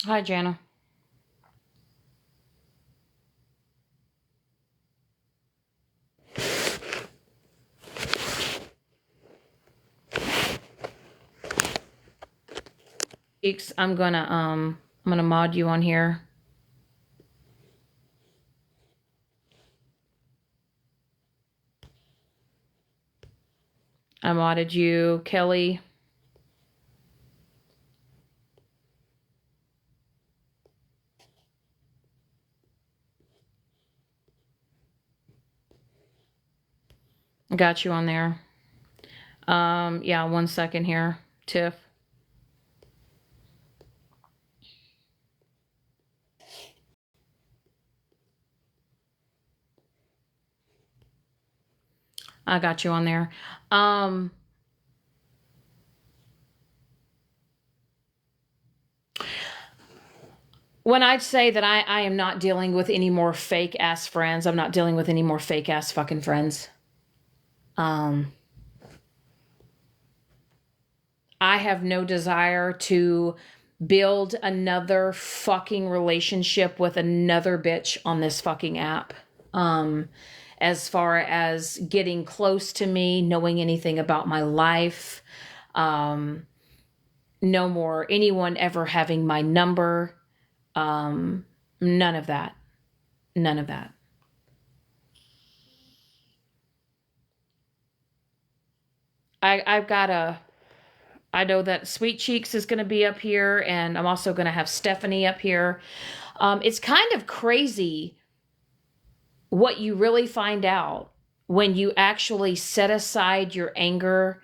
Hi, Jana. Geeks, I'm gonna mod you on here. I modded you, Kelly. Got you on there. Yeah, 1 second here, Tiff. I got you on there. Um, when I say that I am not dealing with any more fake ass friends, I'm not dealing with any more fake ass fucking friends. Um, I have no desire to build another fucking relationship with another bitch on this fucking app. As far as getting close to me, knowing anything about my life, um, no more anyone ever having my number. None of that. None of that. I've got a I know that Sweet Cheeks is going to be up here, and I'm also going to have Stephanie up here. It's kind of crazy what you really find out when you actually set aside your anger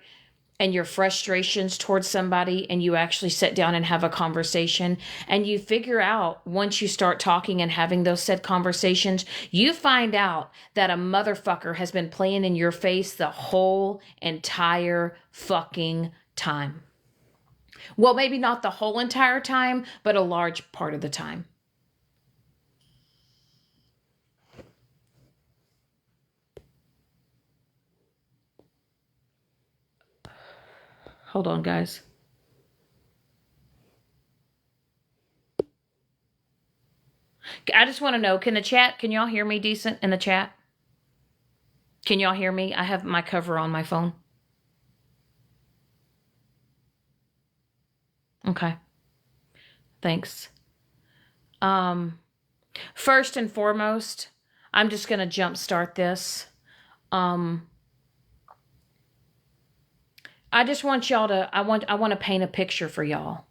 and your frustrations towards somebody and you actually sit down and have a conversation, and you figure out, once you start talking and having those said conversations, you find out that a motherfucker has been playing in your face the whole entire fucking time. Well, maybe not the whole entire time, but a large part of the time. Hold on, guys. I just want to know, can y'all hear me decent in the chat? Can y'all hear me? I have my cover on my phone. Okay. Thanks. Um, First and foremost, I'm just going to jumpstart this. Um, I just want y'all to, I want to paint a picture for y'all.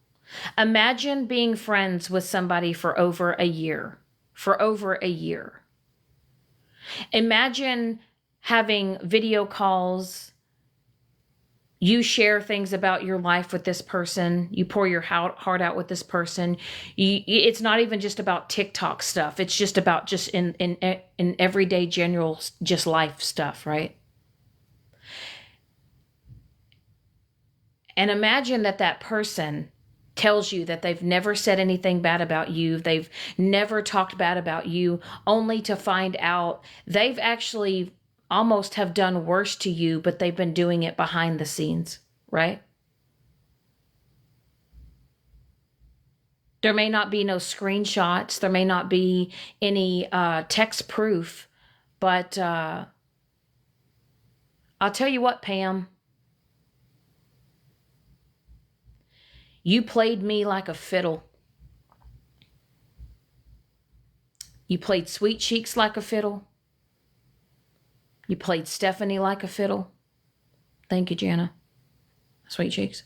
Imagine being friends with somebody for over a year. For over a year. Imagine having video calls. You share things about your life with this person. You pour your heart out with this person. It's not even just about TikTok stuff. It's just about just in everyday general just life stuff, right? And imagine that that person tells you that they've never said anything bad about you. They've never talked bad about you, only to find out they've actually almost have done worse to you, but they've been doing it behind the scenes, right? There may not be no screenshots. There may not be any text proof, but I'll tell you what, Pam, you played me like a fiddle. You played Sweet Cheeks like a fiddle. You played Stephanie like a fiddle. Thank you, Jana. Sweet Cheeks.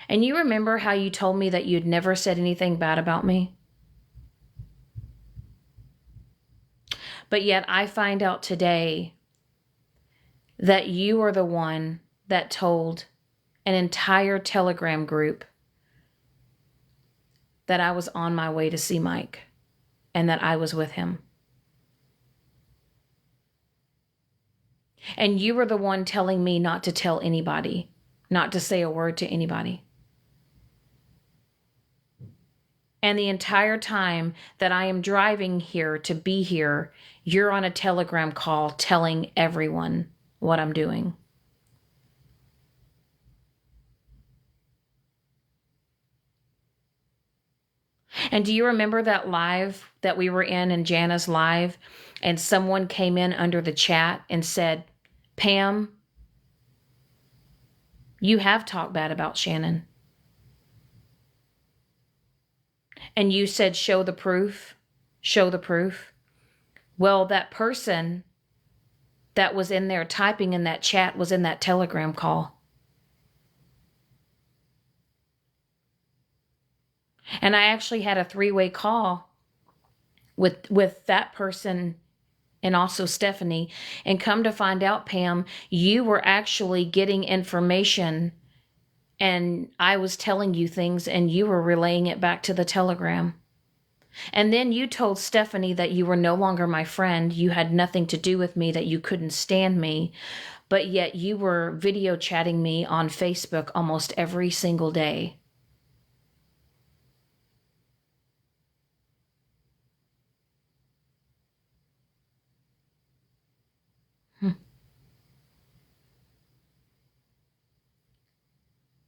And you remember how you told me that you'd never said anything bad about me? But yet I find out today that you are the one that told an entire Telegram group that I was on my way to see Mike and that I was with him. And you were the one telling me not to tell anybody, not to say a word to anybody. And the entire time that I am driving here to be here, you're on a Telegram call telling everyone what I'm doing. And do you remember that live that we were in Jana's live, and someone came in under the chat and said, Pam, you have talked bad about Shannon. And you said, show the proof, show the proof. Well, that person that was in there typing in that chat was in that Telegram call. And I actually had a 3-way call with that person and also Stephanie. And come to find out, Pam, you were actually getting information and I was telling you things and you were relaying it back to the Telegram. And then you told Stephanie that you were no longer my friend. You had nothing to do with me, that you couldn't stand me. But yet you were video chatting me on Facebook almost every single day.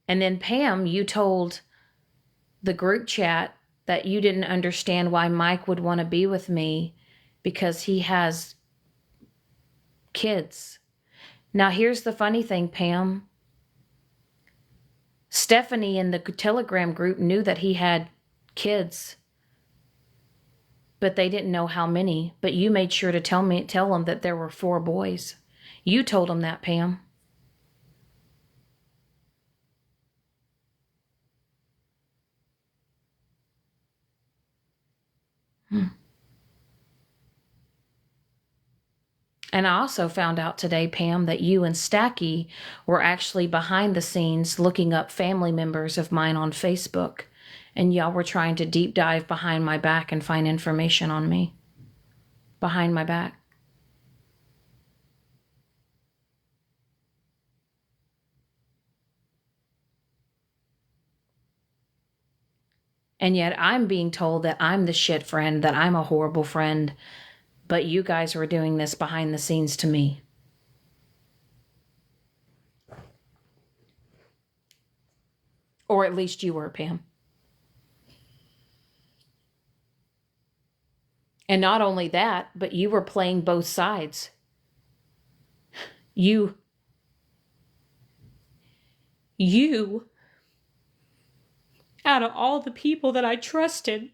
And then Pam, you told the group chat that you didn't understand why Mike would want to be with me because he has kids. Now, here's the funny thing, Pam. Stephanie in the Telegram group knew that he had kids, but they didn't know how many. But you made sure to tell them that there were 4 boys. You told them that, Pam. And I also found out today, Pam, that you and Stacky were actually behind the scenes looking up family members of mine on Facebook. And y'all were trying to deep dive behind my back and find information on me. Behind my back. And yet I'm being told that I'm the shit friend, that I'm a horrible friend. But you guys were doing this behind the scenes to me. Or at least you were, Pam. And not only that, but you were playing both sides. You, out of all the people that I trusted,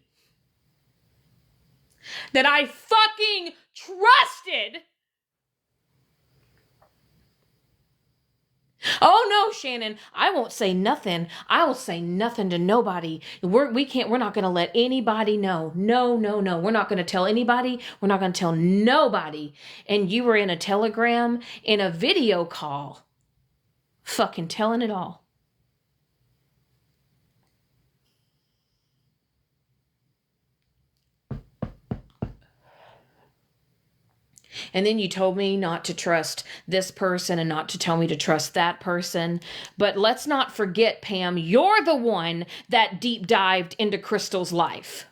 that I fucking trusted. Oh no, Shannon, I won't say nothing. I will say nothing to nobody. We're not going to let anybody know. No. We're not going to tell anybody. We're not going to tell nobody. And you were in a Telegram, in a video call, fucking telling it all. And then you told me not to trust this person and not to tell me to trust that person. But let's not forget, Pam, you're the one that deep dived into Crystal's life.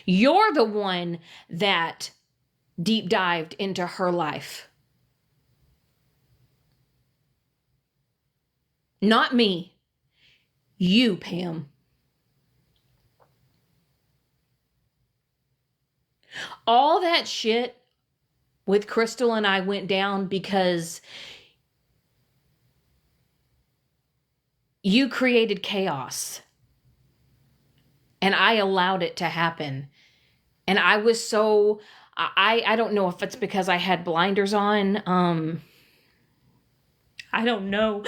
You're the one that deep dived into her life. Not me. You, Pam. All that shit with Crystal and I went down because you created chaos. And I allowed it to happen. And I was so, I don't know if it's because I had blinders on. I don't know.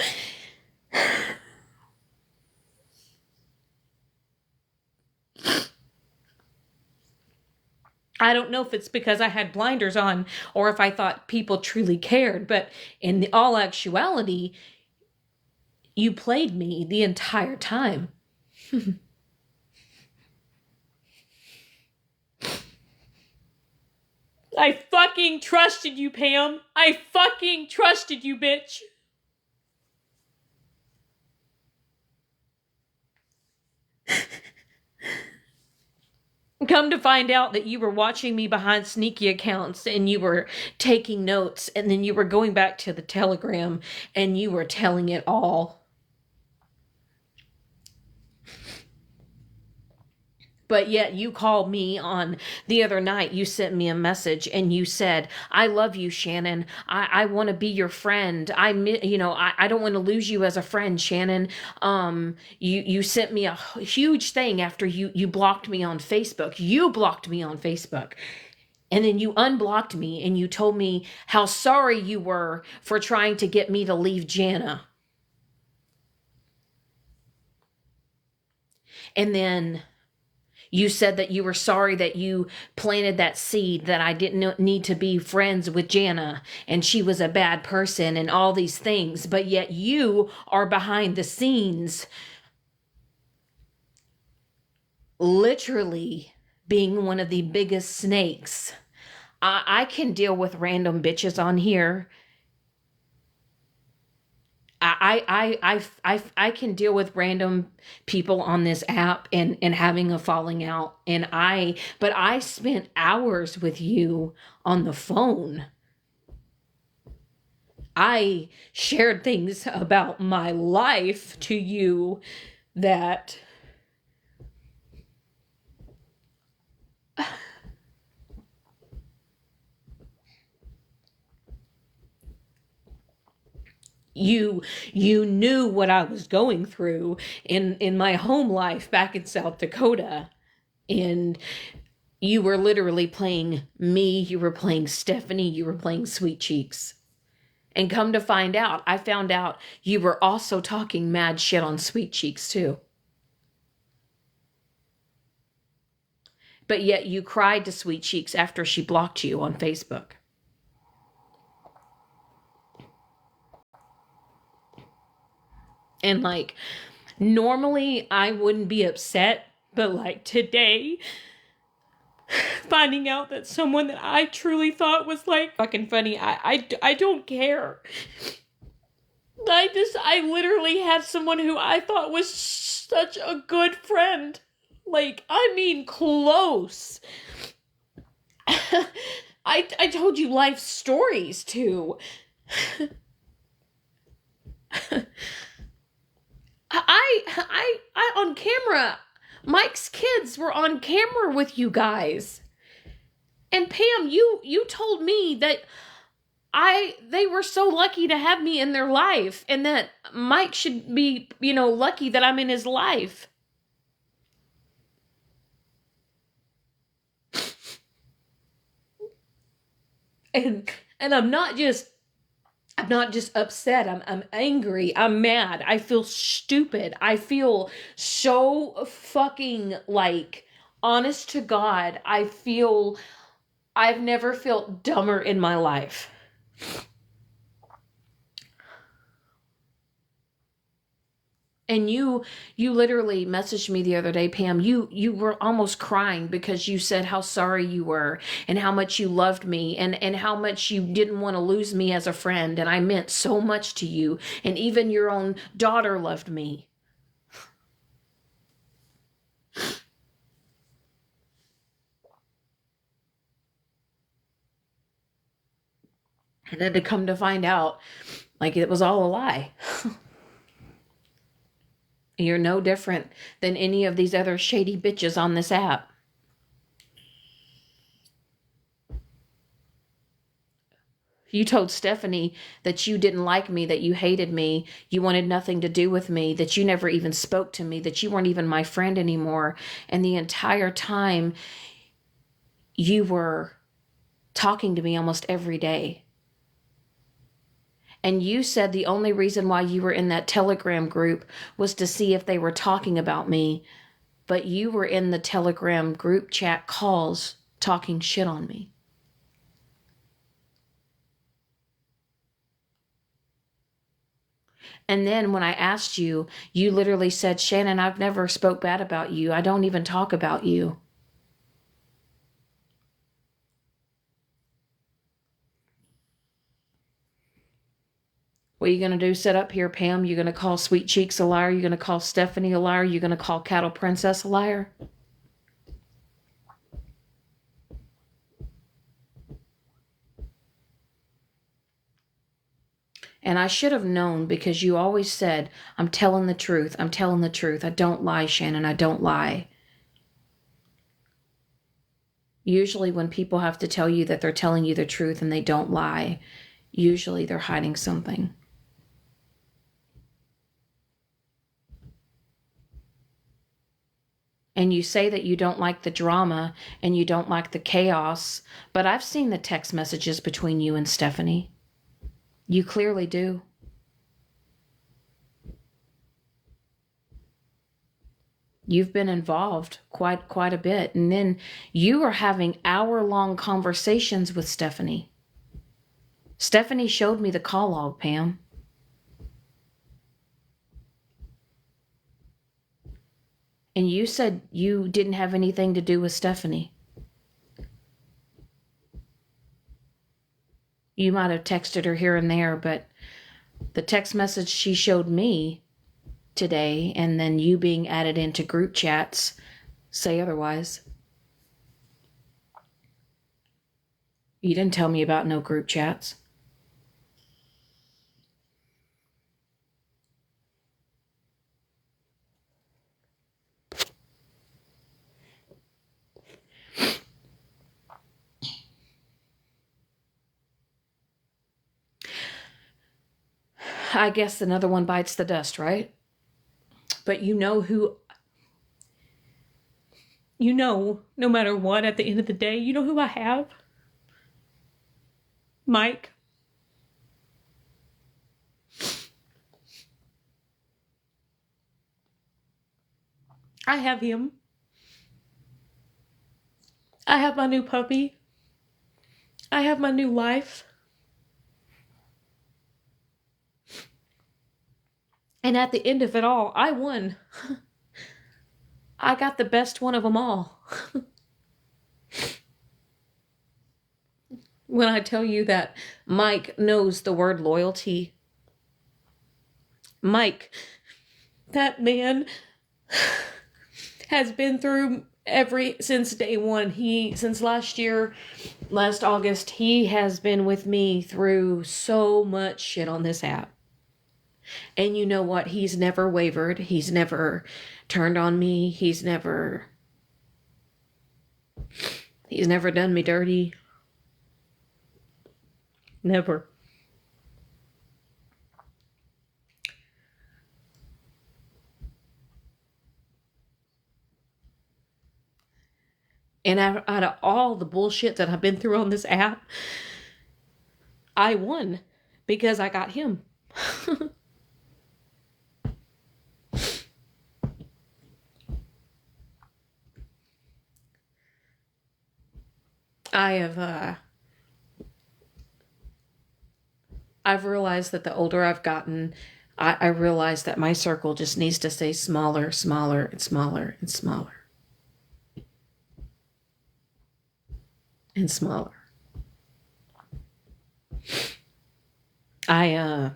I don't know if it's because I had blinders on or if I thought people truly cared, but in all actuality, you played me the entire time. I fucking trusted you, Pam. I fucking trusted you, bitch. Come to find out that you were watching me behind sneaky accounts and you were taking notes and then you were going back to the Telegram and you were telling it all. But yet you called me on the other night. You sent me a message and you said, I love you, Shannon. I want to be your friend. I don't want to lose you as a friend, Shannon. You sent me a huge thing after you blocked me on Facebook. You blocked me on Facebook. And then you unblocked me and you told me how sorry you were for trying to get me to leave Jana. And then you said that you were sorry that you planted that seed, that I didn't need to be friends with Jana and she was a bad person and all these things. But yet you are behind the scenes, literally being one of the biggest snakes. I can deal with random bitches on here. I can deal with random people on this app and having a falling out. But I spent hours with you on the phone. I shared things about my life to you that you knew what I was going through in my home life back in South Dakota. And you were literally playing me, you were playing Stephanie, you were playing Sweet Cheeks. And come to find out, I found out you were also talking mad shit on Sweet Cheeks too. But yet you cried to Sweet Cheeks after she blocked you on Facebook. And like, normally I wouldn't be upset, but like today, finding out that someone that I truly thought was like fucking funny, I don't care. I literally had someone who I thought was such a good friend. Like, I mean, close. I told you life stories too. I on camera, Mike's kids were on camera with you guys. And Pam, you told me that they were so lucky to have me in their life and that Mike should be, lucky that I'm in his life. And I'm not just upset. I'm angry. I'm mad. I feel stupid. I feel so fucking like, honest to God, I've never felt dumber in my life. And you literally messaged me the other day, Pam. You were almost crying because you said how sorry you were and how much you loved me and how much you didn't want to lose me as a friend. And I meant so much to you. And even your own daughter loved me. And then to come to find out, like, it was all a lie. You're no different than any of these other shady bitches on this app. You told Stephanie that you didn't like me, that you hated me, you wanted nothing to do with me, that you never even spoke to me, that you weren't even my friend anymore. And the entire time you were talking to me almost every day. And you said the only reason why you were in that Telegram group was to see if they were talking about me. But you were in the Telegram group chat calls talking shit on me. And then when I asked you, you literally said, Shannon, I've never spoke bad about you. I don't even talk about you. What are you going to do? Sit up here, Pam? You're going to call Sweet Cheeks a liar? You're going to call Stephanie a liar? You're going to call Cattle Princess a liar? And I should have known, because you always said, I'm telling the truth. I'm telling the truth. I don't lie, Shannon. I don't lie. Usually when people have to tell you that they're telling you the truth and they don't lie, usually they're hiding something. And you say that you don't like the drama and you don't like the chaos, but I've seen the text messages between you and Stephanie. You clearly do. You've been involved quite a bit. And then you are having hour-long conversations with Stephanie. Stephanie showed me the call log, Pam. And you said you didn't have anything to do with Stephanie. You might have texted her here and there, but the text message she showed me today, and then you being added into group chats, say otherwise. You didn't tell me about no group chats. I guess another one bites the dust, right? But you know who... You know, no matter what, at the end of the day, you know who I have? Mike. I have him. I have my new puppy. I have my new life. And at the end of it all, I won. I got the best one of them all. When I tell you that Mike knows the word loyalty. Mike, that man has been through since day one. Since last year, last August, he has been with me through so much shit on this app. And you know what? He's never wavered. He's never turned on me. He's never done me dirty. Never. And out of all the bullshit that I've been through on this app, I won because I got him. I've realized that the older I've gotten, I realize that my circle just needs to stay smaller, smaller, and smaller, and smaller. And smaller. I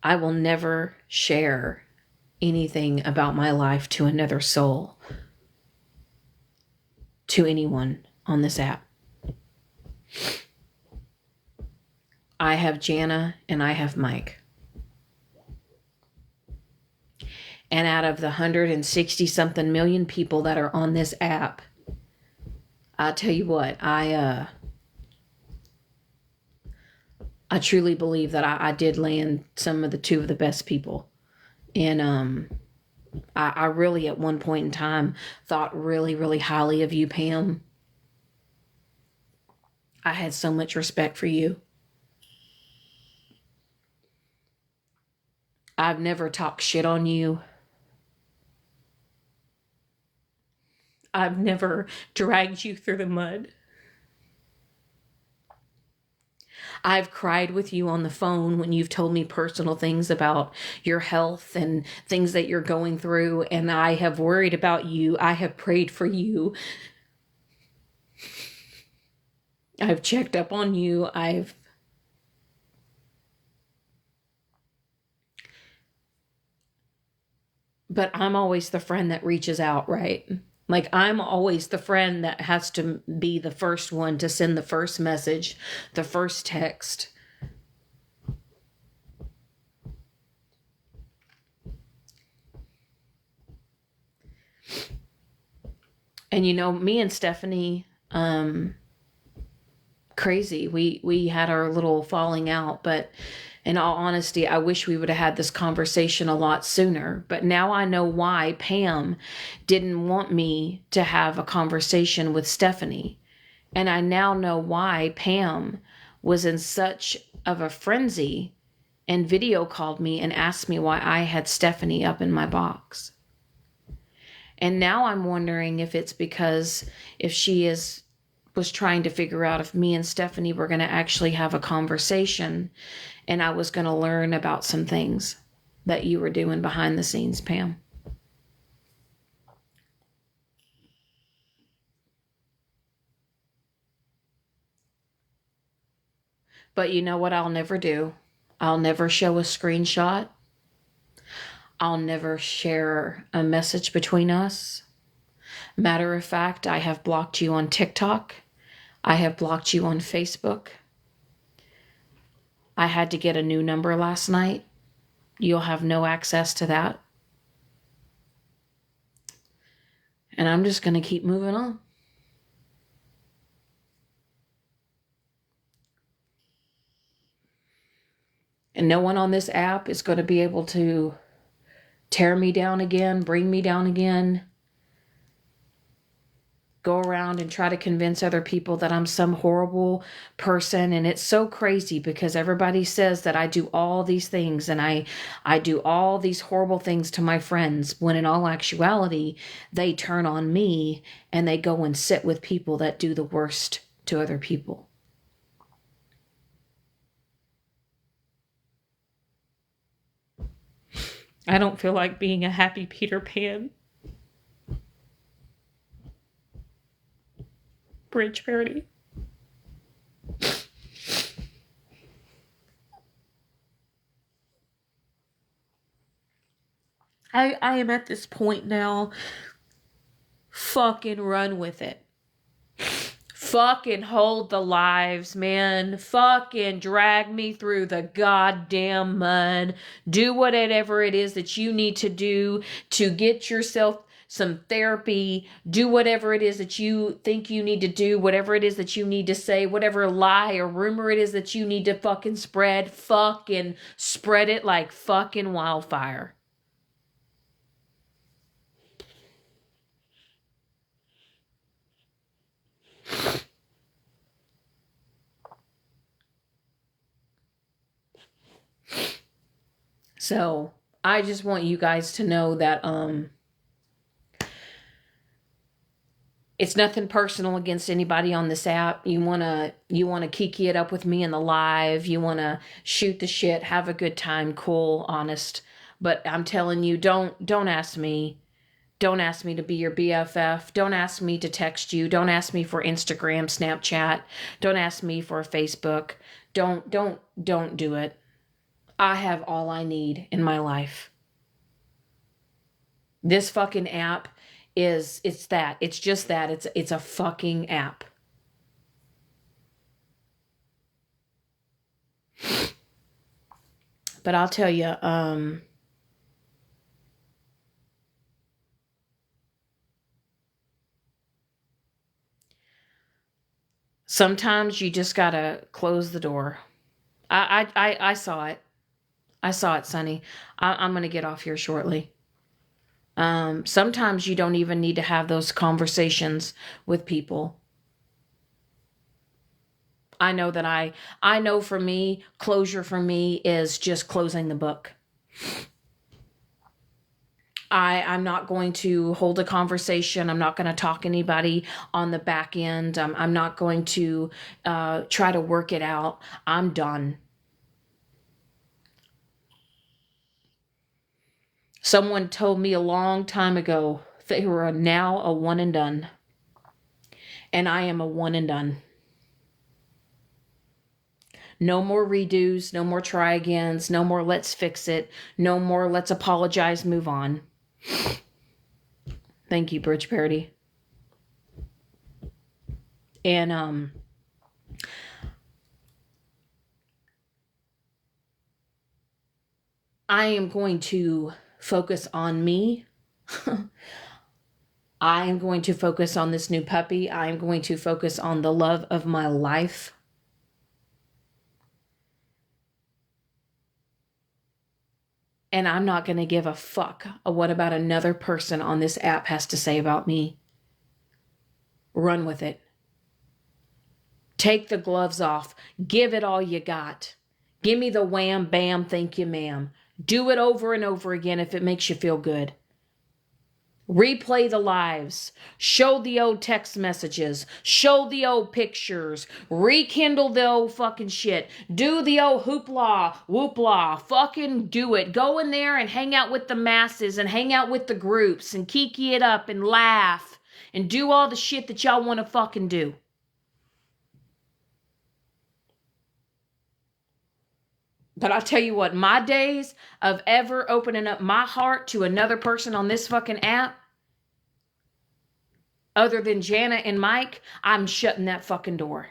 will never share anything about my life to another soul, to anyone on this app. I have Jana and I have Mike. And out of the 160 something million people that are on this app, I tell you what, I truly believe that I did land some of the two of the best people. And I really at one point in time thought really, really highly of you, Pam. I had so much respect for you. I've never talked shit on you. I've never dragged you through the mud. I've cried with you on the phone when you've told me personal things about your health and things that you're going through, and I have worried about you. I have prayed for you. I've checked up on you. But I'm always the friend that reaches out, right? Like, I'm always the friend that has to be the first one to send the first message, the first text. And me and Stephanie, crazy. We had our little falling out, but in all honesty, I wish we would have had this conversation a lot sooner. But now I know why Pam didn't want me to have a conversation with Stephanie. And I now know why Pam was in such of a frenzy and video called me and asked me why I had Stephanie up in my box. And now I'm wondering if it's because if she was trying to figure out if me and Stephanie were going to actually have a conversation and I was going to learn about some things that you were doing behind the scenes, Pam. But you know what I'll never do? I'll never show a screenshot. I'll never share a message between us. Matter of fact, I have blocked you on TikTok. I have blocked you on Facebook. I had to get a new number last night. You'll have no access to that. And I'm just going to keep moving on. And no one on this app is going to be able to tear me down again, bring me down again, go around and try to convince other people that I'm some horrible person. And it's so crazy because everybody says that I do all these things and I do all these horrible things to my friends, when in all actuality, they turn on me and they go and sit with people that do the worst to other people. I don't feel like being a happy Peter Pan. Bridge parody. I am at this point now. Fucking run with it. Fucking hold the lives, man. Fucking drag me through the goddamn mud. Do whatever it is that you need to do to get yourself some therapy. Do whatever it is that you think you need to do. Whatever it is that you need to say. Whatever lie or rumor it is that you need to fucking spread. Fucking spread it like fucking wildfire. So I just want you guys to know that it's nothing personal against anybody on this app. You wanna kiki it up with me in the live. You wanna shoot the shit, have a good time, cool, honest. But I'm telling you, don't ask me. Don't ask me to be your BFF. Don't ask me to text you. Don't ask me for Instagram, Snapchat. Don't ask me for Facebook. Don't do it. I have all I need in my life. This fucking app it's that. It's just that. It's a fucking app. But I'll tell you, sometimes you just gotta close the door. I saw it. I saw it, Sonny. I'm gonna get off here shortly. Sometimes you don't even need to have those conversations with people. I know that I know for me, closure for me is just closing the book. I'm not going to hold a conversation. I'm not going to talk anybody on the back end. I'm not going to try to work it out. I'm done. Someone told me a long time ago they were now a one and done. And I am a one and done. No more redos, no more try agains, no more let's fix it, no more let's apologize, move on. Thank you, Bridge Parody. And I am going to focus on me. I am going to focus on this new puppy. I am going to focus on the love of my life. And I'm not going to give a fuck what about another person on this app has to say about me. Run with it. Take the gloves off. Give it all you got. Give me the wham, bam, thank you, ma'am. Do it over and over again if it makes you feel good. Replay the lives. Show the old text messages. Show the old pictures. Rekindle the old fucking shit. Do the old hoopla, whoopla. Fucking do it. Go in there and hang out with the masses and hang out with the groups and kiki it up and laugh and do all the shit that y'all want to fucking do. But I'll tell you what, my days of ever opening up my heart to another person on this fucking app, other than Jana and Mike, I'm shutting that fucking door.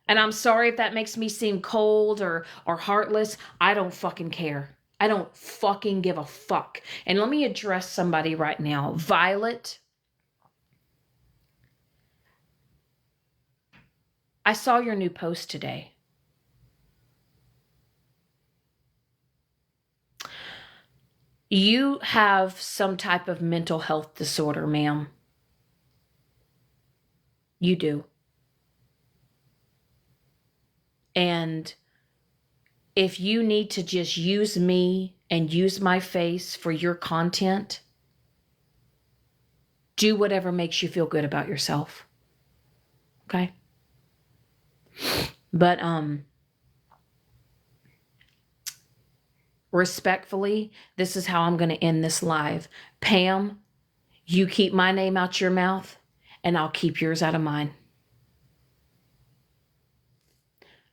And I'm sorry if that makes me seem cold or heartless. I don't fucking care. I don't fucking give a fuck. And let me address somebody right now. Violet, I saw your new post today. You have some type of mental health disorder, ma'am. You do. And if you need to just use me and use my face for your content, do whatever makes you feel good about yourself. Okay? But respectfully, this is how I'm going to end this live. Pam, you keep my name out your mouth, and I'll keep yours out of mine.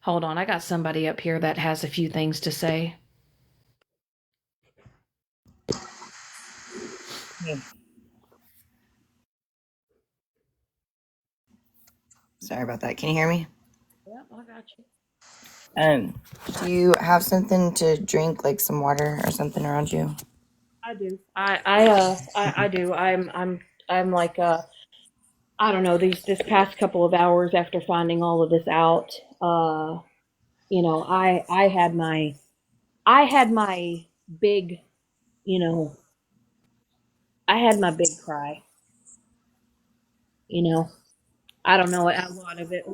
Hold on, I got somebody up here that has a few things to say. Sorry about that. Can you hear me? Yeah, I got you. Do you have something to drink, like some water or something around you? I do. I do. I'm like I don't know, this past couple of hours after finding all of this out, you know, I had my big, you know, I had my big cry, you know. I don't know, a lot of it,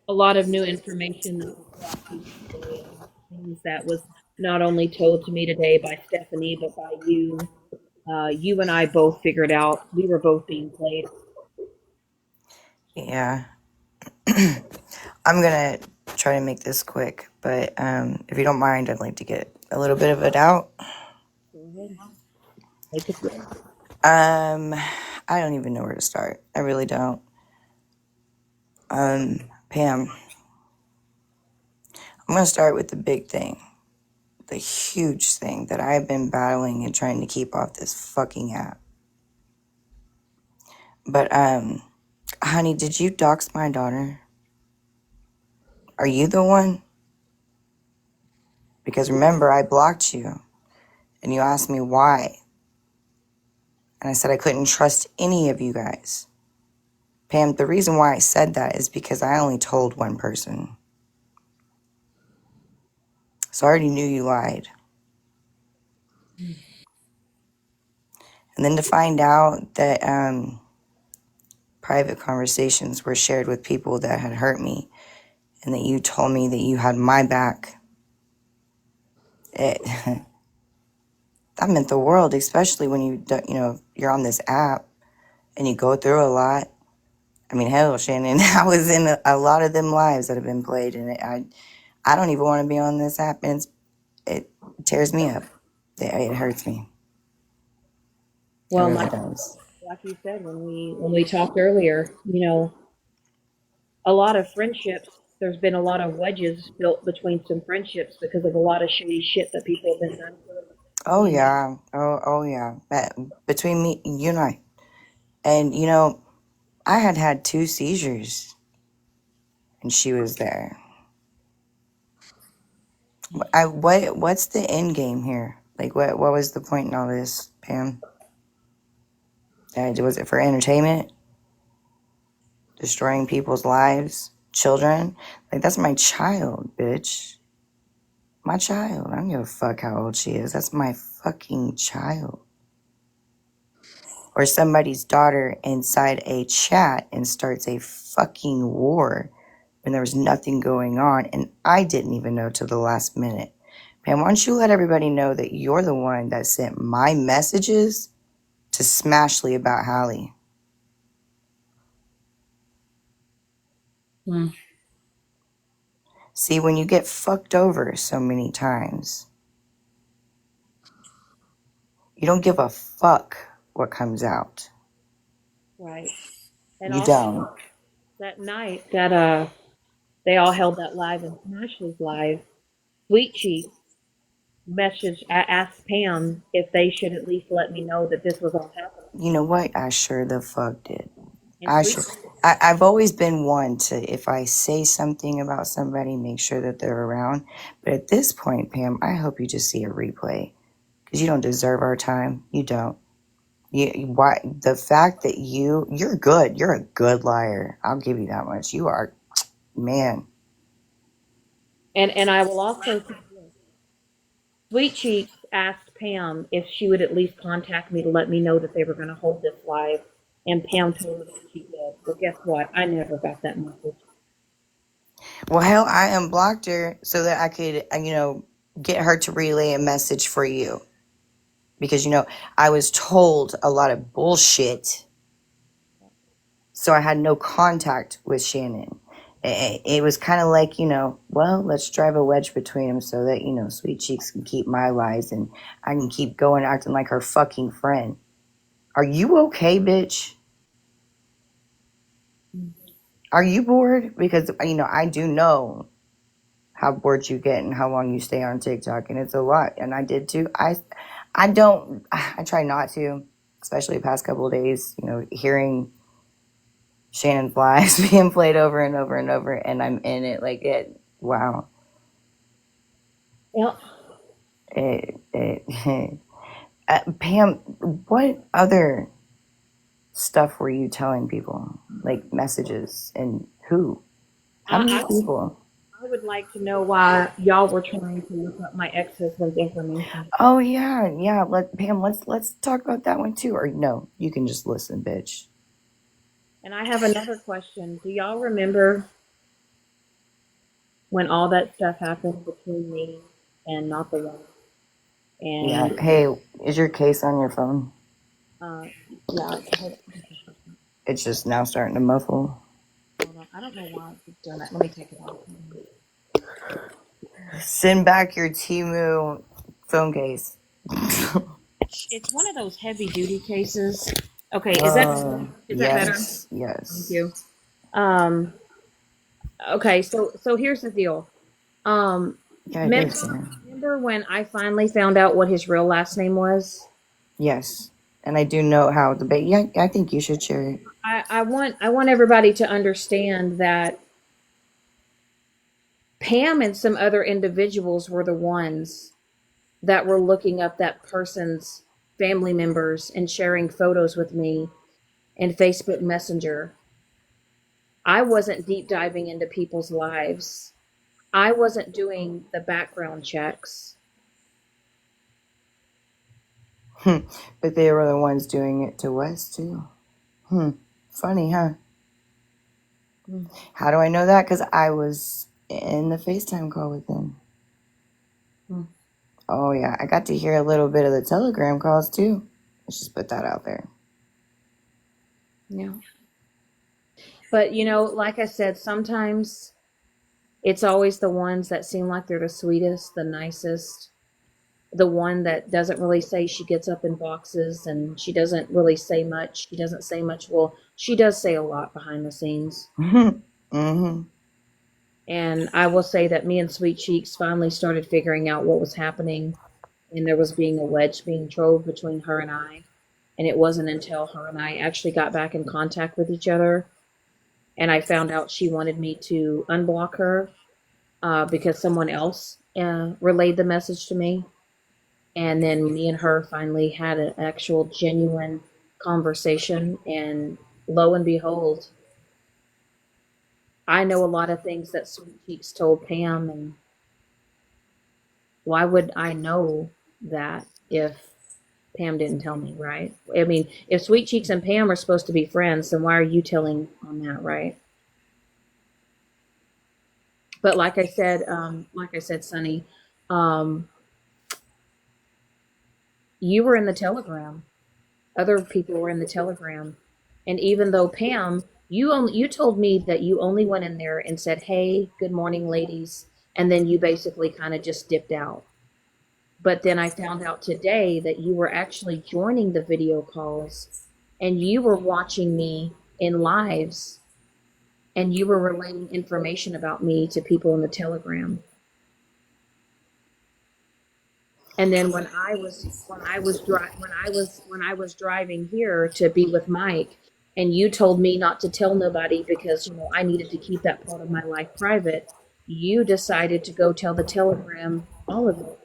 a lot of new information that was brought to me today, things that was not only told to me today by Stephanie, but by you. You and I both figured out we were both being played. Yeah. I'm going to try to make this quick, but if you don't mind, I'd like to get a little bit of it out. Go ahead. Make it good. I don't even know where to start. I really don't. Pam, I'm going to start with the big thing, the huge thing that I've been battling and trying to keep off this fucking app. But, honey, did you dox my daughter? Are you the one? Because remember, I blocked you, and you asked me why. And I said I couldn't trust any of you guys. Pam, the reason why I said that is because I only told one person. So I already knew you lied. And then to find out that private conversations were shared with people that had hurt me, and that you told me that you had my back, it that meant the world, especially when you're on this app and you go through a lot. I mean, hell, Shannon, I was in a lot of them lives that have been played, and I don't even want to be on this app, and it tears me up. It hurts me. It Well, really does. like you said when we talked earlier, you know, a lot of friendships. There's been a lot of wedges built between some friendships because of a lot of shady shit that people have been done. Oh yeah. Oh yeah. Between me, you and I, and I had 2 seizures, and she was there. What's the end game here? Like, what was the point in all this? Pam? Was it for entertainment? Destroying people's lives? Children? Like, that's my child, bitch. My child. I don't give a fuck how old she is. That's my fucking child. Or somebody's daughter inside a chat and starts a fucking war when there was nothing going on, and I didn't even know till the last minute. Man, why don't you let everybody know that you're the one that sent my messages to Smashly about Hallie? Hmm. See, when you get fucked over so many times, you don't give a fuck what comes out. Right. And You also don't. that night that they all held that live in Smash's live, Sweet Cheeks message asked Pam if they should at least let me know that this was all happening. You know what? I sure the fuck did. And I Sweet should. I've always been one to, if I say something about somebody, make sure that they're around. But at this point, Pam, I hope you just see a replay because you don't deserve our time. You don't. Why the fact that you're good. You're a good liar. I'll give you that much. You are, man. and I will also say this. Sweet Cheeks asked Pam if she would at least contact me to let me know that they were going to hold this live, and Pam told her that she did. But guess what? I never got that message. Well, hell, I unblocked her so that I could, get her to relay a message for you because I was told a lot of bullshit, so I had no contact with Shannon. It was kind of like, well, let's drive a wedge between them so that, Sweet Cheeks can keep my lies and I can keep going acting like her fucking friend. Are you okay, bitch? Are you bored? Because, I do know how bored you get and how long you stay on TikTok, and it's a lot. And I did too. I try not to, especially the past couple of days, hearing Shannon's lies being played over and over and over, and I'm in it like it. Wow. Well, It Pam, what other stuff were you telling people? Like messages and who? How many I people? I would like to know why y'all were trying to look up my ex-husband's information. Oh yeah, yeah. Pam, let's talk about that one too. Or no, you can just listen, bitch. And I have another question. Do y'all remember when all that stuff happened between me and not the one? Yeah. And Hey, is your case on your phone? uh, yeah, It's just now starting to muffle. hold on. I don't know why it keeps doing that. Let me take it off. Send back your Timu phone case. It's one of those heavy duty cases. Okay, is that better? Yes, Thank yes. you. Um, okay, so here's the deal. Um, Yeah, it remember, is. Yeah. remember when I finally found out what his real last name was? Yes, and I do know how the baby. Yeah, I think you should share it. I want everybody to understand that Pam and some other individuals were the ones that were looking up that person's family members and sharing photos with me in Facebook Messenger. I wasn't deep diving into people's lives. I wasn't doing the background checks. But they were the ones doing it to Wes too. Hmm. Funny, huh? How do I know that? Because I was in the FaceTime call with them. Mm-hmm. Oh yeah, I got to hear a little bit of the Telegram calls too. Let's just put that out there. Yeah. But, like I said, sometimes it's always the ones that seem like they're the sweetest, the nicest, the one that doesn't really say she gets up in boxes and she doesn't really say much. She doesn't say much. Well, she does say a lot behind the scenes. Mm-hmm. And I will say that me and Sweet Cheeks finally started figuring out what was happening, and there was being a wedge being drove between her and I. And it wasn't until her and I actually got back in contact with each other and I found out she wanted me to unblock her because someone else relayed the message to me. And then me and her finally had an actual genuine conversation. And lo and behold, I know a lot of things that Sweet Cheeks told Pam. And why would I know that if Pam didn't tell me, right? I mean, if Sweet Cheeks and Pam are supposed to be friends, then why are you telling on that, right? But like I said, Sonny, um, you were in the telegram. Other people were in the telegram, and even though Pam, you told me that you only went in there and said, "Hey, good morning, ladies," and then you basically kind of just dipped out. But then I found out today that you were actually joining the video calls, and you were watching me in lives, and you were relaying information about me to people in the telegram. And then when I was driving here to be with Mike, and you told me not to tell nobody because I needed to keep that part of my life private, you decided to go tell the telegram all of it.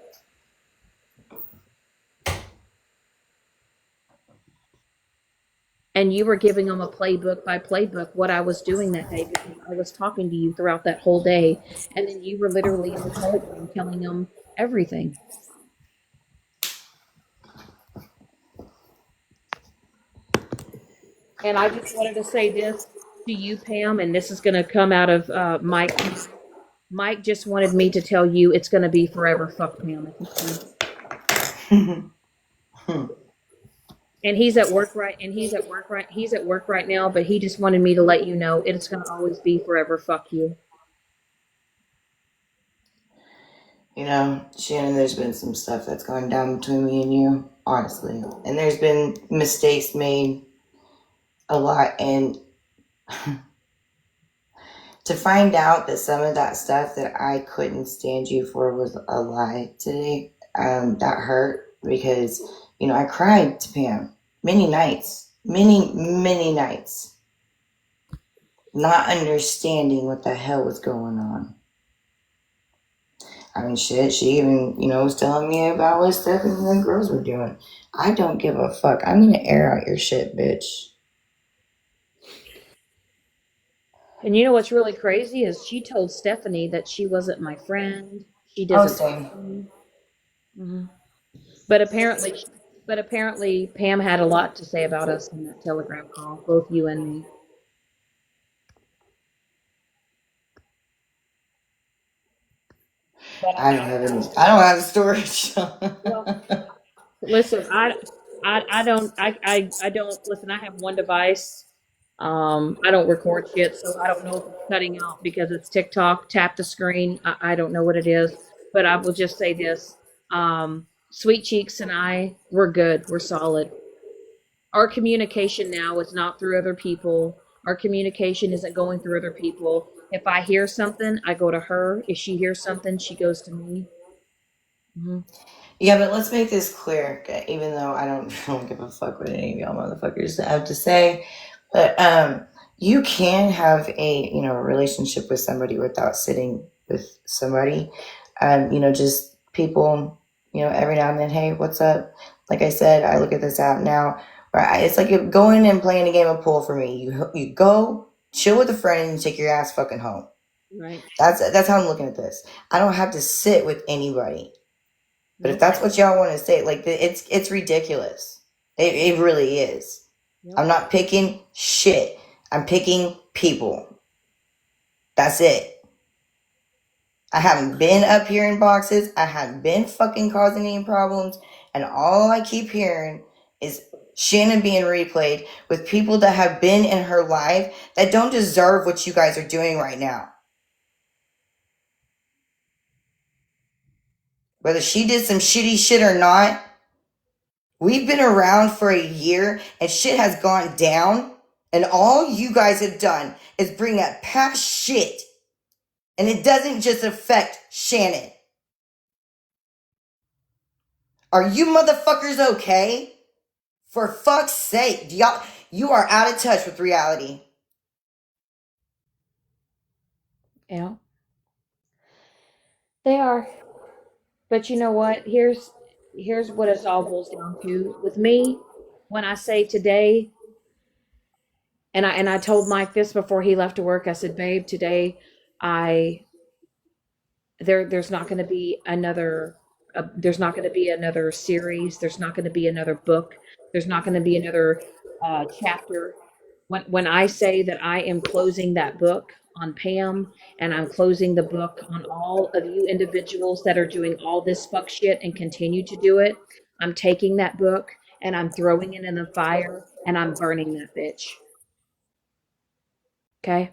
And you were giving them a playbook by playbook what I was doing that day because I was talking to you throughout that whole day. And then you were literally in the telegram telling them everything. And I just wanted to say this to you, Pam, and this is going to come out of Mike's mouth. Mike just wanted me to tell you it's going to be forever. Fuck Pam at this point. And he's at work right. And he's at work right. He's at work right now. But he just wanted me to let you know it's going to always be forever. Fuck you. You know, Shannon, there's been some stuff that's gone down between me and you, honestly. And there's been mistakes made a lot. And to find out that some of that stuff that I couldn't stand you for was a lie today, that hurt because, I cried to Pam many nights, many nights, not understanding what the hell was going on. I mean, shit, she even, was telling me about what Stephanie and the girls were doing. I don't give a fuck. I'm gonna air out your shit, bitch. And you know what's really crazy is she told Stephanie that she wasn't my friend. She Oh, doesn't same. like me. Hmm. But apparently, but apparently, Pam had a lot to say about us in that telegram call, both you and me. But I don't have any. I don't have storage. well, listen, I don't listen. I have one device. I don't record shit, so I don't know if it's cutting out because it's TikTok. Tap the screen. I don't know what it is, but I will just say this: Sweet Cheeks and I, we're good. We're solid. Our communication now is not through other people. Our communication isn't going through other people. If I hear something, I go to her. If she hears something, she goes to me. Hmm. Yeah, but let's make this clear. Okay? Even though I don't, I don't give a fuck what any of y'all motherfuckers have to say, but you can have a a relationship with somebody without sitting with somebody. Just people. Every now and then, hey, what's up? Like I said, I look at this app now. It's like going and playing a game of pool for me. You go chill with a friend and take your ass fucking home. Right. That's how I'm looking at this. I don't have to sit with anybody. But if Nope. that's what y'all want to say, like it's ridiculous. It really is. Yep. I'm not picking shit. I'm picking people. That's it. I haven't been up here in boxes. I haven't been fucking causing any problems. And all I keep hearing is Shannon being replayed with people that have been in her life that don't deserve what you guys are doing right now. Whether she did some shitty shit or not, we've been around for a year and shit has gone down. And all you guys have done is bring up past shit. And it doesn't just affect Shannon. Are you motherfuckers okay? For fuck's sake, y'all, you are out of touch with reality. Yeah. They are. But you know what? Here's Here's what it all boils down to. With me, when I say today, and I told Mike this before he left to work. I said, "Babe, today I there's not going to be another there's not going to be another series. There's not going to be another book. There's not going to be another chapter. When I say that I am closing that book on Pam, and I'm closing the book on all of you individuals that are doing all this fuck shit and continue to do it, I'm taking that book and I'm throwing it in the fire and I'm burning that bitch. Okay?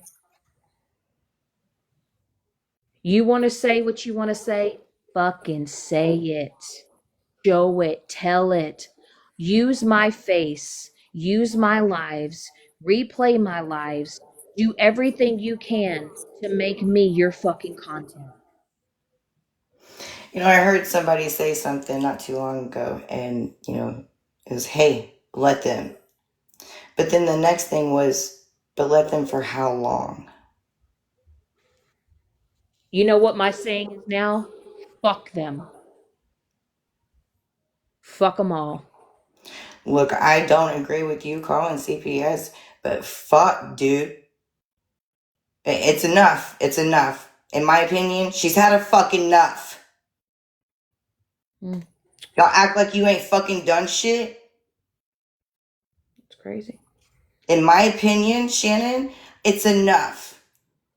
You want to say what you want to say? Fucking say it. Show it. Tell it. Use my face. Use my lives. Replay my lives. Do everything you can to make me your fucking content. You know, I heard somebody say something not too long ago, and, you know, it was, hey, let them. But then the next thing was, but let them for how long? You know what my saying is now? Fuck them. Fuck them all. Look, I don't agree with you calling CPS, but fuck, dude. It's enough. It's enough. In my opinion, she's had a fucking enough. Mm, Y'all act like you ain't fucking done shit. it's crazy. In my opinion, Shannon, it's enough.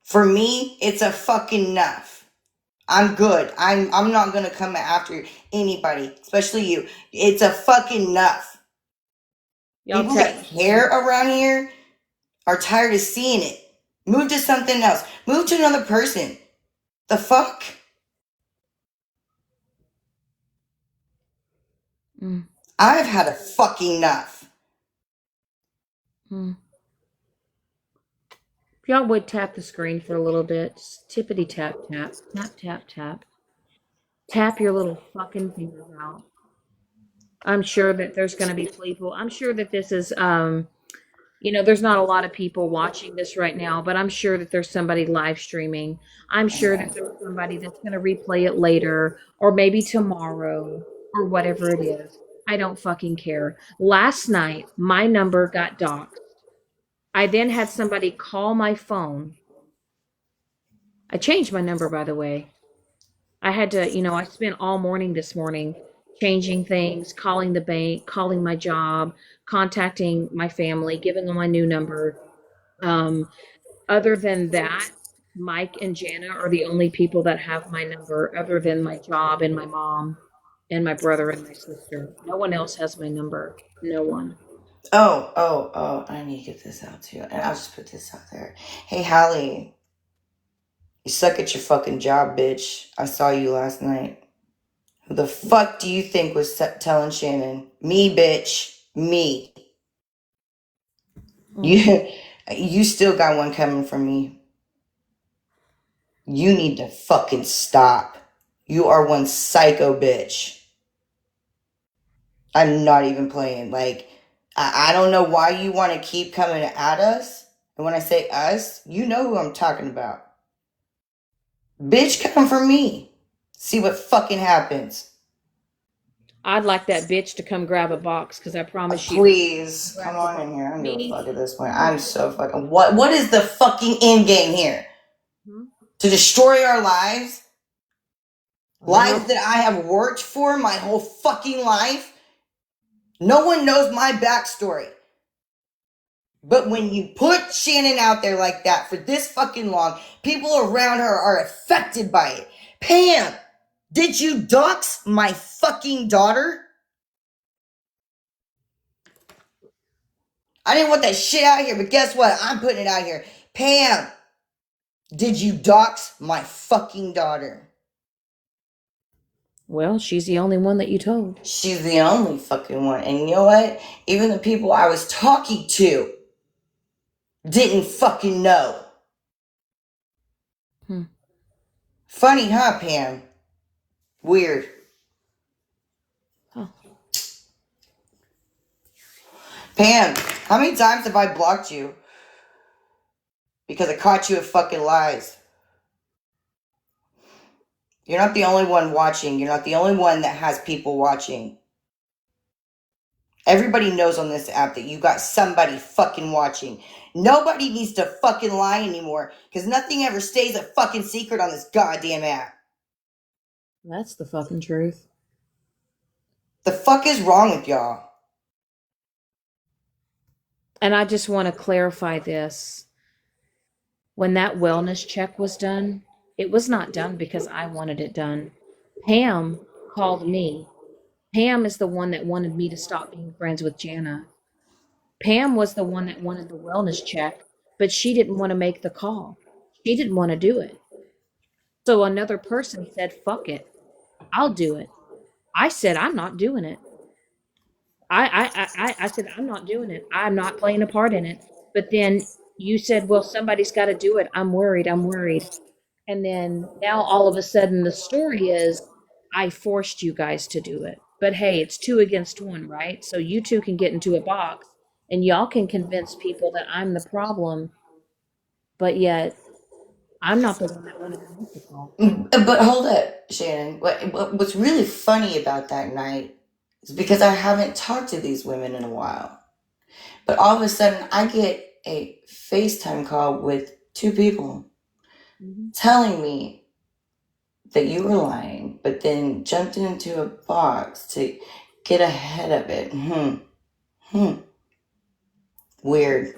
For me, it's a fucking enough. I'm good. I'm not gonna come after anybody, especially you. It's a fucking enough. Y'all People tap. that care around here are tired of seeing it. Move to something else. Move to another person. The fuck? Mm, I've had a fucking enough. mm. If y'all would tap the screen for a little bit, just tippity tap tap, tap tap tap. Tap your little fucking fingers out. I'm sure that there's going to be people. I'm sure that this is, there's not a lot of people watching this right now, but I'm sure that there's somebody live streaming. I'm sure that there's somebody that's going to replay it later or maybe tomorrow or whatever it is. I don't fucking care. Last night, my number got doxxed. I then had somebody call my phone. I changed my number, by the way. I had to, I spent all morning this morning changing things, calling the bank, calling my job, contacting my family, giving them my new number. Um, Other than that, Mike and Jana are the only people that have my number, other than my job and my mom and my brother and my sister. No one else has my number. No one. Oh, I need to get this out too. And I'll just put this out there. Hey, Hallie, you suck at your fucking job, bitch. I saw you last night. Who the fuck do you think was telling Shannon? Me, bitch. Me. Mm. You, you still got one coming from me. You need to fucking stop. You are one psycho bitch. I'm not even playing. Like, I don't know why you want to keep coming at us. And when I say us, you know who I'm talking about. Bitch, come for me. See what fucking happens. I'd like that bitch to come grab a box because I promise you, Please, come grab the on box. in here. I don't give a Me, fuck at this point. I'm so fucking. What is the fucking end game here? hmm? To destroy our lives? I don't Lives know. that I have worked for my whole fucking life? No one knows my backstory. But when you put Shannon out there like that for this fucking long, people around her are affected by it. Pam, did you dox my fucking daughter? I didn't want that shit out here, but guess what? I'm putting it out here. Pam, did you dox my fucking daughter? Well, she's the only one that you told. She's the only fucking one. And you know what? Even the people I was talking to didn't fucking know. Hmm. Funny, huh, Pam? Weird. Oh. Pam, how many times have I blocked you? Because I caught you at fucking lies. You're not the only one watching. You're not the only one that has people watching. Everybody knows on this app that you got somebody fucking watching. Nobody needs to fucking lie anymore because nothing ever stays a fucking secret on this goddamn app. That's the fucking truth. The fuck is wrong with y'all? And I just want to clarify this. When that wellness check was done, it was not done because I wanted it done. Pam called me. Pam is the one that wanted me to stop being friends with Jana. Pam was the one that wanted the wellness check, but she didn't want to make the call. She didn't want to do it. So another person said, fuck it, I'll do it. I said, I'm not doing it. I said, I'm not doing it. I'm not playing a part in it. But then you said, well, somebody's got to do it. I'm worried. I'm worried. And then now all of a sudden the story is I forced you guys to do it. But hey, it's two against one, right? So you two can get into a box and y'all can convince people that I'm the problem, but yet I'm not the one that wanted to make the call. But hold up, Shannon. What's really funny about that night is because I haven't talked to these women in a while. But all of a sudden, I get a FaceTime call with two people Mm-hmm. telling me that you were lying, but then jumped into a box to get ahead of it. Hmm. Weird.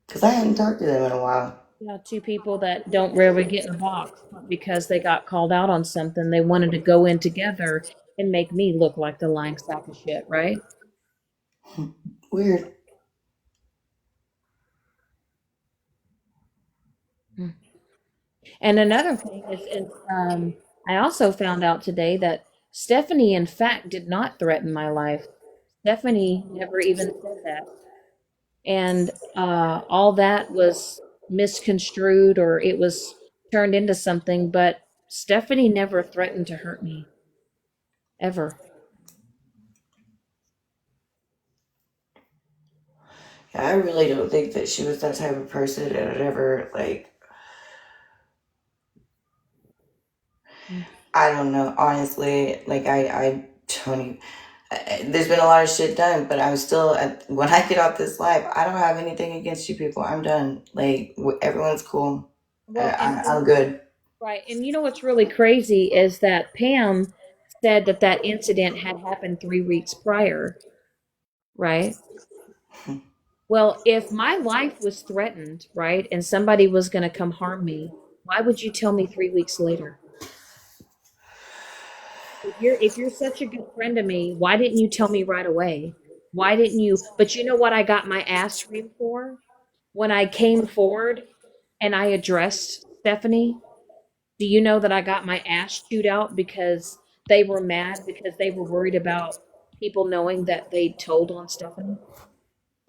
Because I hadn't talked to them in a while. Yeah, two people that don't rarely get in a box, but because they got called out on something, they wanted to go in together and make me look like the lying sack of shit, right? Weird. Mm. And another thing is I also found out today that Stephanie, in fact, did not threaten my life. Stephanie never even said that. And all that was misconstrued or it was turned into something, but Stephanie never threatened to hurt me, ever. Yeah, I really don't think that she was that type of person that would ever, like, Mm. I don't know. Honestly, like, I don't even. There's been a lot of shit done, but I'm still, when I get off this live, I don't have anything against you people. I'm done. Like, everyone's cool. Well, I'm good. right. And you know what's really crazy is that Pam said that that incident had happened 3 weeks prior, right? Well, if my life was threatened, right, and somebody was going to come harm me, why would you tell me 3 weeks later? If you're such a good friend to me, why didn't you tell me right away? Why didn't you? But you know what I got my ass reamed for? When I came forward and I addressed Stephanie, do you know that I got my ass chewed out because they were mad because they were worried about people knowing that they told on Stephanie?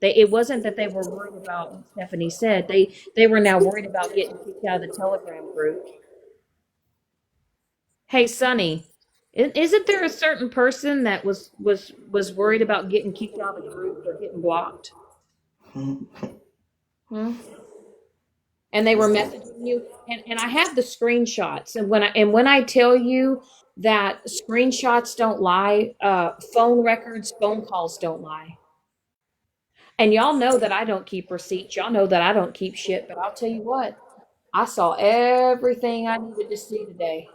It wasn't that they were worried about what Stephanie said. They were now worried about getting kicked out of the Telegram group. Hey, Sonny, isn't there a certain person that was worried about getting kicked out of the group or getting blocked? Hmm? And they were messaging you, and I have the screenshots. And when I tell you that screenshots don't lie, phone records, phone calls don't lie. And y'all know that I don't keep receipts. Y'all know that I don't keep shit. But I'll tell you what, I saw everything I needed to see today.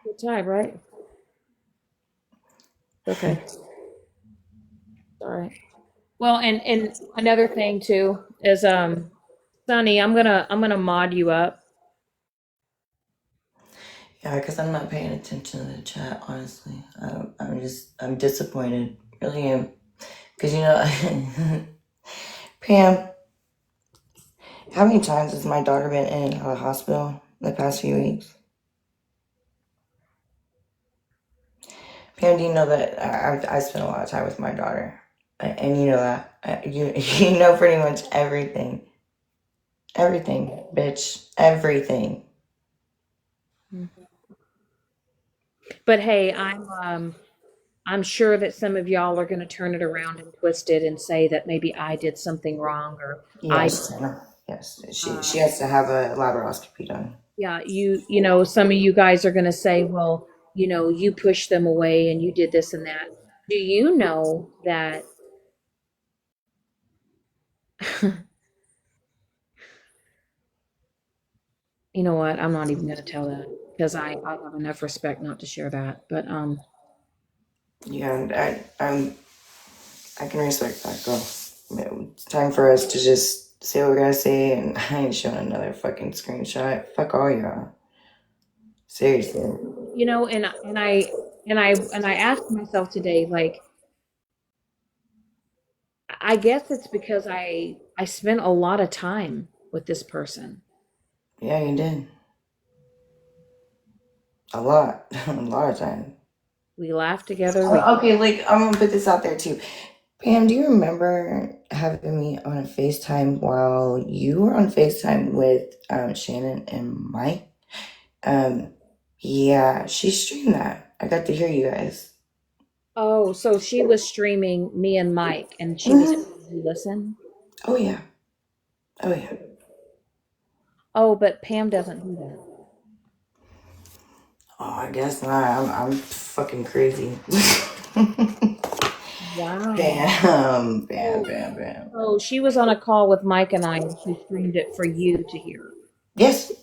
Good time, right? Okay. All right. Well, and another thing too is Sonny, I'm gonna mod you up. Yeah, because I'm not paying attention to the chat, honestly. I'm disappointed. Really am. Because, Pam, how many times has my daughter been in and out of the hospital the past few weeks? Pam, do you know that I spent a lot of time with my daughter? And you know that. You know pretty much everything. Everything, bitch. Everything. But hey, I'm I'm sure that some of y'all are going to turn it around and twist it and say that maybe I did something wrong or I, Yes, Jenna. Yes, she um, has to have a laparoscopy done. yeah, you know, some of you guys are going to say, well, you know, you pushed them away and you did this and that. Do you know that, you know what? I'm not even going to tell that because I have enough respect not to share that. But Yeah, I can respect that, girl. It's time for us to just say what we gotta say, and I ain't showing another fucking screenshot. Fuck all y'all. Seriously. you know, and I asked myself today, like, I guess it's because I spent a lot of time with this person. Yeah, you did. A lot. A lot of time. We laughed together. We Okay, like, I'm gonna put this out there too. Pam, do you remember having me on a FaceTime while you were on FaceTime with Shannon and Mike? Um, yeah, she streamed that. I got to hear you guys. Oh, so she was streaming me and Mike, and she was Hmm. having you listen. Oh, yeah. Oh, yeah. Oh, but Pam doesn't do that. Oh, I guess not. I'm fucking crazy. Wow. Bam, bam, Oh, bam, bam. oh, she was on a call with Mike and I, and she streamed it for you to hear. Yes.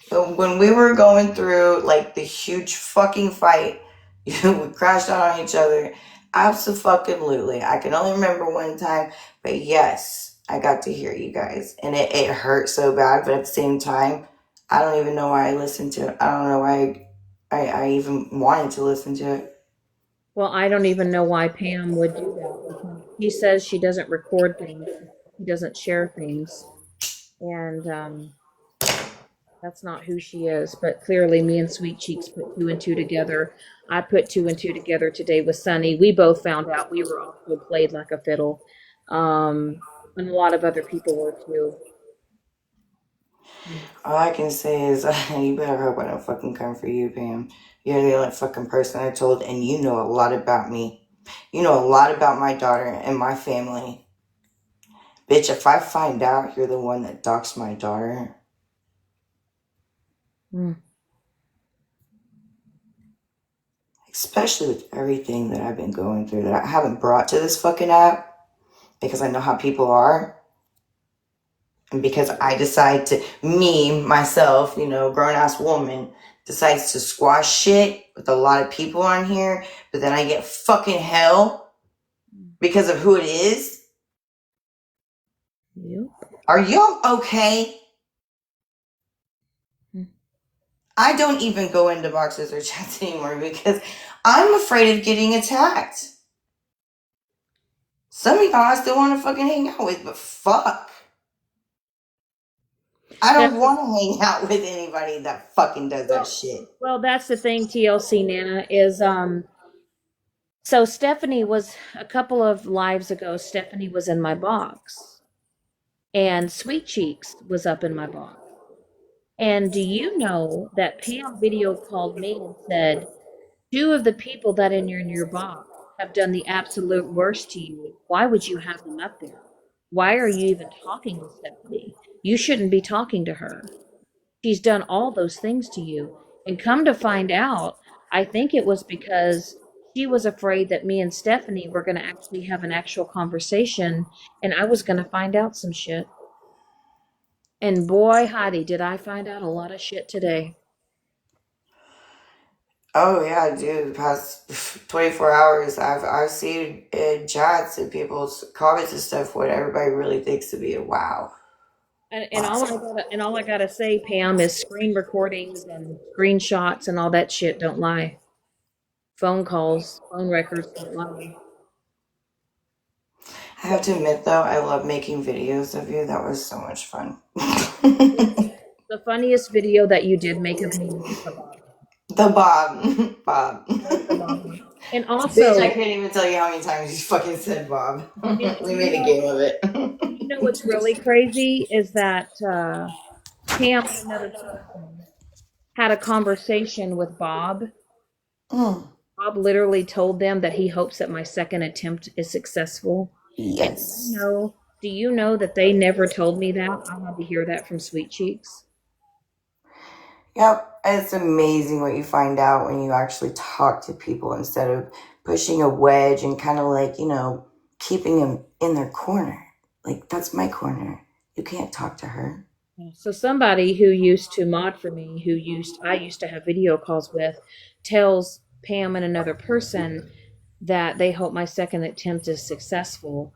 So when we were going through like the huge fucking fight, we crashed out on each other. Absolutely. I can only remember one time, but yes, I got to hear you guys. And it hurt so bad, but at the same time, I don't even know why I listened to it. I don't know why I even wanted to listen to it. Well, I don't even know why Pam would do that because she says she doesn't record things, she doesn't share things, and that's not who she is. But clearly, me and Sweet Cheeks put two and two together. I put two and two together today with Sunny. We both found out we were also played like a fiddle, um, and a lot of other people were too. All I can say is, you better hope I don't fucking come for you, Pam. You're the only fucking person I told, and you know a lot about me. You know a lot about my daughter and my family. Bitch, if I find out you're the one that doxed my daughter, Mm. especially with everything that I've been going through that I haven't brought to this fucking app because I know how people are, and because I decide to, me, myself, grown ass woman, decides to squash shit with a lot of people on here, but then I get fucking hell because of who it is. You? Are y'all okay? Mm. I don't even go into boxes or chats anymore because I'm afraid of getting attacked. Some of y'all I still want to fucking hang out with, but fuck. I don't That's want to hang out with anybody that fucking does that well, shit. well, that's the thing, TLC Nana, is so Stephanie was a couple of lives ago, Stephanie was in my box and Sweet Cheeks was up in my box. And do you know that Pam video called me and said, two of the people that are in your box have done the absolute worst to you. Why would you have them up there? Why are you even talking to Stephanie? You shouldn't be talking to her. She's done all those things to you. And come to find out, I think it was because she was afraid that me and Stephanie were going to actually have an actual conversation and I was going to find out some shit. And boy, Heidi, did I find out a lot of shit today. Oh yeah, dude. The past 24 hours, I've seen chats and people's comments and stuff. What everybody really thinks to be a wow. And all I gotta say, Pam, is screen recordings and screenshots and all that shit don't lie. Phone calls, phone records don't lie. I have to admit though, I love making videos of you. That was so much fun. The funniest video that you did make of me was the Bob. The Bob, Bob. Was the Bob one. And Bitch, I also, can't even tell you how many times you fucking said Bob. and We made a game of it. you know what's really crazy is that Pam and another person had a conversation with Bob, Mm. Bob literally told them that he hopes that my second attempt is successful. And Yes. do you know that they never told me that? I had to hear that from Sweet Cheeks. Yep. It's amazing what you find out when you actually talk to people instead of pushing a wedge and kind of like, keeping them in their corner. Like, that's my corner. You can't talk to her. So somebody who used to mod for me, I used to have video calls with, tells Pam and another person that they hope my second attempt is successful.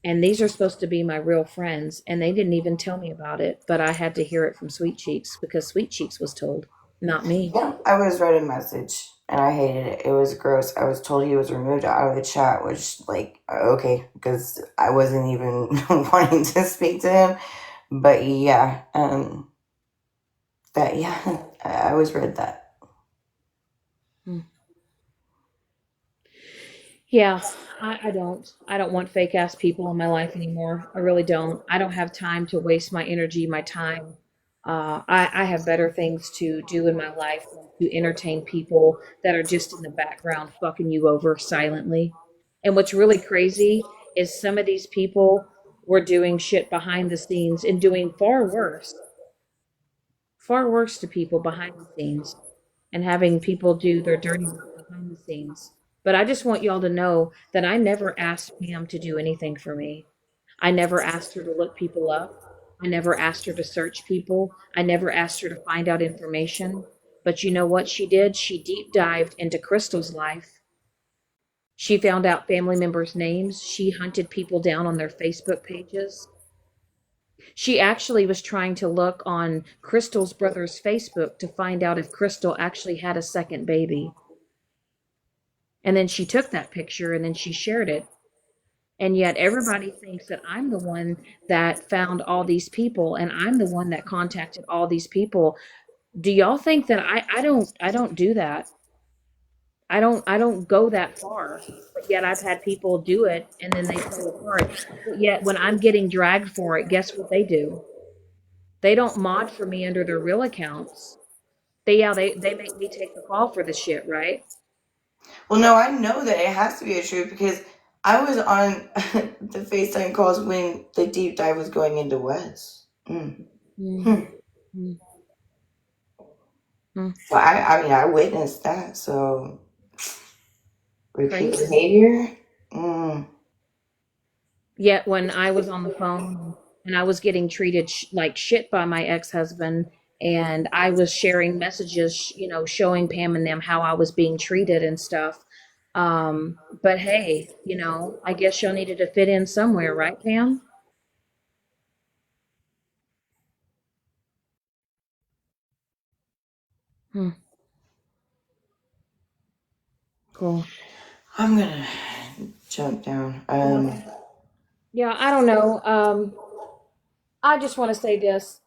And these are supposed to be my real friends, and they didn't even tell me about it, but I had to hear it from Sweet Cheeks because Sweet Cheeks was told, not me. Yeah, I was read a message and I hated it. It was gross. I was told he was removed out of the chat, which, like, okay, because I wasn't even wanting to speak to him. But yeah, yeah, I was read that. Hmm. Yeah, I don't want fake ass people in my life anymore. I really don't. I don't have time to waste my energy, my time. I have better things to do in my life than to entertain people that are just in the background fucking you over silently. And what's really crazy is some of these people were doing shit behind the scenes and doing far worse to people behind the scenes and having people do their dirty work behind the scenes. But I just want y'all to know that I never asked Pam to do anything for me. I never asked her to look people up. I never asked her to search people. I never asked her to find out information. But you know what she did? She deep dived into Crystal's life. She found out family members' names. She hunted people down on their Facebook pages. She actually was trying to look on Crystal's brother's Facebook to find out if Crystal actually had a second baby. And then she took that picture and then she shared it. And yet everybody thinks that I'm the one that found all these people and I'm the one that contacted all these people. Do y'all think that I don't do that. I don't go that far. But yet I've had people do it and then they fall apart. But yet when I'm getting dragged for it, guess what they do? They don't mod for me under their real accounts. They make me take the fall for the shit, right? Well, no, I know that it has to be a truth because I was on the FaceTime calls when the deep dive was going into Wes. Mm. Mm, Hmm. mm, mm. So I mean, I witnessed that. So repeat Crazy. behavior. Mm. Yet when I was on the phone and I was getting treated like shit by my ex-husband and I was sharing messages, showing Pam and them how I was being treated and stuff. But hey, I guess y'all needed to fit in somewhere, right, Pam? Hmm, cool. I'm gonna jump down. Yeah. Yeah, I don't know. I just want to say this.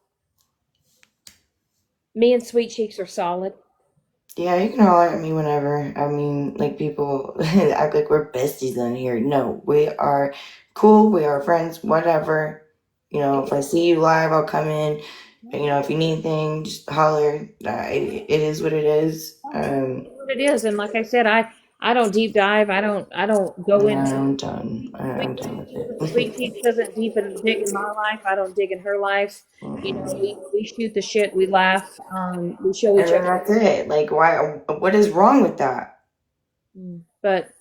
Me and Sweet Cheeks are solid. Yeah, you can holler at me whenever. I mean, like people act like we're besties in here. No, we are cool. We are friends. Whatever. If I see you live, I'll come in. If you need anything, just holler. It is what it is. What it is, and like I said, I don't deep dive. I don't go into I'm done. Sweet I'm done Cheeks with Sweet it. Cheeks doesn't dig in my life. I don't dig in her life. Mm-mm. We shoot the shit. We laugh. We show And each then other. that's it. Like, why? What is wrong with that? But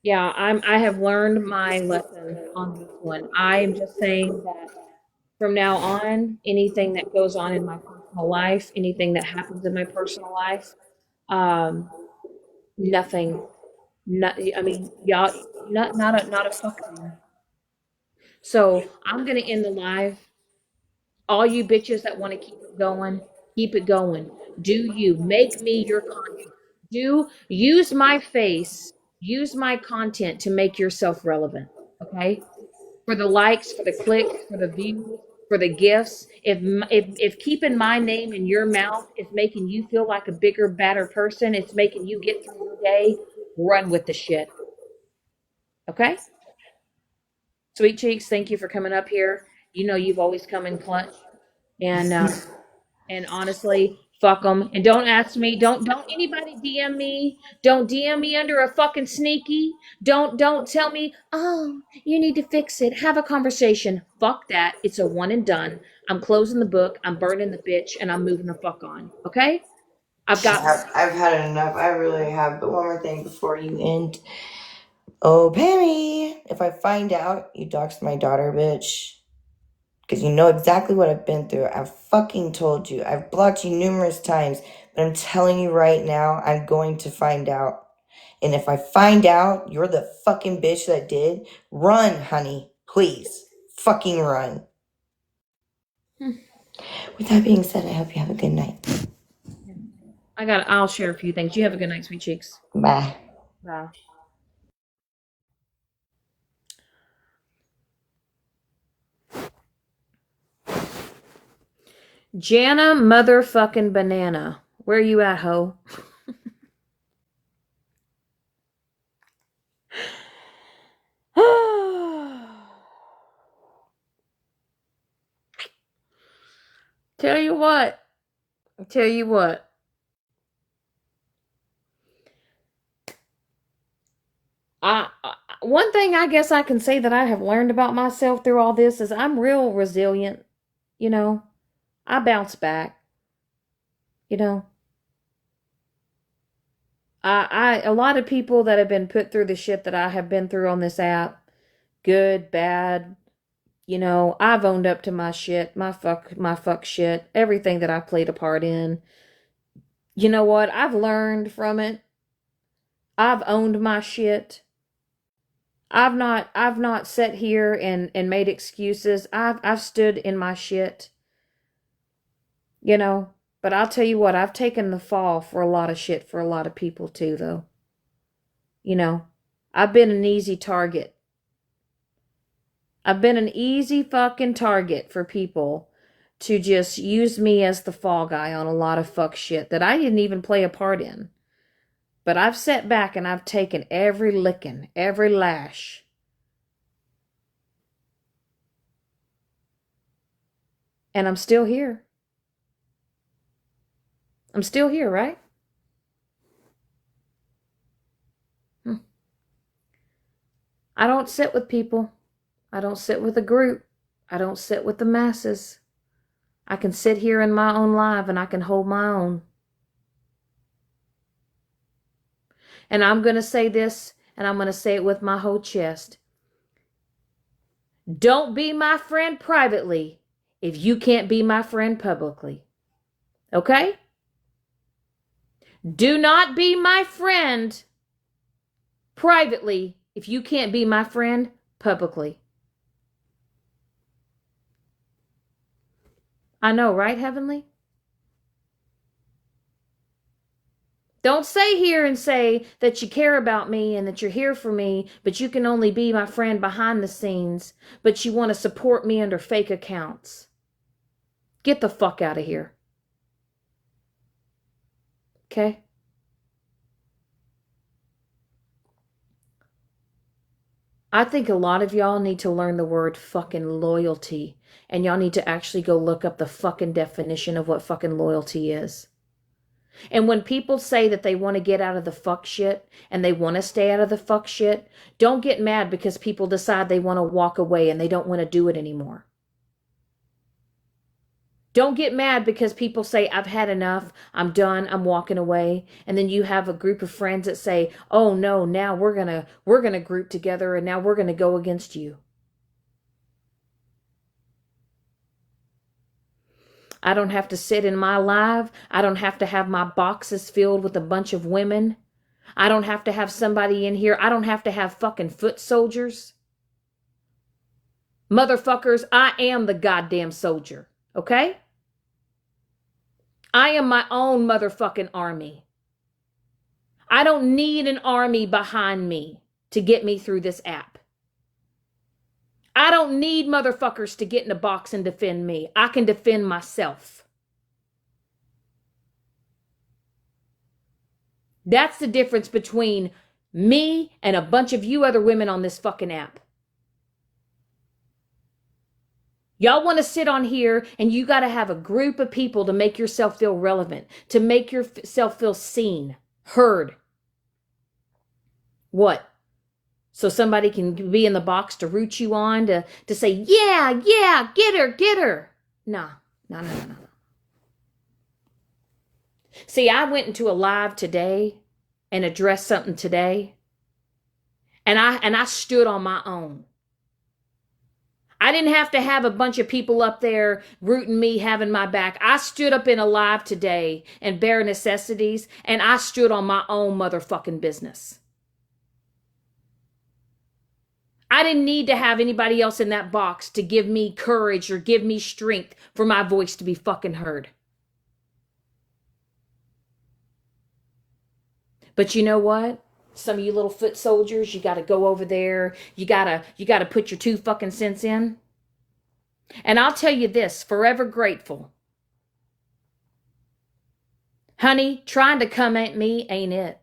yeah, I have learned my lesson on this one. I am just saying that from now on, anything that goes on in my personal life, anything that happens in my personal life, um, nothing. Not, I mean, y'all, not a fuck thing. So I'm gonna end the live. All you bitches that want to keep it going, keep it going. Do you make me your content? Do use my face, use my content to make yourself relevant. Okay, for the likes, for the clicks, for the views, for the gifts. If keeping my name in your mouth is making you feel like a bigger, better person, it's making you get through your day. Run with the shit. Okay. Sweet Cheeks, thank you for coming up here. You know you've always come in clutch. And honestly, Fuck them. And don't ask me. Don't anybody DM me. Don't DM me under a fucking sneaky. Don't tell me, oh, you need to fix it. Have a conversation. Fuck that. It's a one and done. I'm closing the book. I'm burning the bitch, and I'm moving the fuck on. Okay? I've got I've had enough. I really have. But one more thing before you end. Oh, Pammy, if I find out you doxed my daughter, bitch, because you know exactly what I've been through. I've fucking told you. I've blocked you numerous times, but I'm telling you right now, I'm going to find out. And if I find out you're the fucking bitch that did, run, honey. Please. Fucking run. With that being said, I hope you have a good night. I'll share a few things. You have a good night, sweet cheeks. Bye. Bye. Jana motherfucking banana. Where you at, ho? Tell you what. Tell you what. One thing I guess I can say that I have learned about myself through all this is I'm real resilient. You know, I bounce back. You know, a lot of people that have been put through the shit that I have been through on this app, good, bad, you know, I've owned up to my shit, my fuck shit, everything that I played a part in. You know what? I've learned from it. I've owned my shit. I've not sat here and made excuses. I've stood in my shit. You know, but I'll tell you what, I've taken the fall for a lot of shit for a lot of people too though. You know, I've been an easy target. I've been an easy fucking target for people to just use me as the fall guy on a lot of fuck shit that I didn't even play a part in. But I've sat back and I've taken every licking, every lash. And I'm still here. I'm still here, right? I don't sit with people. I don't sit with a group. I don't sit with the masses. I can sit here in my own life and I can hold my own. And I'm going to say this, and I'm going to say it with my whole chest. Don't be my friend privately if you can't be my friend publicly. Okay? Do not be my friend privately if you can't be my friend publicly. I know, right, Heavenly? Don't stay here and say that you care about me and that you're here for me, but you can only be my friend behind the scenes, but you want to support me under fake accounts. Get the fuck out of here. Okay? I think a lot of y'all need to learn the word fucking loyalty, and y'all need to actually go look up the fucking definition of what fucking loyalty is. And when people say that they want to get out of the fuck shit and they want to stay out of the fuck shit, don't get mad because people decide they want to walk away and they don't want to do it anymore. Don't get mad because people say, I've had enough, I'm done, I'm walking away. And then you have a group of friends that say, oh no, now we're gonna group together and now we're gonna go against you. I don't have to sit in my live. I don't have to have my boxes filled with a bunch of women. I don't have to have somebody in here. I don't have to have fucking foot soldiers. Motherfuckers, I am the goddamn soldier, okay? I am my own motherfucking army. I don't need an army behind me to get me through this app. I don't need motherfuckers to get in a box and defend me. I can defend myself. That's the difference between me and a bunch of you other women on this fucking app. Y'all want to sit on here and you got to have a group of people to make yourself feel relevant, to make yourself feel seen, heard. What? So somebody can be in the box to root you on, to say, yeah, yeah, get her, get her. Nah, no, no, no, no. See, I went into a live today and addressed something today, and I stood on my own. I didn't have to have a bunch of people up there rooting me, having my back. I stood up in a live today and bare necessities, and I stood on my own motherfucking business. I didn't need to have anybody else in that box to give me courage or give me strength for my voice to be fucking heard. But you know what? Some of you little foot soldiers, you got to go over there. You got to put your 2 fucking cents in. And I'll tell you this, forever grateful. Honey, trying to come at me ain't it.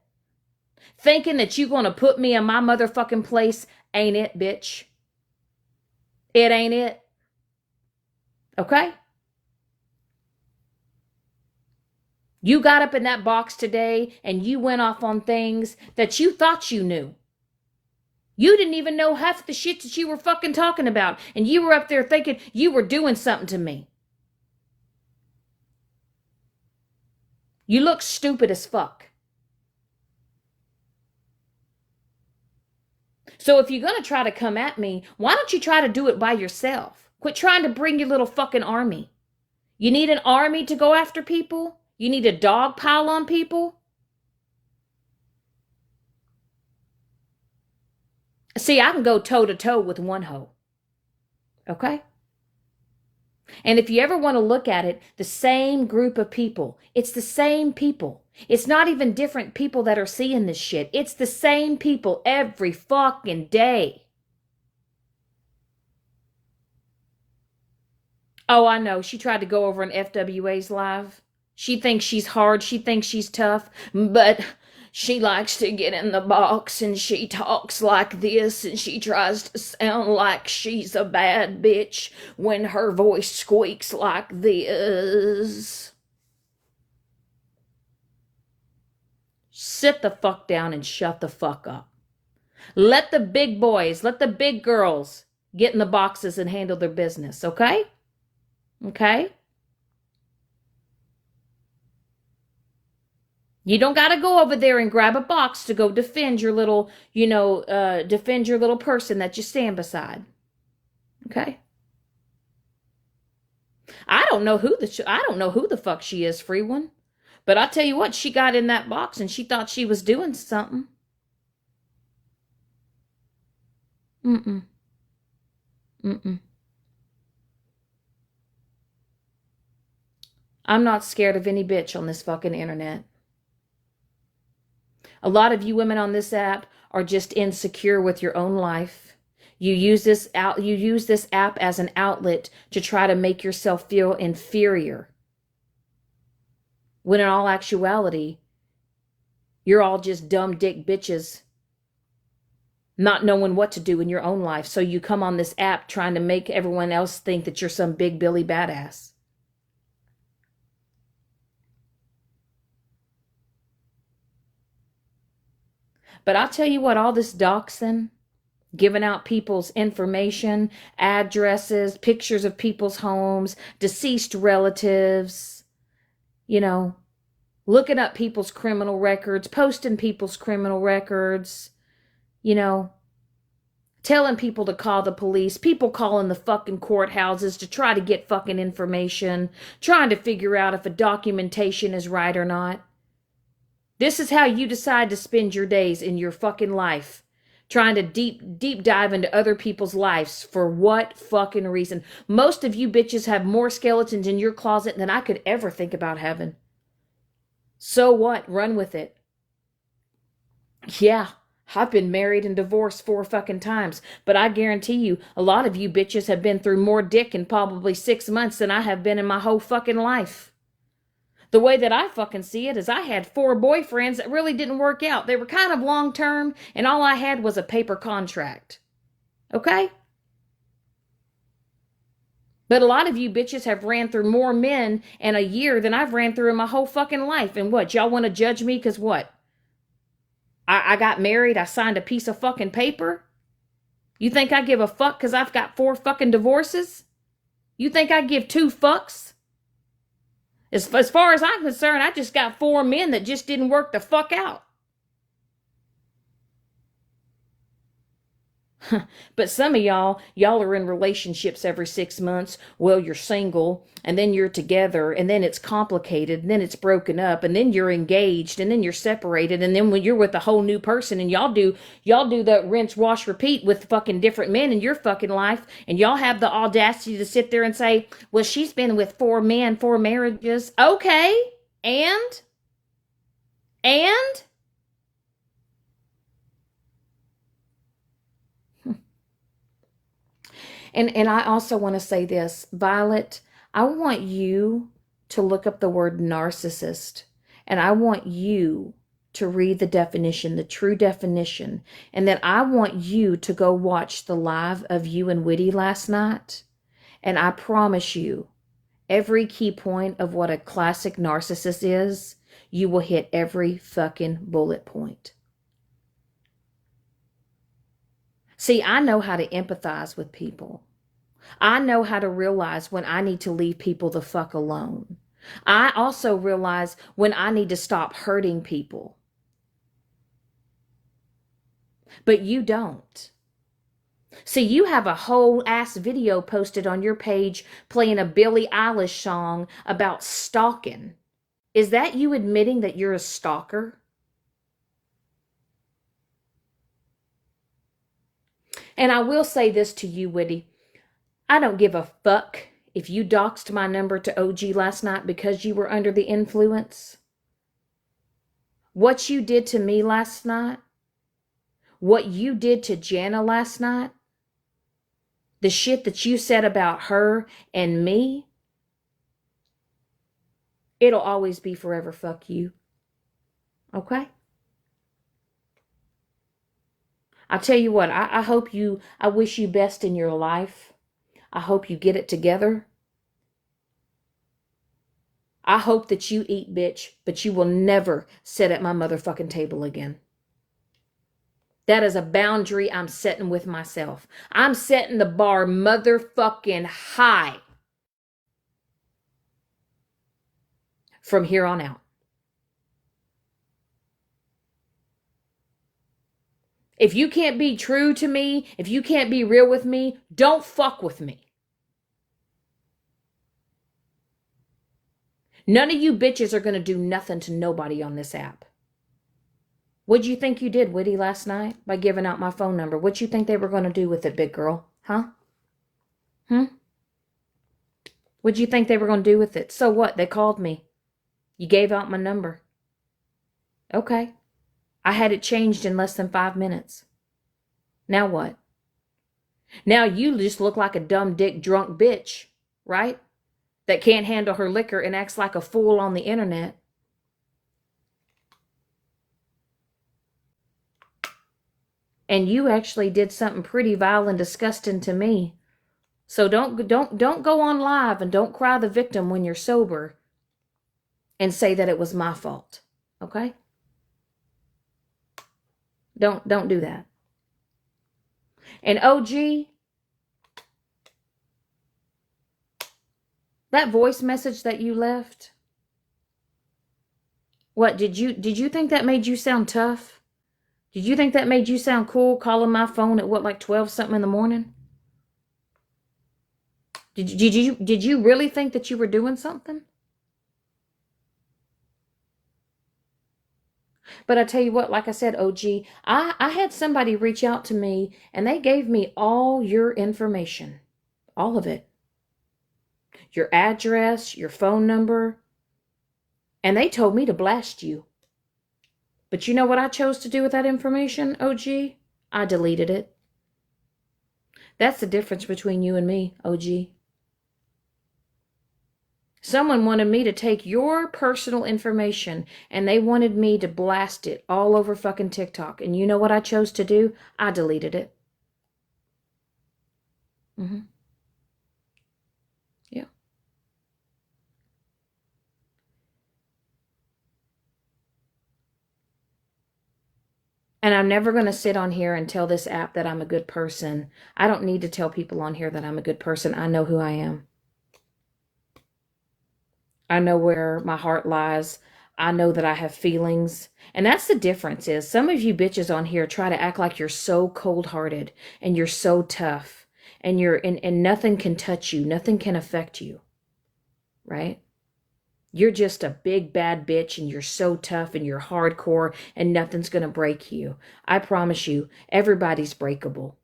Thinking that you going to put me in my motherfucking place ain't it, bitch. It ain't it. Okay? You got up in that box today and you went off on things that you thought you knew. You didn't even know half the shit that you were fucking talking about. And you were up there thinking you were doing something to me. You look stupid as fuck. So if you're going to try to come at me, why don't you try to do it by yourself? Quit trying to bring your little fucking army. You need an army to go after people? You need a dog pile on people? See, I can go toe to toe with one hoe. Okay? And if you ever want to look at it, the same group of people, it's the same people. It's not even different people that are seeing this shit. It's the same people every fucking day. Oh, I know. She tried to go over on FWA's live. She thinks she's hard. She thinks she's tough. But she likes to get in the box and she talks like this and she tries to sound like she's a bad bitch when her voice squeaks like this. Sit the fuck down and shut the fuck up. Let the big boys, let the big girls get in the boxes and handle their business, okay? Okay? You don't got to go over there and grab a box to go defend your little, defend your little person that you stand beside. Okay? I don't know who the fuck she is, free one. But I tell you what, she got in that box and she thought she was doing something. Mm-mm. Mm-mm. I'm not scared of any bitch on this fucking internet. A lot of you women on this app are just insecure with your own life. You use this app as an outlet to try to make yourself feel inferior. When in all actuality, you're all just dumb dick bitches not knowing what to do in your own life. So you come on this app trying to make everyone else think that you're some big Billy badass. But I'll tell you what, all this doxing, giving out people's information, addresses, pictures of people's homes, deceased relatives, looking up people's criminal records, posting people's criminal records, telling people to call the police, people calling the fucking courthouses to try to get fucking information, trying to figure out if a documentation is right or not. This is how you decide to spend your days in your fucking life. Trying to deep dive into other people's lives. For what fucking reason? Most of you bitches have more skeletons in your closet than I could ever think about having. So what? Run with it. Yeah, I've been married and divorced 4 fucking times. But I guarantee you, a lot of you bitches have been through more dick in probably 6 months than I have been in my whole fucking life. The way that I fucking see it is I had 4 boyfriends that really didn't work out. They were kind of long term, and all I had was a paper contract. Okay? But a lot of you bitches have ran through more men in a year than I've ran through in my whole fucking life. And what? Y'all want to judge me because what? I got married. I signed a piece of fucking paper. You think I give a fuck because I've got 4 fucking divorces? You think I give 2 fucks? As far as I'm concerned, I just got 4 men that just didn't work the fuck out. But some of y'all are in relationships every 6 months. Well, you're single, and then you're together, and then it's complicated, and then it's broken up, and then you're engaged, and then you're separated, and then when you're with a whole new person, and y'all do the rinse, wash, repeat with fucking different men in your fucking life, and y'all have the audacity to sit there and say, well, she's been with 4 men, 4 marriages. Okay, and And I also want to say this, Violet, I want you to look up the word narcissist, and I want you to read the definition, the true definition, and then I want you to go watch the live of you and Whitty last night, and I promise you, every key point of what a classic narcissist is, you will hit every fucking bullet point. See, I know how to empathize with people. I know how to realize when I need to leave people the fuck alone. I also realize when I need to stop hurting people. But you don't. See, you have a whole ass video posted on your page playing a Billie Eilish song about stalking. Is that you admitting that you're a stalker? And I will say this to you, Whitty. I don't give a fuck if you doxed my number to OG last night because you were under the influence. What you did to me last night, what you did to Jana last night, the shit that you said about her and me, it'll always be forever fuck you. Okay? I'll tell you what, I wish you best in your life. I hope you get it together. I hope that you eat, bitch, but you will never sit at my motherfucking table again. That is a boundary I'm setting with myself. I'm setting the bar motherfucking high from here on out. If you can't be true to me, if you can't be real with me, don't fuck with me. None of you bitches are going to do nothing to nobody on this app. What'd you think you did, Whitty, last night by giving out my phone number? What'd you think they were going to do with it, big girl? Huh? What'd you think they were going to do with it? So what? They called me. You gave out my number. Okay. I had it changed in less than 5 minutes. Now what? Now you just look like a dumb dick drunk bitch, right? That can't handle her liquor and acts like a fool on the internet. And you actually did something pretty vile and disgusting to me. So don't go on live and don't cry the victim when you're sober and say that it was my fault. Okay? Don't do that. And OG, that voice message that you left, what did you think that made you sound tough? Did you think that made you sound cool calling my phone at what, like 12 something in the morning? Did you really think that you were doing something? But I tell you what, like I said, OG, I had somebody reach out to me and they gave me all your information. All of it. Your address, your phone number. And they told me to blast you. But you know what I chose to do with that information, OG? I deleted it. That's the difference between you and me, OG. Someone wanted me to take your personal information and they wanted me to blast it all over fucking TikTok. And you know what I chose to do? I deleted it. And I'm never going to sit on here and tell this app that I'm a good person. I don't need to tell people on here that I'm a good person. I know who I am. I know where my heart lies. I know that I have feelings. And that's the difference is some of you bitches on here try to act like you're so cold-hearted and you're so tough and and nothing can touch you. Nothing can affect you. Right? You're just a big bad bitch and you're so tough and you're hardcore and nothing's going to break you. I promise you, everybody's breakable.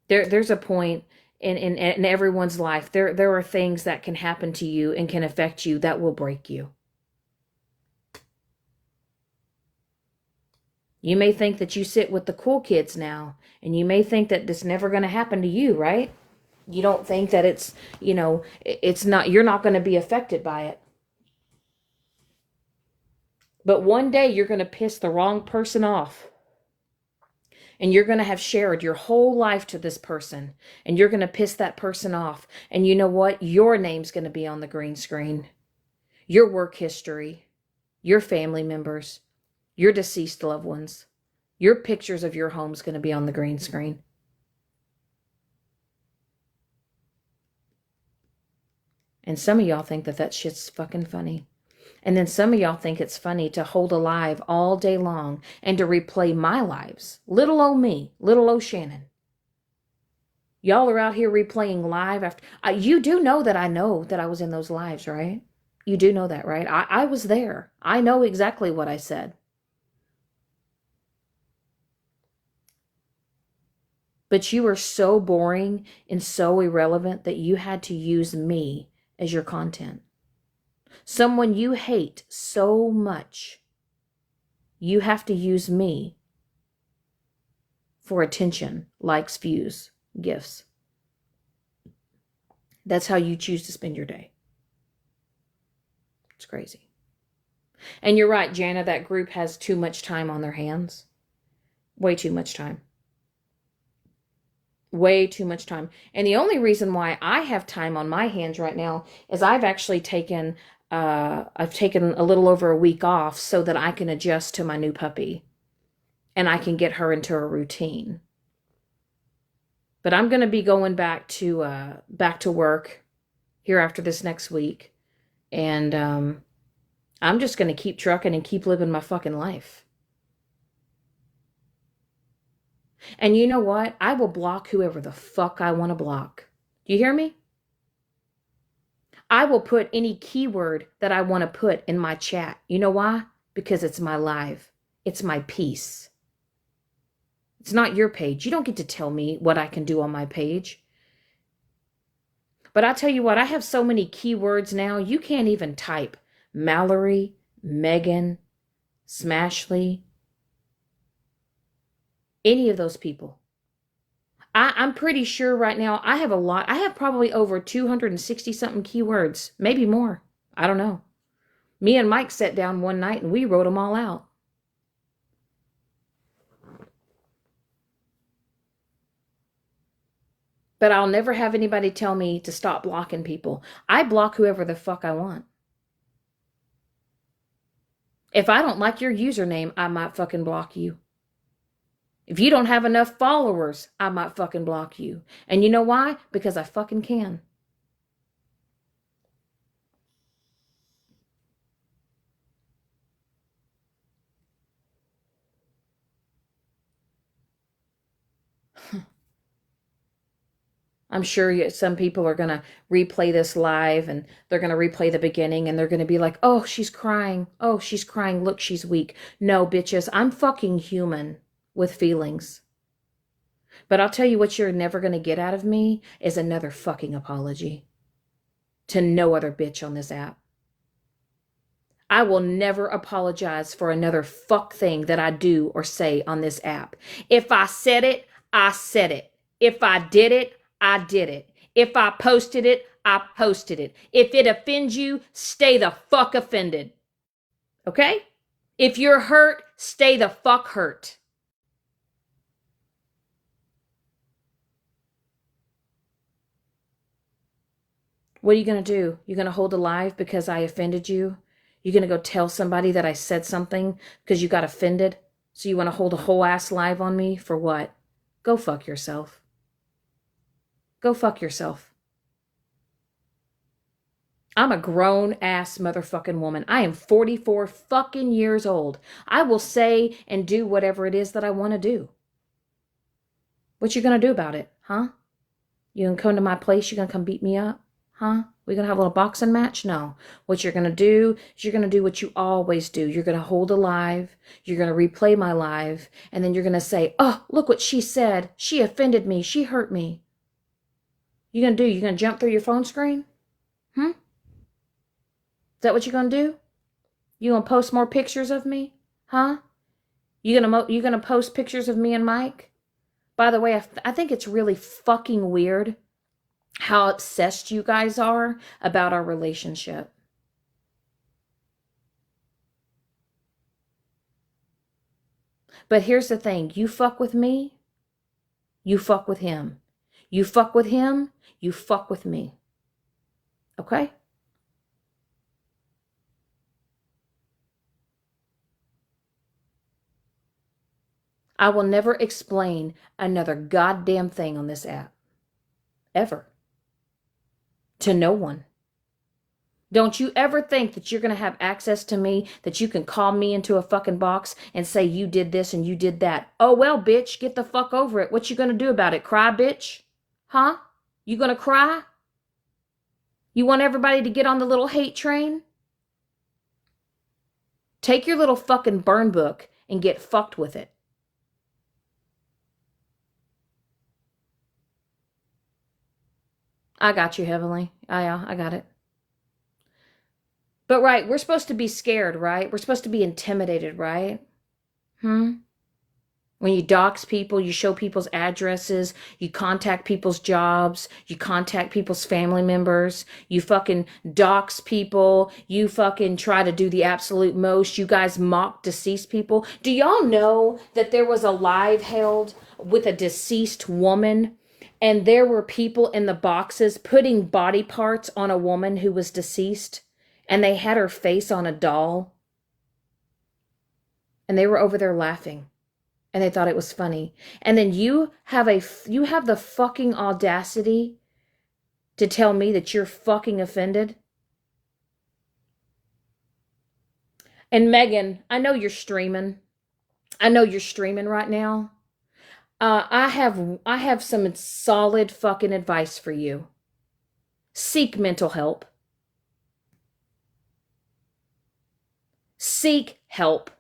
There's a point in everyone's life. There are things that can happen to you and can affect you that will break you. You may think that you sit with the cool kids now, and you may think that this never going to happen to you, right? You don't think that it's, it's not, you're not going to be affected by it. But one day you're going to piss the wrong person off. And you're going to have shared your whole life to this person. And you're going to piss that person off. And you know what? Your name's going to be on the green screen. Your work history. Your family members. Your deceased loved ones. Your pictures of your home's going to be on the green screen. And some of y'all think that shit's fucking funny. And then some of y'all think it's funny to hold alive all day long and to replay my lives. Little old me, little old Shannon. Y'all are out here replaying live after. You do know that I was in those lives, right? You do know that, right? I was there. I know exactly what I said. But you are so boring and so irrelevant that you had to use me as your content. Someone you hate so much, you have to use me for attention, likes, views, gifts. That's how you choose to spend your day. It's crazy. And you're right, Jana, that group has too much time on their hands. Way too much time. Way too much time. And the only reason why I have time on my hands right now is I've actually taken a little over a week off so that I can adjust to my new puppy and I can get her into a routine. But I'm going to be going back to work here after this next week. And I'm just going to keep trucking and keep living my fucking life. And you know what? I will block whoever the fuck I want to block. Do you hear me? I will put any keyword that I want to put in my chat. You know why? Because it's my live. It's my piece. It's not your page. You don't get to tell me what I can do on my page. But I tell you what, I have so many keywords now, you can't even type Mallory, Megan, Smashley, any of those people. I'm pretty sure right now I have a lot. I have probably over 260 something keywords, maybe more. I don't know. Me and Mike sat down one night and we wrote them all out. But I'll never have anybody tell me to stop blocking people. I block whoever the fuck I want. If I don't like your username, I might fucking block you. If you don't have enough followers, I might fucking block you. And you know why? Because I fucking can. I'm sure some people are going to replay this live and they're going to replay the beginning and they're going to be like, oh, she's crying. Oh, she's crying. Look, she's weak. No, bitches, I'm fucking human with feelings. But I'll tell you what you're never going to get out of me is another fucking apology to no other bitch on this app. I will never apologize for another fuck thing that I do or say on this app. If I said it, I said it. If I did it, I did it. If I posted it, I posted it. If it offends you, stay the fuck offended. Okay? If you're hurt, stay the fuck hurt. What are you going to do? You're going to hold alive because I offended you? You gonna go tell somebody that I said something because you got offended? So you want to hold a whole ass live on me for what? Go fuck yourself. Go fuck yourself. I'm a grown ass motherfucking woman. I am 44 fucking years old. I will say and do whatever it is that I want to do. What you gonna do about it, huh? You gonna come to my place? You gonna come beat me up? Huh? We gonna have a little boxing match? No. What you're gonna do is you're gonna do what you always do. You're gonna hold a live. You're gonna replay my live. And then you're gonna say, oh, look what she said. She offended me. She hurt me. You gonna do? You gonna jump through your phone screen? Is that what you're gonna do? You gonna post more pictures of me? Huh? You gonna post pictures of me and Mike? By the way, I think it's really fucking weird how obsessed you guys are about our relationship. But here's the thing. You fuck with me, you fuck with him. You fuck with him, you fuck with me. Okay? I will never explain another goddamn thing on this app. Ever. To no one. Don't you ever think that you're going to have access to me, that you can call me into a fucking box and say you did this and you did that. Oh, well, bitch, get the fuck over it. What you going to do about it? Cry, bitch? Huh? You going to cry? You want everybody to get on the little hate train? Take your little fucking burn book and get fucked with it. I got you, Heavenly. I got it. But right, we're supposed to be scared, right? We're supposed to be intimidated, right? When you dox people, you show people's addresses, you contact people's jobs, you contact people's family members, you fucking dox people, you fucking try to do the absolute most, you guys mock deceased people. Do y'all know that there was a live held with a deceased woman and there were people in the boxes putting body parts on a woman who was deceased and they had her face on a doll and they were over there laughing? And they thought it was funny. And then you have the fucking audacity to tell me that you're fucking offended? And Megan, I know you're streaming. I know you're streaming right now. I have some solid fucking advice for you. Seek mental help. Seek help.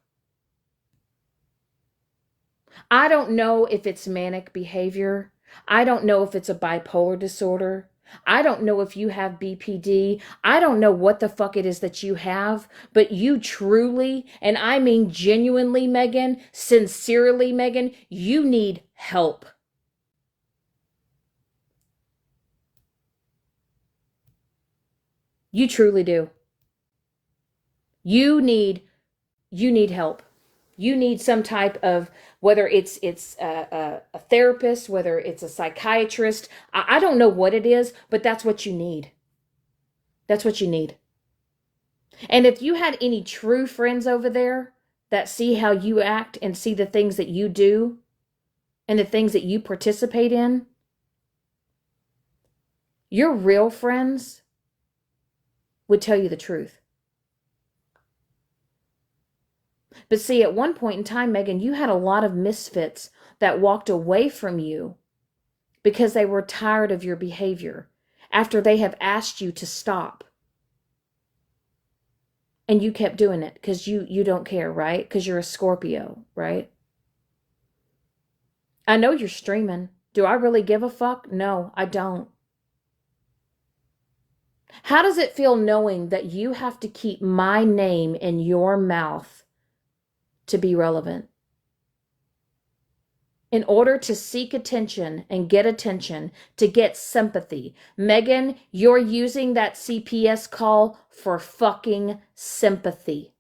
I don't know if it's manic behavior. I don't know if it's a bipolar disorder. I don't know if you have BPD. I don't know what the fuck it is that you have, but you truly, and I mean genuinely, Megan, sincerely, Megan, you need help. You truly do. You need help. You need some type of, whether it's a therapist, whether it's a psychiatrist. I don't know what it is, but that's what you need. That's what you need. And if you had any true friends over there that see how you act and see the things that you do and the things that you participate in, your real friends would tell you the truth. But see, at one point in time, Megan, you had a lot of misfits that walked away from you because they were tired of your behavior after they have asked you to stop. And you kept doing it because you don't care, right? Because you're a Scorpio, right? I know you're streaming. Do I really give a fuck? No, I don't. How does it feel knowing that you have to keep my name in your mouth to be relevant? In order to seek attention and get attention, to get sympathy. Megan, you're using that CPS call for fucking sympathy.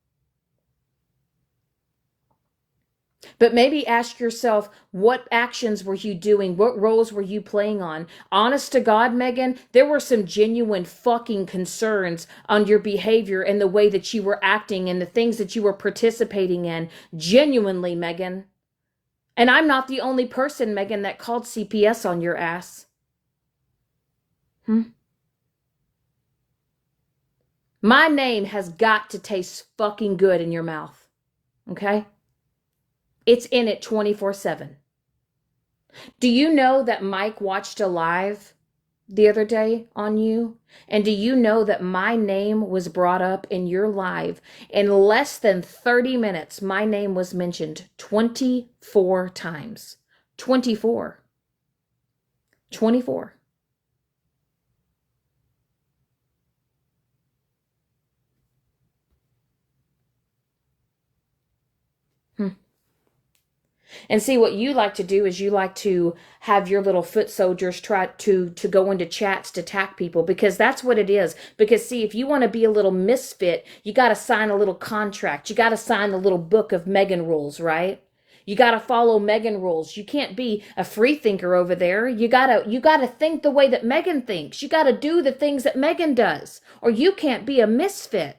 But maybe ask yourself, what actions were you doing? What roles were you playing on? Honest to God, Megan, there were some genuine fucking concerns on your behavior and the way that you were acting and the things that you were participating in. Genuinely, Megan. And I'm not the only person, Megan, that called CPS on your ass. My name has got to taste fucking good in your mouth. Okay? It's in it 24/7. Do you know that Mike watched a live the other day on you? And do you know that my name was brought up in your live? In less than 30 minutes, my name was mentioned 24 times. 24. 24. And see, what you like to do is you like to have your little foot soldiers try to go into chats to attack people, because that's what it is. Because see, if you want to be a little misfit, you got to sign a little contract. You got to sign the little book of Megan rules, right? You got to follow Megan rules. You can't be a free thinker over there. You got to think the way that Megan thinks. You got to do the things that Megan does, or you can't be a misfit.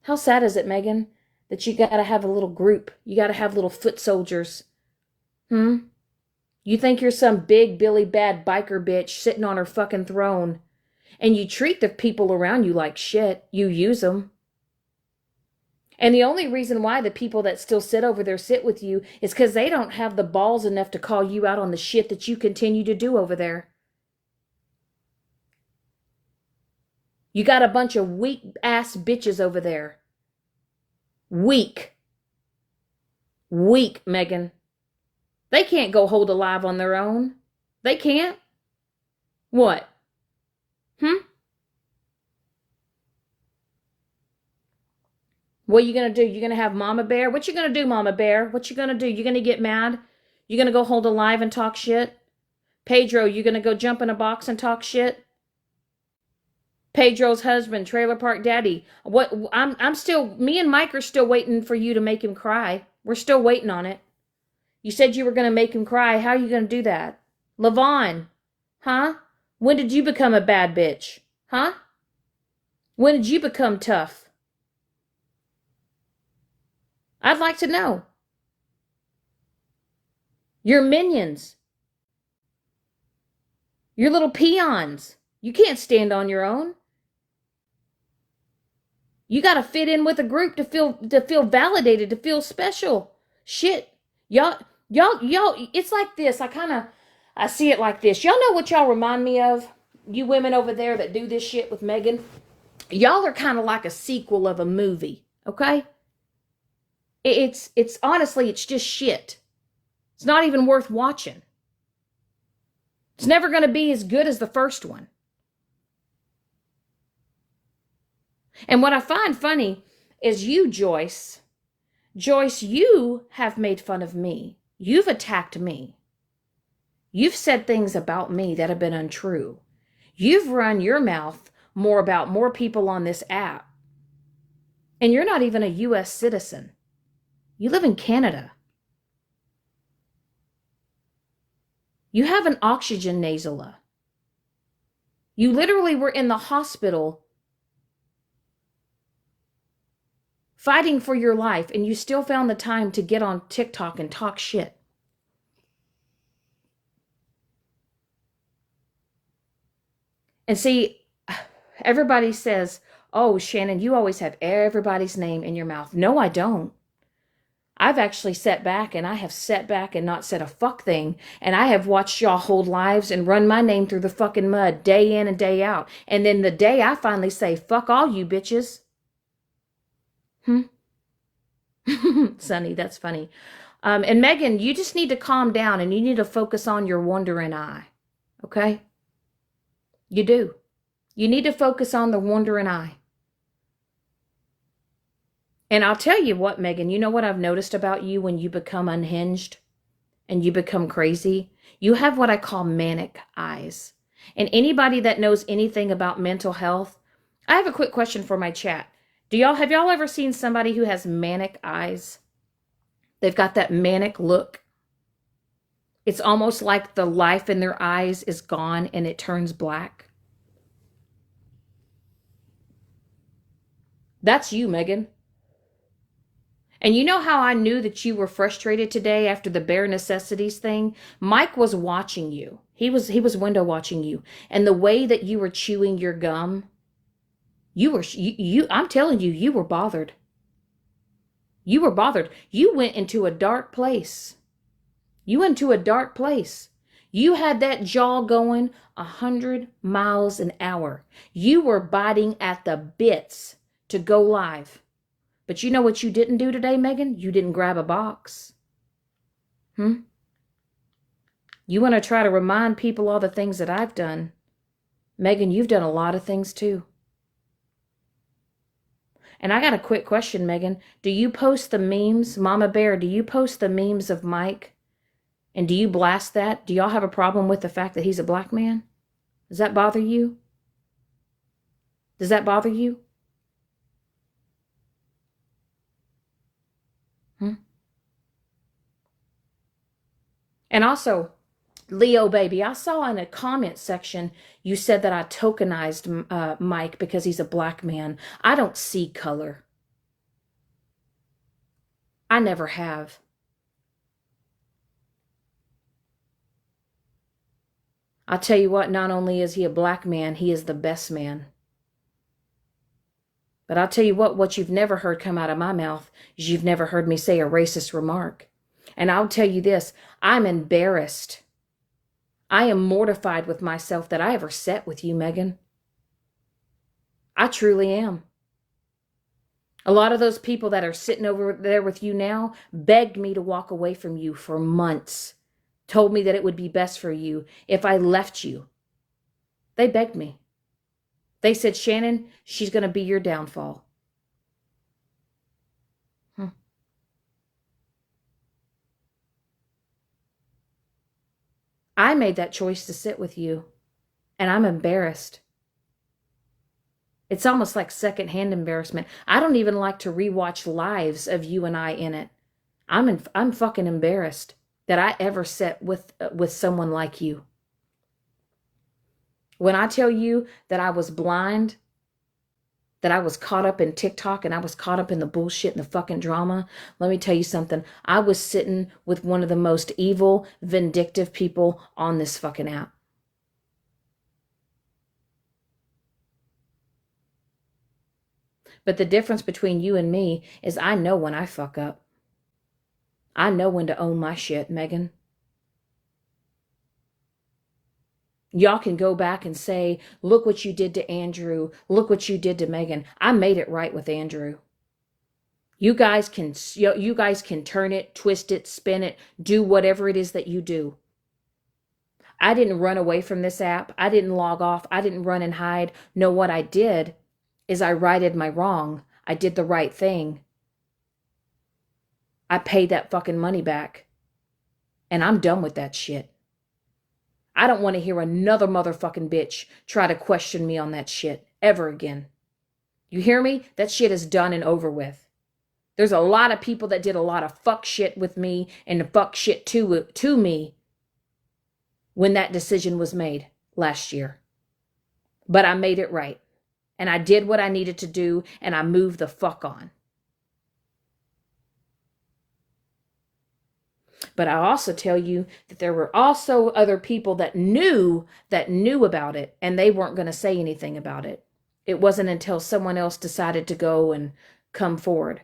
How sad is it, Megan, that you gotta have a little group? You gotta have little foot soldiers. You think you're some big Billy Bad biker bitch sitting on her fucking throne, and you treat the people around you like shit. You use them. And the only reason why the people that still sit over there sit with you is because they don't have the balls enough to call you out on the shit that you continue to do over there. You got a bunch of weak ass bitches over there. Weak. Weak, Megan. They can't go hold a live on their own. They can't. What? What are you going to do? You going to have Mama Bear? What you going to do, Mama Bear? What you going to do? You going to get mad? You going to go hold a live and talk shit? Pedro, you going to go jump in a box and talk shit? Pedro's husband, Trailer Park Daddy. What? I'm still, me and Mike are still waiting for you to make him cry. We're still waiting on it. You said you were going to make him cry. How are you going to do that? Levon, huh? When did you become a bad bitch? Huh? When did you become tough? I'd like to know. Your minions. Your little peons. You can't stand on your own. You got to fit in with a group to feel validated, to feel special. Shit. Y'all, it's like this. I see it like this. Y'all know what y'all remind me of? You women over there that do this shit with Megan. Y'all are kind of like a sequel of a movie, okay? It's honestly, it's just shit. It's not even worth watching. It's never going to be as good as the first one. And what I find funny is you, Joyce. Joyce, you have made fun of me. You've attacked me. You've said things about me that have been untrue. You've run your mouth more about more people on this app. And you're not even a U.S. citizen. You live in Canada. You have an oxygen nasala. You literally were in the hospital fighting for your life, and you still found the time to get on TikTok and talk shit. And see, everybody says, oh, Shannon, you always have everybody's name in your mouth. No, I don't. I've actually sat back and not said a fuck thing. And I have watched y'all hold lives and run my name through the fucking mud day in and day out. And then the day I finally say, fuck all you bitches. Sonny, that's funny. And Megan, you just need to calm down and you need to focus on your wandering eye. Okay? You do. You need to focus on the wandering eye. And I'll tell you what, Megan, you know what I've noticed about you when you become unhinged and you become crazy? You have what I call manic eyes. And anybody that knows anything about mental health, I have a quick question for my chat. Have y'all ever seen somebody who has manic eyes? They've got that manic look. It's almost like the life in their eyes is gone and it turns black. That's you, Megan. And you know how I knew that you were frustrated today after the bare necessities thing? Mike was watching you. He was window watching you. And the way that you were chewing your gum, I'm telling you, you were bothered. You were bothered. You went into a dark place. You went into a dark place. You had that jaw going 100 miles an hour. You were biting at the bits to go live. But you know what you didn't do today, Megan? You didn't grab a box. You want to try to remind people all the things that I've done. Megan, you've done a lot of things too. And I got a quick question, Megan. Do you post the memes? Mama Bear, do you post the memes of Mike? And do you blast that? Do y'all have a problem with the fact that he's a black man? Does that bother you? Does that bother you? And also, Leo baby, I saw in a comment section you said that I tokenized Mike because he's a black man. I don't see color. I never have. I'll tell you what, not only is he a black man, he is the best man. But I'll tell you what you've never heard come out of my mouth is you've never heard me say a racist remark. And I'll tell you this, I'm embarrassed. I am mortified with myself that I ever sat with you, Megan. I truly am. A lot of those people that are sitting over there with you now begged me to walk away from you for months. Told me that it would be best for you if I left you. They begged me. They said, Shannon, she's going to be your downfall. I made that choice to sit with you, and I'm embarrassed. It's almost like secondhand embarrassment. I don't even like to rewatch lives of you and I in it. I'm fucking embarrassed that I ever sat with someone like you. When I tell you that I was blind, that I was caught up in TikTok and I was caught up in the bullshit and the fucking drama, let me tell you something. I was sitting with one of the most evil, vindictive people on this fucking app. But the difference between you and me is I know when I fuck up. I know when to own my shit, Megan. Y'all can go back and say, look what you did to Andrew. Look what you did to Megan. I made it right with Andrew. You guys can turn it, twist it, spin it, do whatever it is that you do. I didn't run away from this app. I didn't log off. I didn't run and hide. No, what I did is I righted my wrong. I did the right thing. I paid that fucking money back. And I'm done with that shit. I don't want to hear another motherfucking bitch try to question me on that shit ever again. You hear me? That shit is done and over with. There's a lot of people that did a lot of fuck shit with me and fuck shit to me when that decision was made last year. But I made it right. And I did what I needed to do and I moved the fuck on. But I also tell you that there were also other people that knew about it and they weren't going to say anything about it. It wasn't until someone else decided to go and come forward.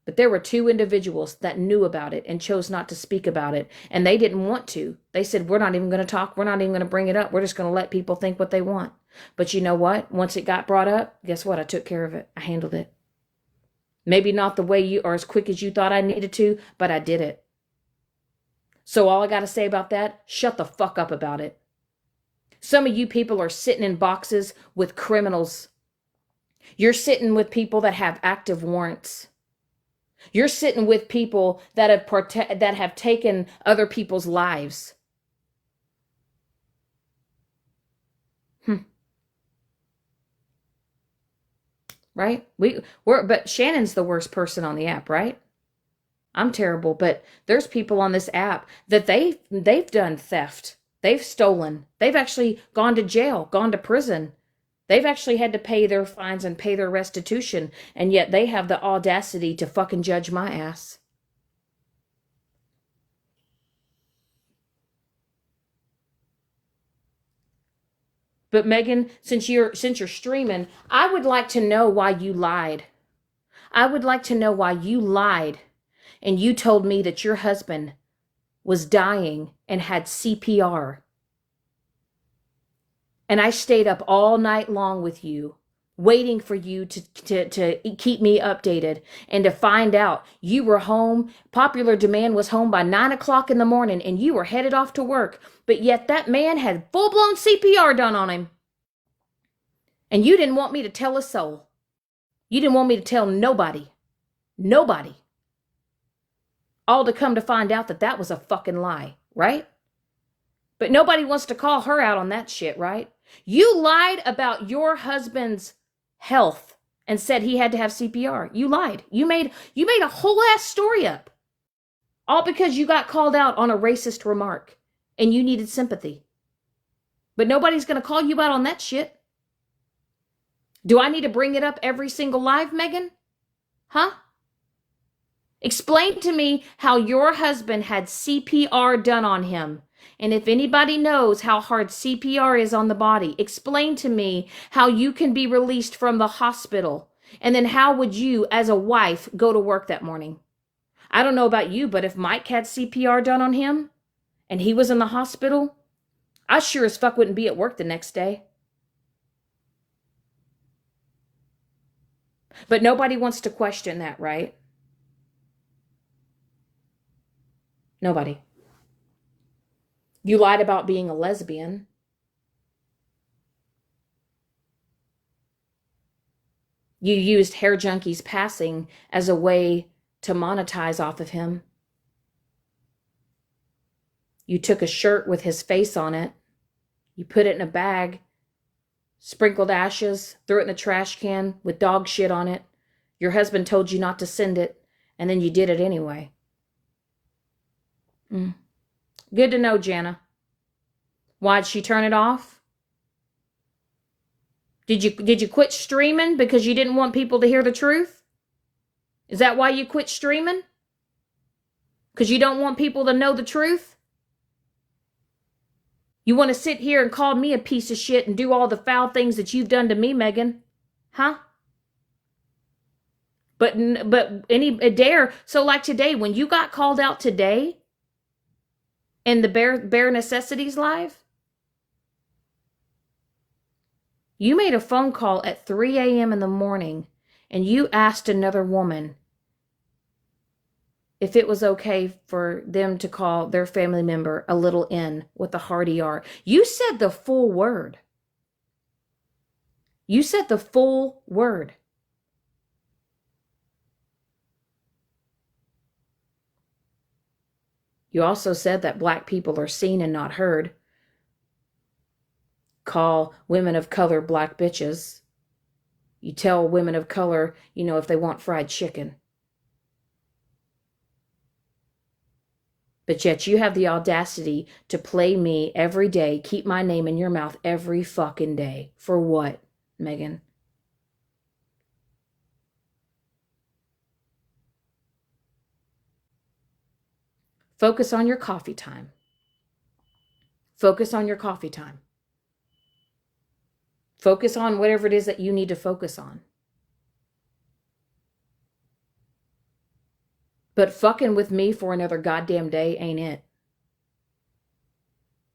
But there were two individuals that knew about it and chose not to speak about it. And they didn't want to. They said, we're not even going to talk. We're not even going to bring it up. We're just going to let people think what they want. But you know what? Once it got brought up, guess what? I took care of it. I handled it. Maybe not the way you or as quick as you thought I needed to, but I did it. So all I got to say about that, shut the fuck up about it. Some of you people are sitting in boxes with criminals. You're sitting with people that have active warrants. You're sitting with people that have taken other people's lives. right? But Shannon's the worst person on the app, right? I'm terrible, but there's people on this app that they've done theft. They've stolen. They've actually gone to jail, gone to prison. They've actually had to pay their fines and pay their restitution, and yet they have the audacity to fucking judge my ass. But Megan, since you're streaming, I would like to know why you lied. I would like to know why you lied and you told me that your husband was dying and had CPR. And I stayed up all night long with you, waiting for you to keep me updated and to find out you were home. Popular Demand was home by 9 o'clock in the morning and you were headed off to work. But yet that man had full-blown CPR done on him. And you didn't want me to tell a soul. You didn't want me to tell nobody. Nobody. All to come to find out that that was a fucking lie, right? But nobody wants to call her out on that shit, right? You lied about your husband's health and said he had to have CPR. You lied. You made a whole ass story up. All because you got called out on a racist remark and you needed sympathy. But nobody's going to call you out on that shit. Do I need to bring it up every single live, Megan? Huh? Explain to me how your husband had CPR done on him. And if anybody knows how hard CPR is on the body, explain to me how you can be released from the hospital. And then how would you, as a wife, go to work that morning? I don't know about you, but if Mike had CPR done on him and he was in the hospital, I sure as fuck wouldn't be at work the next day. But nobody wants to question that, right? Nobody. You lied about being a lesbian. You used Hair Junkie's passing as a way to monetize off of him. You took a shirt with his face on it. You put it in a bag, sprinkled ashes, threw it in a trash can with dog shit on it. Your husband told you not to send it, and then you did it anyway. Good to know, Jana. Why'd she turn it off? Did you quit streaming because you didn't want people to hear the truth? Is that why you quit streaming? Because you don't want people to know the truth? You want to sit here and call me a piece of shit and do all the foul things that you've done to me, Megan? Huh? But any dare, so like today, when you got called out today in the Bare Necessities Live, you made a phone call at 3 a.m. in the morning and you asked another woman if it was okay for them to call their family member a little N with a hard ER. You said the full word. You said the full word. You also said that black people are seen and not heard. Call women of color black bitches. You tell women of color, if they want fried chicken. But yet you have the audacity to play me every day, keep my name in your mouth every fucking day. For what, Megan? Focus on your coffee time. Focus on your coffee time. Focus on whatever it is that you need to focus on. But fucking with me for another goddamn day ain't it.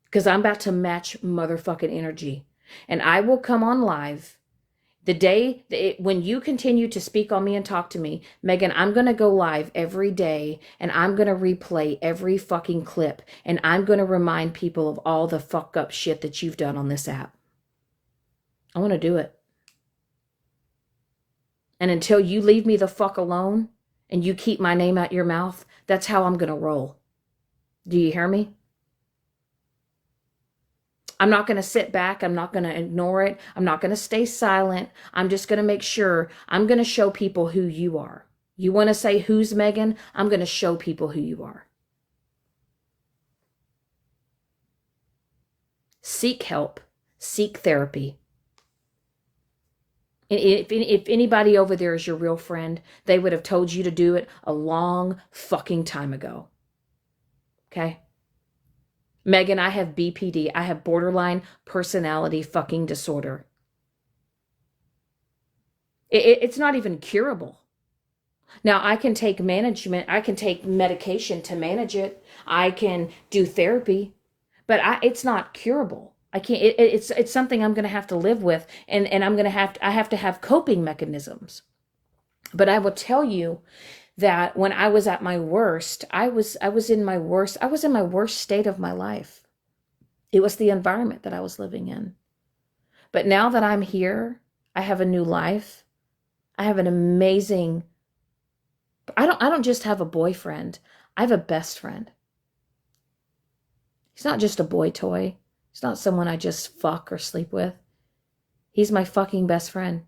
Because I'm about to match motherfucking energy. And I will come on live the day when you continue to speak on me and talk to me, Megan, I'm going to go live every day and I'm going to replay every fucking clip and I'm going to remind people of all the fuck up shit that you've done on this app. I want to do it. And until you leave me the fuck alone and you keep my name out your mouth, that's how I'm going to roll. Do you hear me? I'm not going to sit back. I'm not going to ignore it. I'm not going to stay silent. I'm just going to make sure I'm going to show people who you are. You want to say, who's Megan? I'm going to show people who you are. Seek help. Seek therapy. If anybody over there is your real friend, they would have told you to do it a long fucking time ago. Okay? Megan, I have BPD. I have borderline personality fucking disorder. It's not even curable. Now, I can take management, I can take medication to manage it. I can do therapy, but it's not curable. I can't, it's something I'm going to have to live with, and I'm going to I have to have coping mechanisms. But I will tell you that when I was at my worst, I was in my worst state of my life. It was the environment that I was living in. But now that I'm here, I have a new life. I have an amazing, I don't just have a boyfriend. I have a best friend. He's not just a boy toy. He's not someone I just fuck or sleep with. He's my fucking best friend.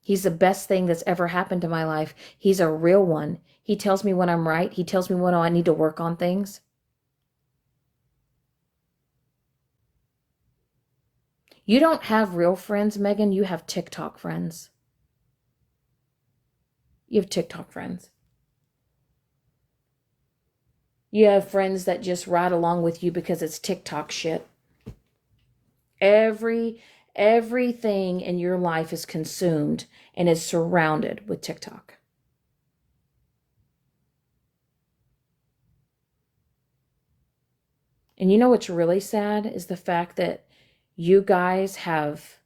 He's the best thing that's ever happened to my life. He's a real one. He tells me when I'm right. He tells me when I need to work on things. You don't have real friends, Megan. You have TikTok friends. You have TikTok friends. You have friends that just ride along with you because it's TikTok shit. Everything in your life is consumed and is surrounded with TikTok. And you know what's really sad is the fact that you guys have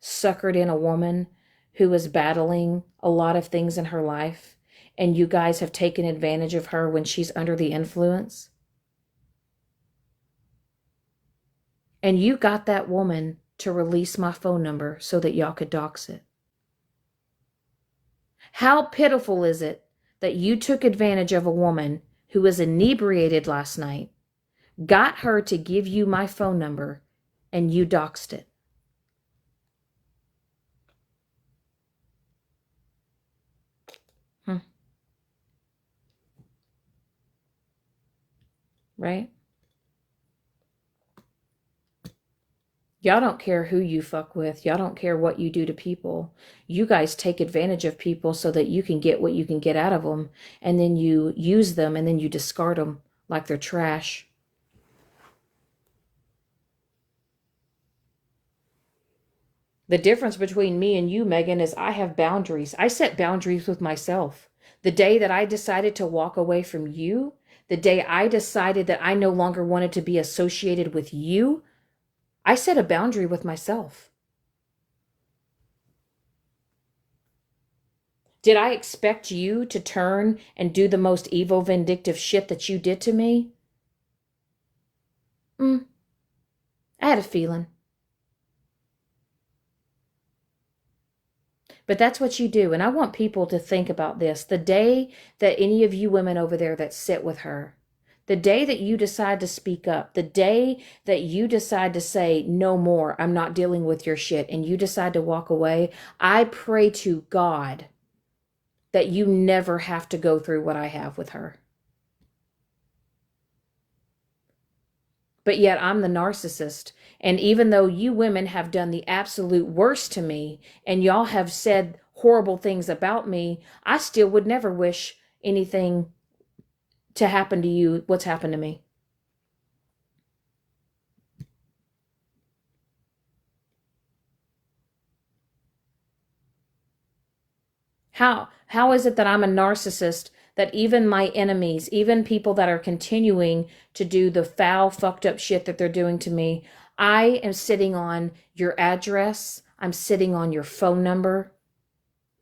suckered in a woman who is battling a lot of things in her life, and you guys have taken advantage of her when she's under the influence. And you got that woman to release my phone number so that y'all could dox it. How pitiful is it that you took advantage of a woman who was inebriated last night, got her to give you my phone number, and you doxed it? Right? Y'all don't care who you fuck with. Y'all don't care what you do to people. You guys take advantage of people so that you can get what you can get out of them. And then you use them and then you discard them like they're trash. The difference between me and you, Megan, is I have boundaries. I set boundaries with myself. The day that I decided to walk away from you, the day I decided that I no longer wanted to be associated with you, I set a boundary with myself. Did I expect you to turn and do the most evil, vindictive shit that you did to me? I had a feeling. But that's what you do. And I want people to think about this. The day that any of you women over there that sit with her, the day that you decide to speak up, the day that you decide to say, no more, I'm not dealing with your shit, and you decide to walk away, I pray to God that you never have to go through what I have with her. But yet I'm the narcissist. And even though you women have done the absolute worst to me, and y'all have said horrible things about me, I still would never wish anything to happen to you, what's happened to me. How is it that I'm a narcissist, that even my enemies, even people that are continuing to do the foul, fucked up shit that they're doing to me, I am sitting on your address, I'm sitting on your phone number,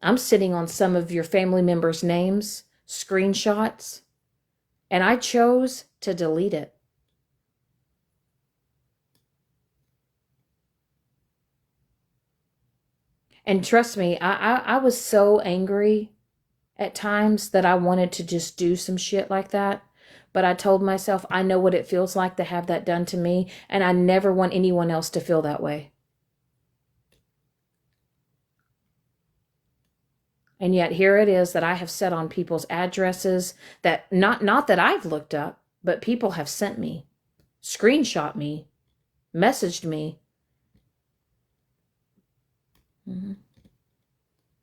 I'm sitting on some of your family members' names, screenshots, and I chose to delete it. And trust me, I was so angry at times that I wanted to just do some shit like that. But I told myself, I know what it feels like to have that done to me, and I never want anyone else to feel that way. And yet here it is that I have set on people's addresses that not that I've looked up, but people have sent me, screenshot me, messaged me.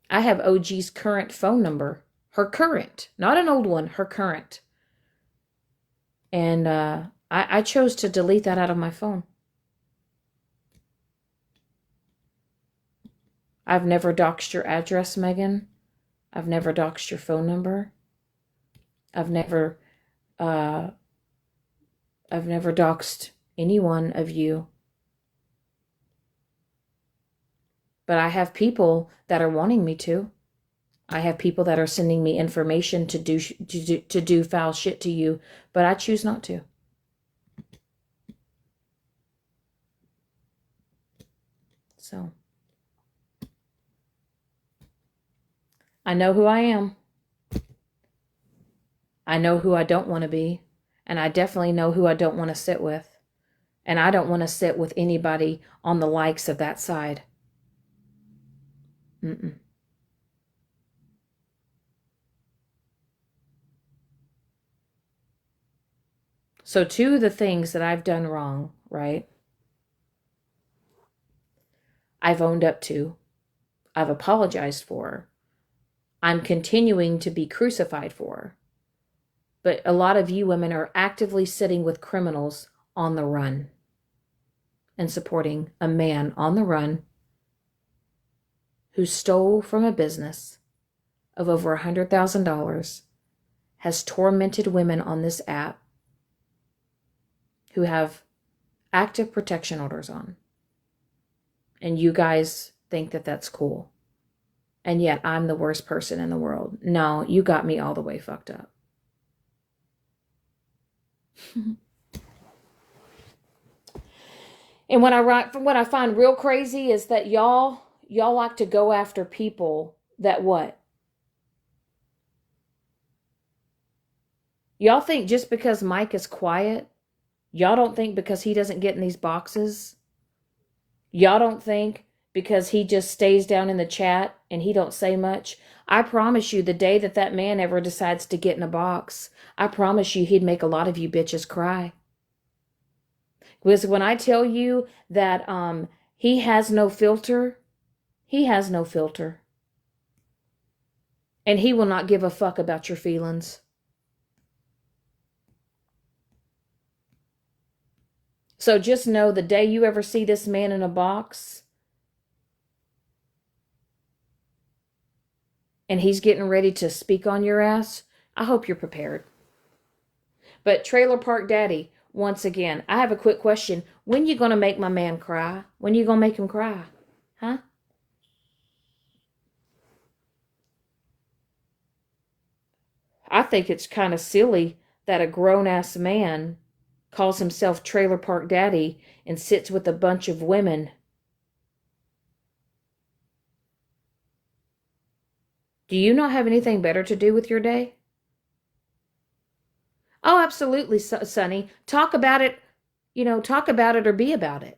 I have OG's current phone number, her current, not an old one, her current. And I chose to delete that out of my phone. I've never doxed your address, Megan. I've never doxed your phone number. I've never doxed any one of you. But I have people that are wanting me to. I have people that are sending me information to do foul shit to you, but I choose not to. So I know who I am. I know who I don't want to be, and I definitely know who I don't want to sit with. And I don't want to sit with anybody on the likes of that side. Mm-mm. So two of the things that I've done wrong, right? I've owned up to. I've apologized for. I'm continuing to be crucified for. But a lot of you women are actively sitting with criminals on the run and supporting a man on the run who stole from a business of over $100,000, has tormented women on this app who have active protection orders on. And you guys think that that's cool. And yet I'm the worst person in the world. No, you got me all the way fucked up. And what I find real crazy is that y'all like to go after people that what? Y'all think just because Mike is quiet, y'all don't think because he doesn't get in these boxes, y'all don't think because he just stays down in the chat and he don't say much. I promise you, the day that man ever decides to get in a box, I promise you he'd make a lot of you bitches cry. Because when I tell you that he has no filter, he has no filter. And he will not give a fuck about your feelings. So just know the day you ever see this man in a box and he's getting ready to speak on your ass, I hope you're prepared. But Trailer Park Daddy, once again, I have a quick question. When you going to make my man cry? When you going to make him cry? Huh? I think it's kind of silly that a grown-ass man calls himself Trailer Park Daddy and sits with a bunch of women. Do you not have anything better to do with your day? Oh, absolutely, Sonny. Talk about it, talk about it or be about it.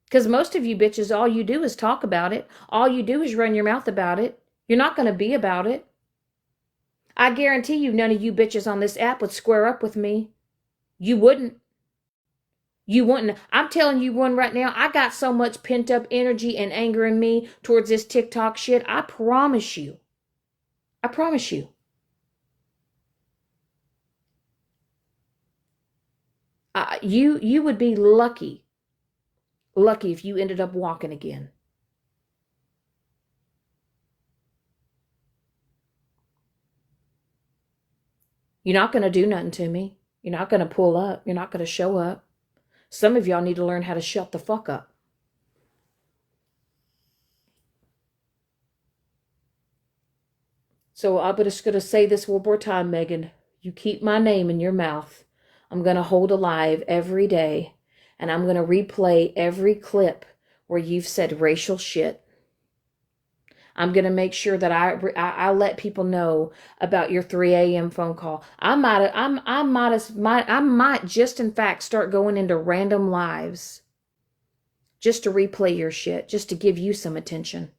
Because most of you bitches, all you do is talk about it. All you do is run your mouth about it. You're not going to be about it. I guarantee you none of you bitches on this app would square up with me. You wouldn't. You wouldn't. I'm telling you one right now, I got so much pent up energy and anger in me towards this TikTok shit. I promise you. I promise you. You would be lucky if you ended up walking again. You're not going to do nothing to me. You're not going to pull up. You're not going to show up. Some of y'all need to learn how to shut the fuck up. So I'm just going to say this one more time, Megan. You keep my name in your mouth. I'm going to hold alive every day. And I'm going to replay every clip where you've said racial shit. I'm going to make sure that I let people know about your 3 a.m. phone call. I might just in fact start going into random lives just to replay your shit, just to give you some attention.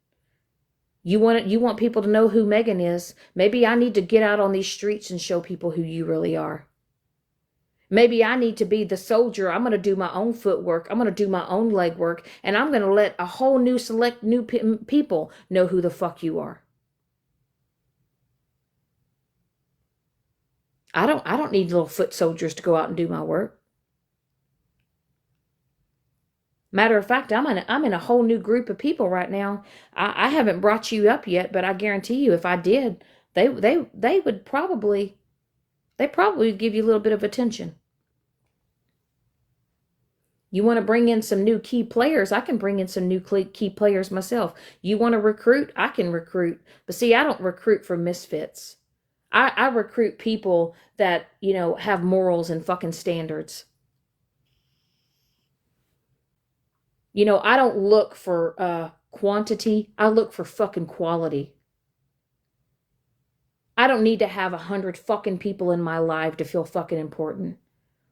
You want people to know who Megan is. Maybe I need to get out on these streets and show people who you really are. Maybe I need to be the soldier. I'm going to do my own footwork. I'm going to do my own leg work. And I'm going to let a whole new select new people know who the fuck you are. I don't need little foot soldiers to go out and do my work. Matter of fact, I'm in a whole new group of people right now. I haven't brought you up yet, but I guarantee you if I did, they would probably give you a little bit of attention. You want to bring in some new key players? I can bring in some new key players myself. You want to recruit? I can recruit. But see, I don't recruit for misfits. I recruit people that, have morals and fucking standards. I don't look for quantity. I look for fucking quality. I don't need to have 100 fucking people in my life to feel fucking important.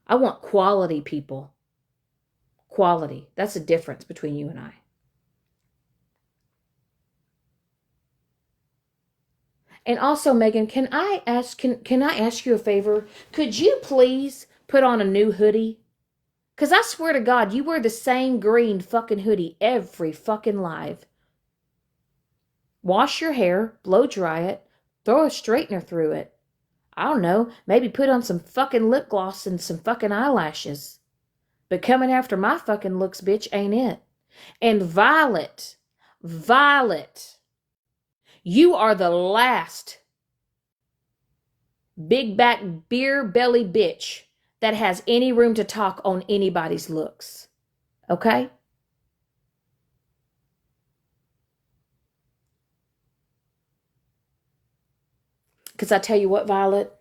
I want quality people. Quality. That's the difference between you and I. And also, Megan, can I ask you a favor? Could you please put on a new hoodie? Because I swear to God, you wear the same green fucking hoodie every fucking live. Wash your hair, blow dry it, throw a straightener through it. I don't know, maybe put on some fucking lip gloss and some fucking eyelashes. But coming after my fucking looks, bitch, ain't it? And Violet, you are the last big back beer belly bitch that has any room to talk on anybody's looks. Okay? Because I tell you what, Violet,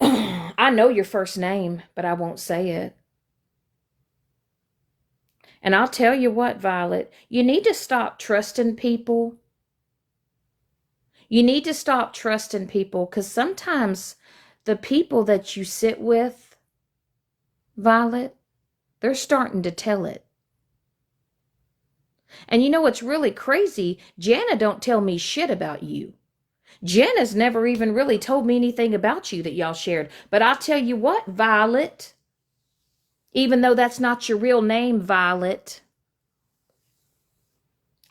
I know your first name, but I won't say it. And I'll tell you what, Violet, you need to stop trusting people. You need to stop trusting people because sometimes the people that you sit with, Violet, they're starting to tell it. And you know what's really crazy? Jana don't tell me shit about you. Jana's never even really told me anything about you that y'all shared. But I'll tell you what, Violet, even though that's not your real name, Violet,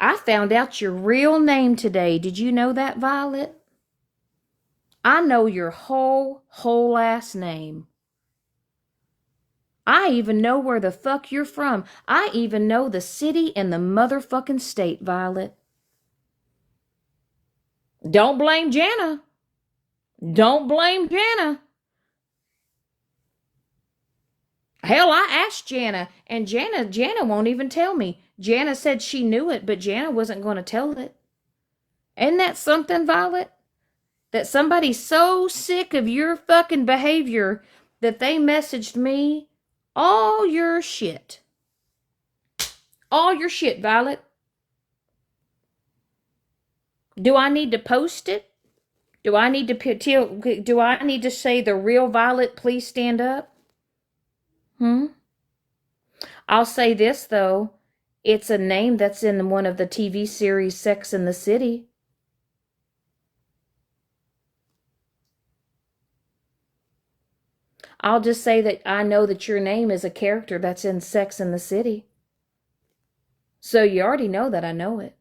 I found out your real name today. Did you know that, Violet? I know your whole ass name. I even know where the fuck you're from. I even know the city and the motherfucking state, Violet. Don't blame Jana. Don't blame Jana. Hell, I asked Jana, and Jana won't even tell me. Jana said she knew it, but Jana wasn't going to tell it. Isn't that something, Violet? That somebody's so sick of your fucking behavior that they messaged me all your shit. All your shit, Violet. Do I need to post it? Do I need to say the real Violet, please stand up? I'll say this though. It's a name that's in one of the TV series Sex and the City. I'll just say that I know that your name is a character that's in Sex and the City. So you already know that I know it.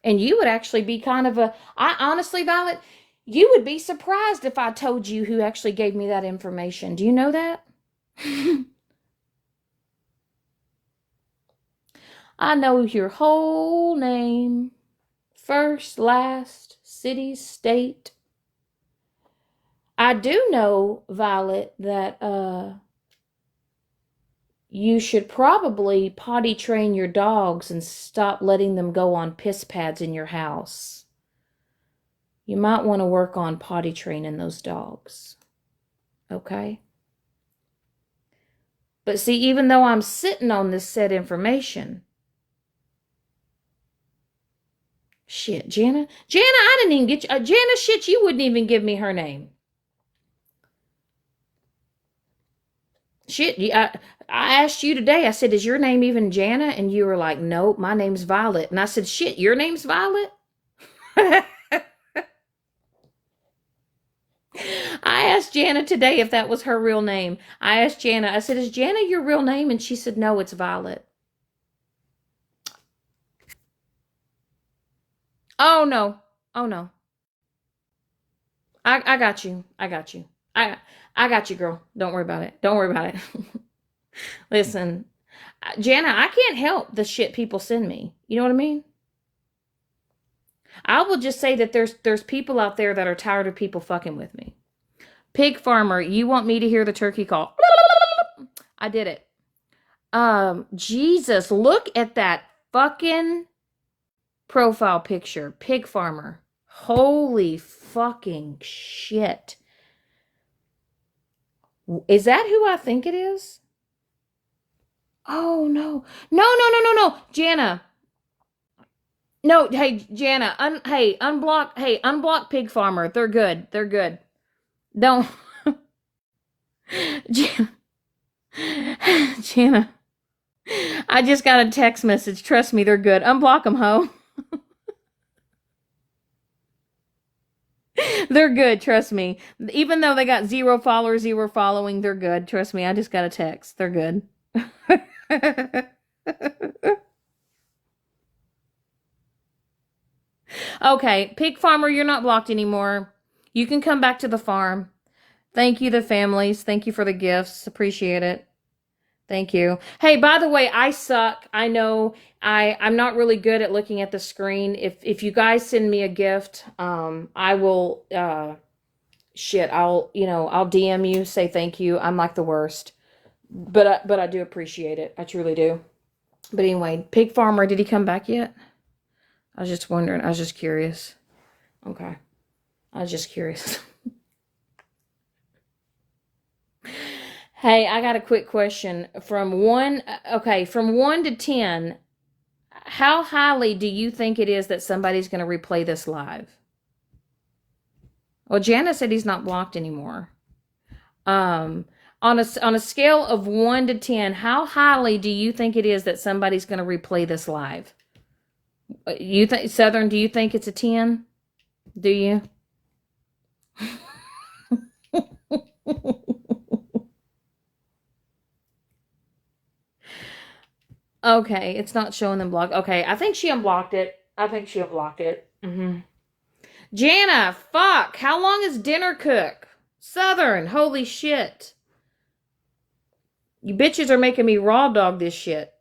And you would actually be kind of I honestly, Violet, you would be surprised if I told you who actually gave me that information. Do you know that? I know your whole name. First, last, city, state. I do know, Violet, that you should probably potty train your dogs and stop letting them go on piss pads in your house. You might want to work on potty training those dogs. Okay? But see, even though I'm sitting on this said information, shit, Jana, I didn't even get you. Jana, shit, you wouldn't even give me her name. Shit, I asked you today, I said, is your name even Jana? And you were like, nope, my name's Violet. And I said, shit, your name's Violet? I asked Jana today if that was her real name. I asked Jana, I said, is Jana your real name? And she said, no, it's Violet. Oh, no. Oh, no. I got you. I got you. I got you, girl. Don't worry about it. Don't worry about it. Listen, Jana, I can't help the shit people send me. You know what I mean? I will just say that there's people out there that are tired of people fucking with me. Pig farmer, you want me to hear the turkey call? I did it. Jesus, look at that fucking profile picture. Pig farmer. Holy fucking shit. Is that who I think it is? Oh no. No. Jana. No, hey Jana, unblock pig farmer. They're good. They're good. Don't Jana. Jana. I just got a text message. Trust me, they're good. Unblock them, ho. They're good, trust me. Even though they got 0 followers, 0 following, they're good. Trust me, I just got a text. They're good. Okay, pig farmer, you're not blocked anymore. You can come back to the farm. Thank you, the families. Thank you for the gifts. Appreciate it. Thank you. Hey, by the way, I suck. I know I'm not really good at looking at the screen. If you guys send me a gift, I will I'll DM you, say thank you. I'm like the worst. But I do appreciate it. I truly do. But anyway, pig farmer, did he come back yet? I was just wondering. I was just curious. Okay. I was just curious. Hey, I got a quick question. From 1 to 10, how highly do you think it is that somebody's going to replay this live? Well, Jana said he's not blocked anymore. On a scale of 1 to 10, how highly do you think it is that somebody's going to replay this live? You think Southern? Do you think it's a 10? Do you? Okay, it's not showing them blocked. Okay, I think she unblocked it. Jana, fuck! How long is dinner cook? Southern, holy shit! You bitches are making me raw dog this shit.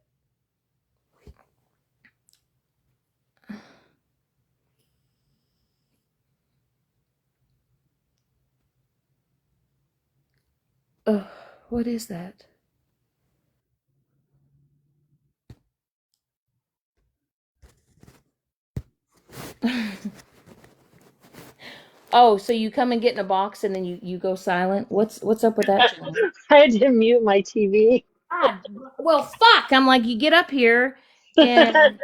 Ugh, what is that? Oh, so you come and get in a box and then you go silent? What's up with that? I had to mute my TV. God, well, fuck! I'm like, you get up here and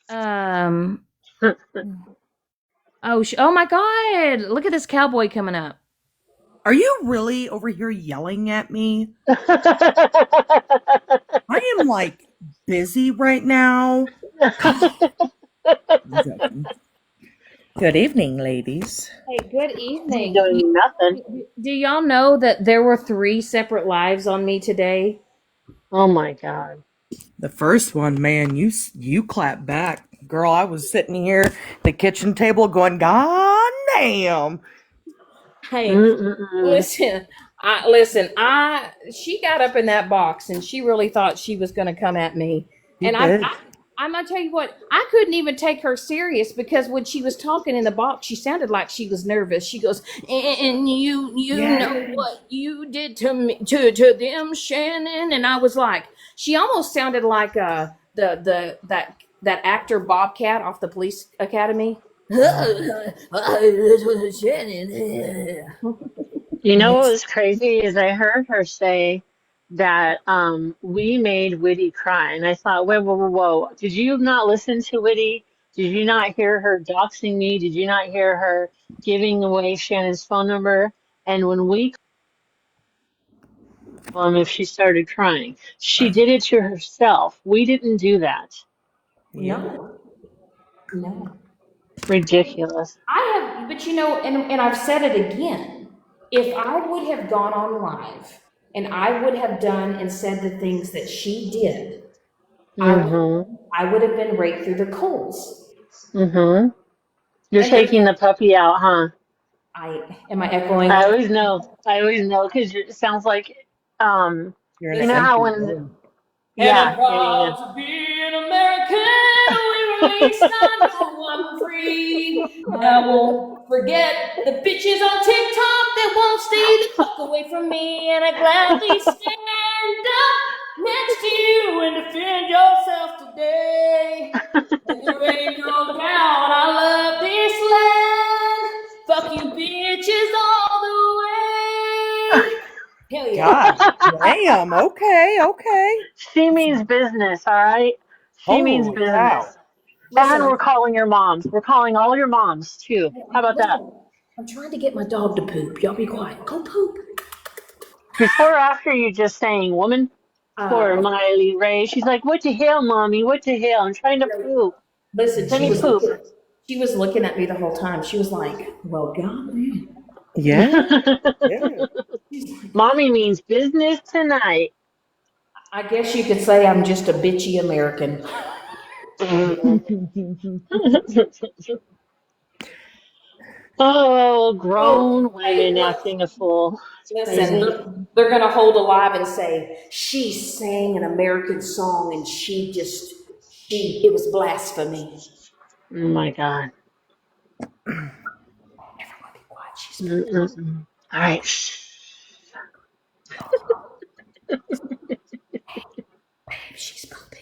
um. Oh my God! Look at this cowboy coming up. Are you really over here yelling at me? I am like busy right now. I'm joking. Good evening, ladies. Hey, good evening. Doing nothing. Do y'all know that there were 3 separate lives on me today? Oh my God. The first one, man, you clap back. Girl, I was sitting here at the kitchen table going, God damn. Hey, Mm-mm-mm. she got up in that box and she really thought she was going to come at me. You And did. I'm gonna tell you what, I couldn't even take her serious because when she was talking in the box, she sounded like she was nervous. She goes, and you know Yes. what you did to me, to them, Shannon. And I was like, she almost sounded like that actor Bobcat off the Police Academy. Shannon. You know It's what was crazy is I heard her say, that we made Whitty cry. And I thought, whoa, whoa, whoa, whoa. Did you not listen to Whitty? Did you not hear her doxing me? Did you not hear her giving away Shannon's phone number? And when we if she started crying, she did it to herself. We didn't do that. Yeah. No. Ridiculous. I have, but and I've said it again. If I would have gone on live and I would have done and said the things that she did, Mm-hmm. I would have been raked through the coals. Mm-hmm. You're And taking the puppy out, huh? am I echoing? I always know. I always know because it sounds like, You're in you an know Listen, how empty when, room. and I'm yeah, yeah, yeah, proud to be an American. We released, I know I'm free. And I won't forget the bitches on TikTok that won't stay the fuck away from me. And I gladly stand up next to you and defend yourself today. And there ain't no doubt I love this land. Fuck you bitches all the way. Hell yeah. God damn. Okay. Okay. She means business, all right? She means Holy business. cow. And Listen, we're calling your moms. We're calling all your moms too. How about that? listen, I'm trying to get my dog to poop. Y'all be quiet. Go poop. Before or after you just saying, woman? Poor Before. Miley Ray. She's like, what the hell, mommy? What the hell? I'm trying to poop. Listen, Let me poop. she was looking at me the whole time. She was like, "Well, golly." Yeah. Yeah. Mommy means business tonight. I guess you could say I'm just a bitchy American. Oh, Oh, grown hey, women acting a fool. It's listen, crazy. they're gonna hold alive and say she sang an American song and it was blasphemy. Oh my God. Everybody be quiet. Mm-mm-mm. All right. She's pooping.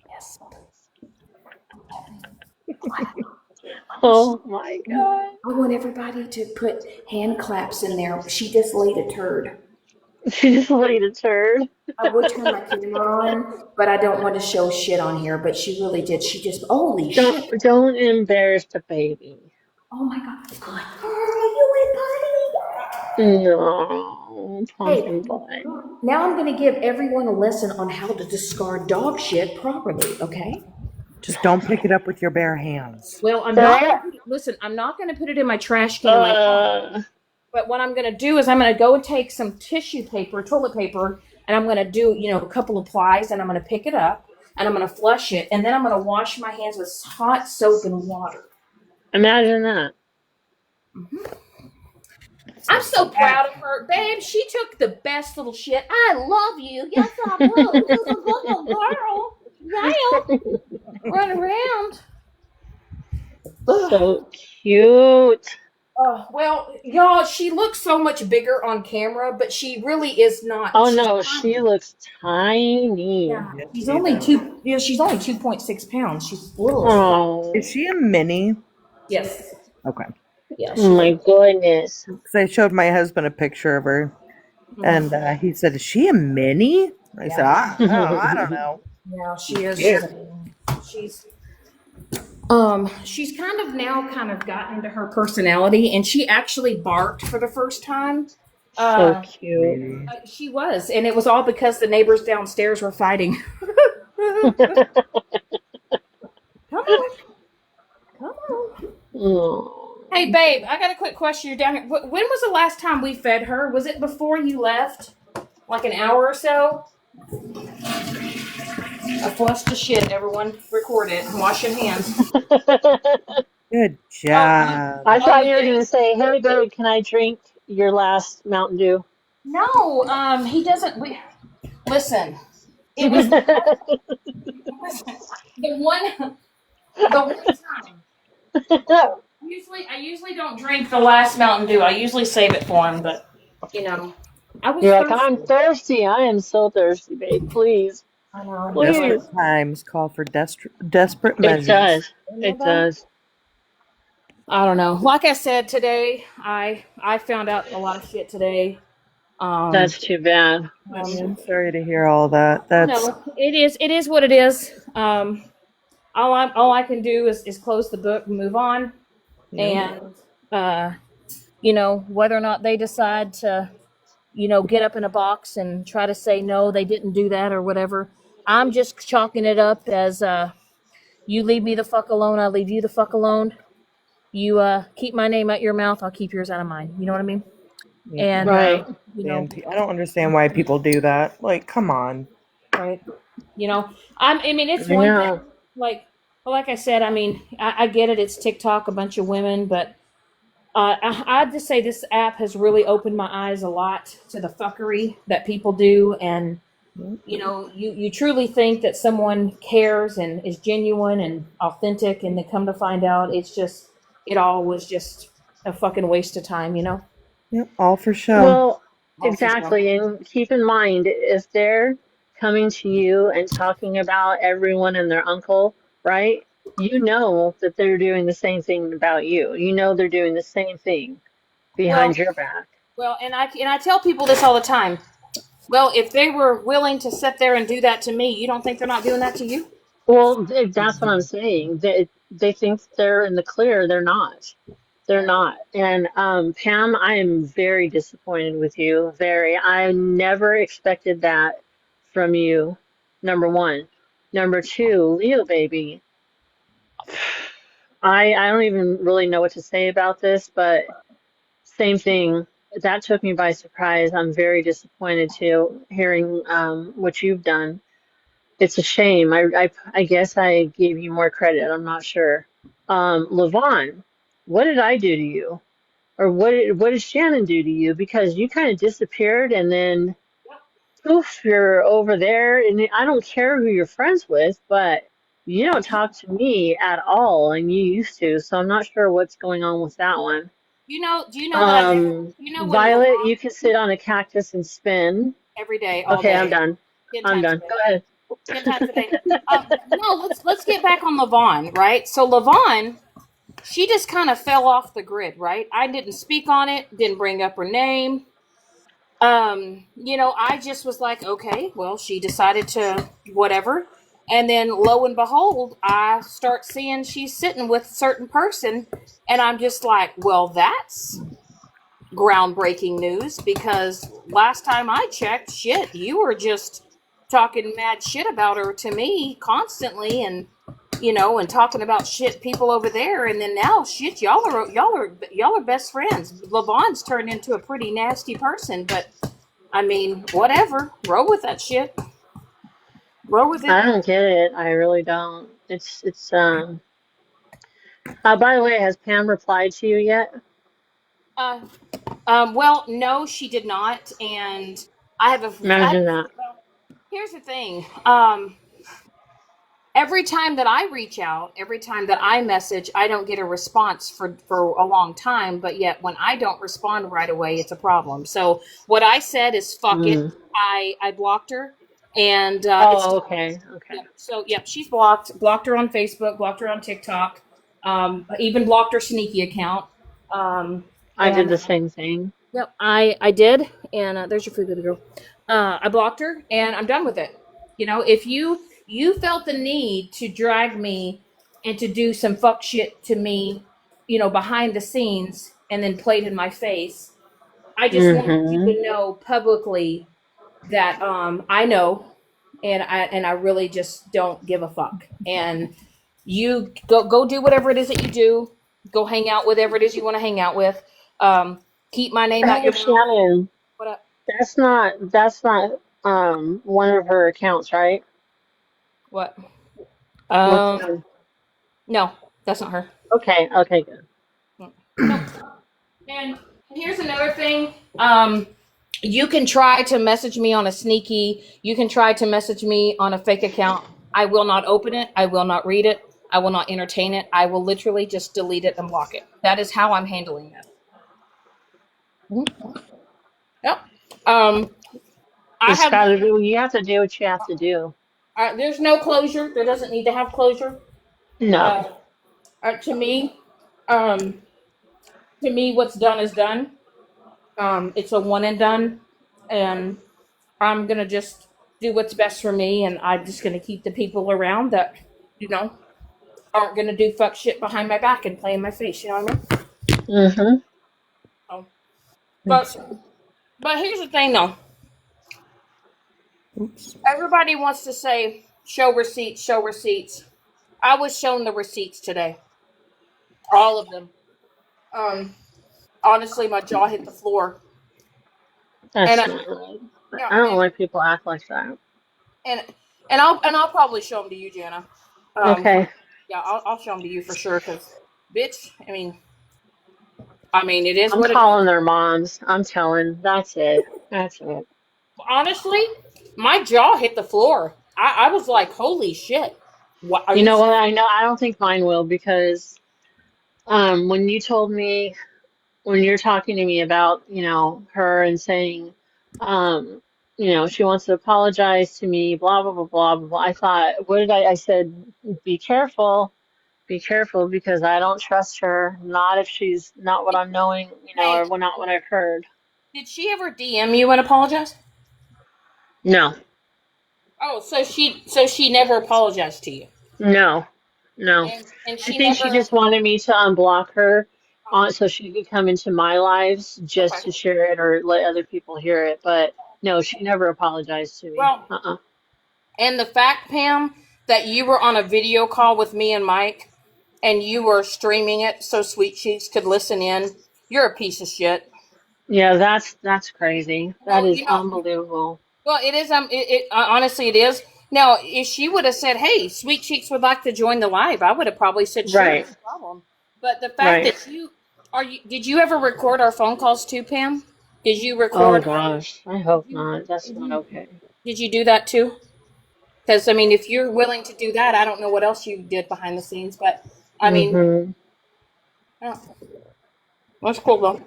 Yes. Oh my God. I want everybody to put hand claps in there. She just laid a turd. She just laid a turd. I would turn my camera on, but I don't want to show shit on here. But she really did. She just, holy shit. Don't embarrass the baby. Oh my God. Good girl, you No, went pumpkin potty. boy. Hey, now I'm going to give everyone a lesson on how to discard dog shit properly, okay? Just don't pick it up with your bare hands. Well, listen, I'm not going to put it in my trash can in my car. Uh, But what I'm going to do is I'm going to go and take some tissue paper, toilet paper, and I'm going to do, a couple of plies, and I'm going to pick it up, and I'm going to flush it, and then I'm going to wash my hands with hot soap and water. imagine that. I'm so proud of her. Babe, she took the best little shit. I love you. Yes, I will. This is a good little girl. Yeah. Run around. So cute. Well, y'all, she looks so much bigger on camera, but she really is not. Oh She's no, she looks tiny. yeah, Yes, she's she only does. she's only 2.6 pounds. She's little as fuck. Oh, Is she a mini? Yes. Okay. Yeah, oh she's my goodness. Because I showed my husband a picture of her, and he said, "Is she a mini?" I said, I don't know." yeah, she is. Yeah. She's kind of gotten into her personality, and she actually barked for the first time. So Uh, cute. she was, and it was all because the neighbors downstairs were fighting. Come on, come on. Oh. Hey, babe, I got a quick question. You're down here. When was the last time we fed her? Was it before you left? Like an hour or so? I flushed the shit. Everyone record it. Wash your hands. Good Oh, job. I thought you you were did? gonna say, "Hey, babe, can I drink your last Mountain Dew?" No, he doesn't. Listen, it was the one, the one time. I usually don't drink the last Mountain Dew. I usually save it for him, but I was You're like, thirsty. "I'm thirsty. I am so thirsty, babe. Please, I know. please." Desperate times call for desperate It measures. does. It does. I don't know. Like I said today, I found out a lot of shit today. Um, That's too bad. Honey, That's I'm sorry to hear all that. That's no, it is what it is. All I can do is close the book and move on. yep. And uh, whether or not they decide to, get up in a box and try to say no, they didn't do that or whatever. I'm just chalking it up as you leave me the fuck alone, I leave you the fuck alone. You keep my name out your mouth, I'll keep yours out of mine. You know what I mean? Yep. And right. you know, I don't understand why people do that. Like, come on. right? I mean, it's I one thing. know. Like, well, like I said, I mean, I get it. It's TikTok, a bunch of women, but I'd just say this app has really opened my eyes a lot to the fuckery that people do, and Yep. you truly think that someone cares and is genuine and authentic, and they come to find out it all was just a fucking waste of time. Yep. All for show. Well, All for show. exactly. And keep in mind, if they're coming to you and talking about everyone and their uncle, right? You know that they're doing the same thing about you. You know they're doing the same thing behind Well, your back. and I tell people this all the time. Well, if they were willing to sit there and do that to me, you don't think they're not doing that to you? Well, that's what I'm saying. They think they're in the clear. They're not. They're not. And Pam, I am very disappointed with you. Very. I never expected that from you. Number one. Number two, Leo baby. I don't even really know what to say about this, but same thing. That took me by surprise. I'm very disappointed too, hearing what you've done. It's a shame. I guess I gave you more credit. I'm not sure. Levon, what did I do to you? Or what did Shannon do to you? Because you kind of disappeared and then poof, you're over there. And I don't care who you're friends with, but you don't talk to me at all, and you used to. So I'm not sure what's going on with that one. Do you know that I never, when Violet, you can sit on a cactus and spin. every day, all Okay, I'm day, done. 10 I'm times a done. day, Go ahead. 10 times a day. No, let's get back on Levon, right? So Levon, she just kind of fell off the grid, right? I didn't speak on it, didn't bring up her name. I just was like, okay, well, she decided to whatever. And then lo and behold, I start seeing she's sitting with a certain person, and I'm just like, well, that's groundbreaking news, because last time I checked, shit, you were just talking mad shit about her to me constantly, and talking about shit people over there, and then now shit, y'all are best friends. Levon's turned into a pretty nasty person, but I mean, whatever. Roll with that shit. Roll with it. I don't get it. I really don't. By the way, has Pam replied to you yet? Uh, well, no, she did not, and I have a. Imagine that. Well, here's the thing. Every time that I reach out, every time that I message, I don't get a response for a long time. But yet, when I don't respond right away, it's a problem. So what I said is, fuck it. Mm. I blocked her, and it's Oh, okay. Okay. yep. So yep, she's blocked. Blocked her on Facebook. Blocked her on TikTok. Even blocked her sneaky account. I did And the same thing. Yep, I did, and there's your food, baby girl. I blocked her, and I'm done with it. If you felt the need to drag me and to do some fuck shit to me, behind the scenes, and then played in my face, I just wanted you Hmm. to know publicly that I know, and I really just don't give a fuck. And you go do whatever it is that you do. Go hang out with whatever it is you want to hang out with. Keep my name out Hey, your mouth. Shannon, What up? that's not one of her accounts, right? What? What's Um, no, that's not her. okay, okay, good. Nope. And here's another thing. You can try to message me on a sneaky. You can try to message me on a fake account. I will not open it. I will not read it. I will not entertain it. I will literally just delete it and block it. That is how I'm handling that. Mhm. Yep. Um, I It's have. got to do. You have to do what you have to do. There's no closure. There doesn't need to have closure. No. Uh, to me, Um, to me, what's done is done. It's a one and done, and I'm gonna just do what's best for me, and I'm just gonna keep the people around that, you know, aren't gonna do fuck shit behind my back and play in my face. You know what I mean? Mm-hmm. So, but It's, but here's the thing, though. oops. Everybody wants to say show receipts, show receipts. I was shown the receipts today, all of them. Um, honestly, my jaw hit the floor, and That's I, not right. yeah, I don't like people act like that. and I'll probably show them to you, Jana. Um, Okay. yeah, I'll show them to you for sure, cause bitch, I mean, it is I'm what it is. calling their moms. I'm telling. That's it. That's it. Honestly, my jaw hit the floor. I was like, holy shit. What are You you know what? serious? I know. I don't think mine will because when you told me when you're talking to me about, her and saying, um, she wants to apologize to me, blah, blah, blah, blah, blah, blah. I thought, what did I said, be careful, be careful because I don't trust her. Not if she's not what Did, I'm knowing, hey, or not what I've heard. did she ever DM you and apologize? No, Oh, so she never apologized to you, no, no. and I she think she never. just wanted me to unblock her Oh, so she could come into my lives just okay. to share it or let other people hear it. But no, she never apologized to me. Well, and the fact, Pam, that you were on a video call with me and Mike, and you were streaming it so Sweet Cheeks could listen in. You're a piece of shit. Yeah, that's crazy. That No, is unbelievable. well, it is. Honestly, it is. Now, if she would have said, "Hey, Sweet Cheeks would like to join the live," I would have probably said, "Sure, no Right, problem." But the fact right. that did you ever record our phone calls too, Pam? Did you Oh record? gosh, I Did hope you not. That's did not you okay. did you do that too? Because if you're willing to do that, I don't know what else you did behind the scenes, but I mean, Mm-hmm. yeah, that's cool though.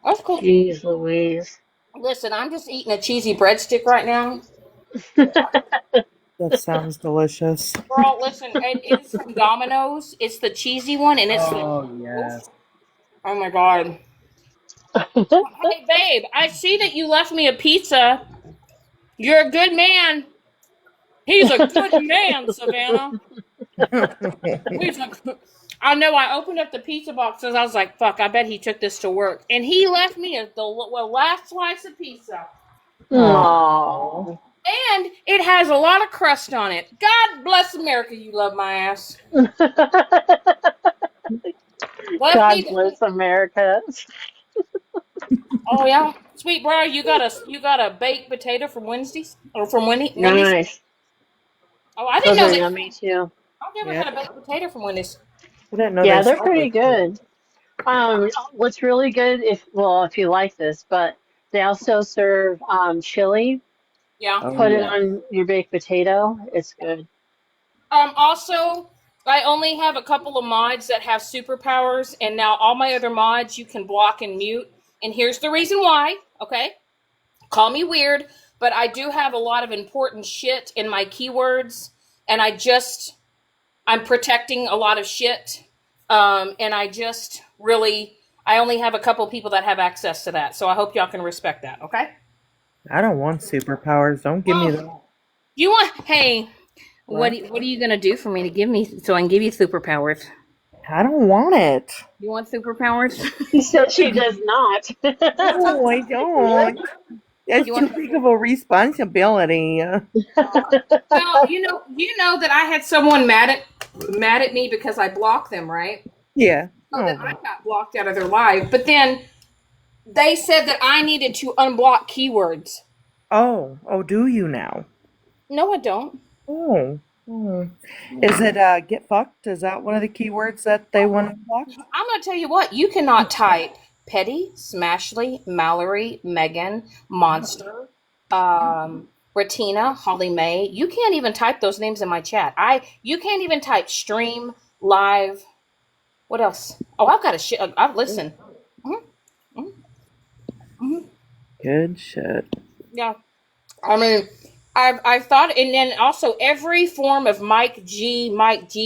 That's cool. Jeez Louise. Listen, I'm just eating a cheesy breadstick right now. That sounds delicious. Girl, listen, it is from Domino's. It's the cheesy one, and it's the Oh, oof. yes. Oh my god. Hey, babe, I see that you left me a pizza. You're a good man. He's a good man, Savannah. He's a. I know. I opened up the pizza boxes. I was like, "Fuck! I bet he took this to work." And he left me the last slice of pizza, Oh. Oh. and it has a lot of crust on it. God bless America. You love my ass. Left me. God bless America. Oh yeah, sweet bro. You got a baked potato from Wednesdays or from Wendy's? Nice. Oh, I didn't Those know are that. yummy too. I've never Yeah. had a baked potato from Wendy's. I didn't know they Yeah, they're sold pretty those too. good. What's really good if you like this, but they also serve chili. Yeah. Oh, Put it yeah. on your baked potato. It's good. Also, I only have a couple of mods that have superpowers, and now all my other mods you can block and mute. And here's the reason why. Okay, call me weird, but I do have a lot of important shit in my keywords, and I'm protecting a lot of shit. And I only have a couple people that have access to that. So I hope y'all can respect that. Okay. I don't want superpowers. Don't give me Well, that. you want? Hey, what What? what are you gonna do for me to give me so I can give you superpowers? I don't want it. You want superpowers? She said she does not. No, I don't. That's You too want? big of a responsibility. Well, you know that I had someone mad at me because I blocked them, right? Yeah. So that Oh. I got blocked out of their live. But then they said that I needed to unblock keywords. Oh. Oh, do you now? No, I don't. Oh. Oh. Is it get fucked? Is that one of the keywords that they want unblocked? I'm gonna tell you what. You cannot type Petty, Smashley, Mallory, Megan, Monster, Ratina, Holly Mae. You can't even type those names in my chat. You can't even type stream live. What else? Oh, I've got a shit. I've listened. Mhm, mhm, mhm. Good shit. Yeah, I mean, I've thought, and then also every form of Mike G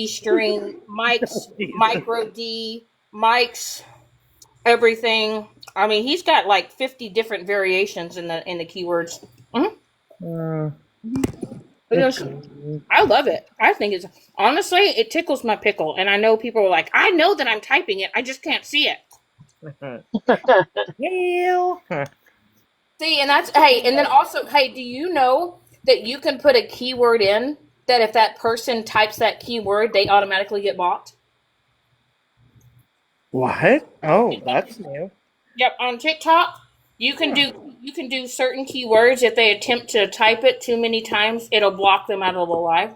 string, Mike's Jesus. micro D. Mike's, everything. I mean, he's got like 50 different variations in the keywords. Mm, Because I love it. I think it's honestly, it tickles my pickle, and I know people are like, I know that I'm typing it, I just can't see it. Hell. See, and that's hey, and then also, hey, do you know that you can put a keyword in that if that person types that keyword, they automatically get blocked? What? Oh, that's new. Yep, on TikTok, you can do certain keywords. If they attempt to type it too many times, it'll block them out of the live.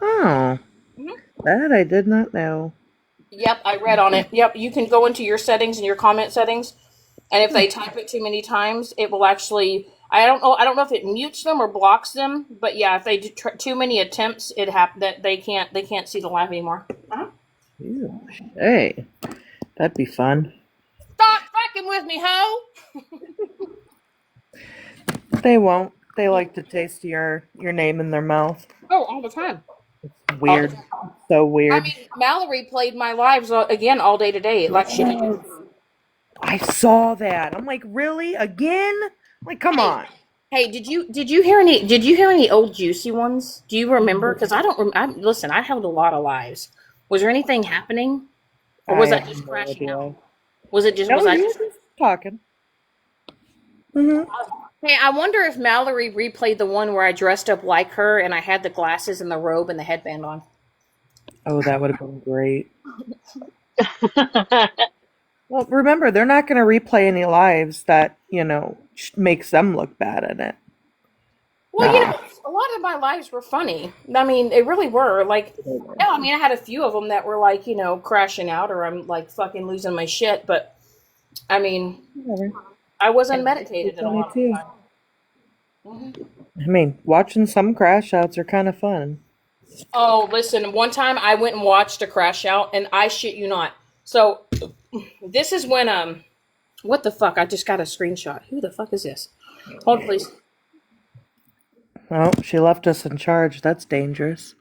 Oh, Mhm. that I did not know. Yep, I read on it. Yep, you can go into your settings and your comment settings, and if they type it too many times, it will actually. I don't know. I don't know if it mutes them or blocks them, but yeah, if they do too many attempts, it that they can't see the live anymore. Uh-huh. Ew, hey, that'd be fun. Stop fucking with me, ho! They won't. They like to taste your name in their mouth. Oh, all the time. All the Weird. time. So I weird. mean, Mallory played my lives again all day today. Like she did. Yes. I saw that. I'm like, really? Again? Like, come Hey, on. hey, did you hear any old juicy ones? Do you remember? Because I don't. Listen, I held a lot of lives. Was there anything happening, or I was that have just no crashing out? idea. Was it just? No, Was I you just? were just talking. Hmm. Hey, I wonder if Mallory replayed the one where I dressed up like her and I had the glasses and the robe and the headband on. Oh, that would have been great. Well, remember, they're not going to replay any lives that, makes them look bad in it. Well, Nah. a lot of my lives were funny. I mean, they really were. Like, yeah, I mean, I had a few of them that were like, crashing out or I'm like fucking losing my shit. But I mean, Whatever. I was It's unmedicated in a funny lot of the too. time. Mhm. I mean, watching some crash outs are kind of fun. Oh, listen, one time I went and watched a crash out, and I shit you not. So this is when what the fuck? I just got a screenshot. Who the fuck is this? Hold please. Well, she left us in charge. That's dangerous.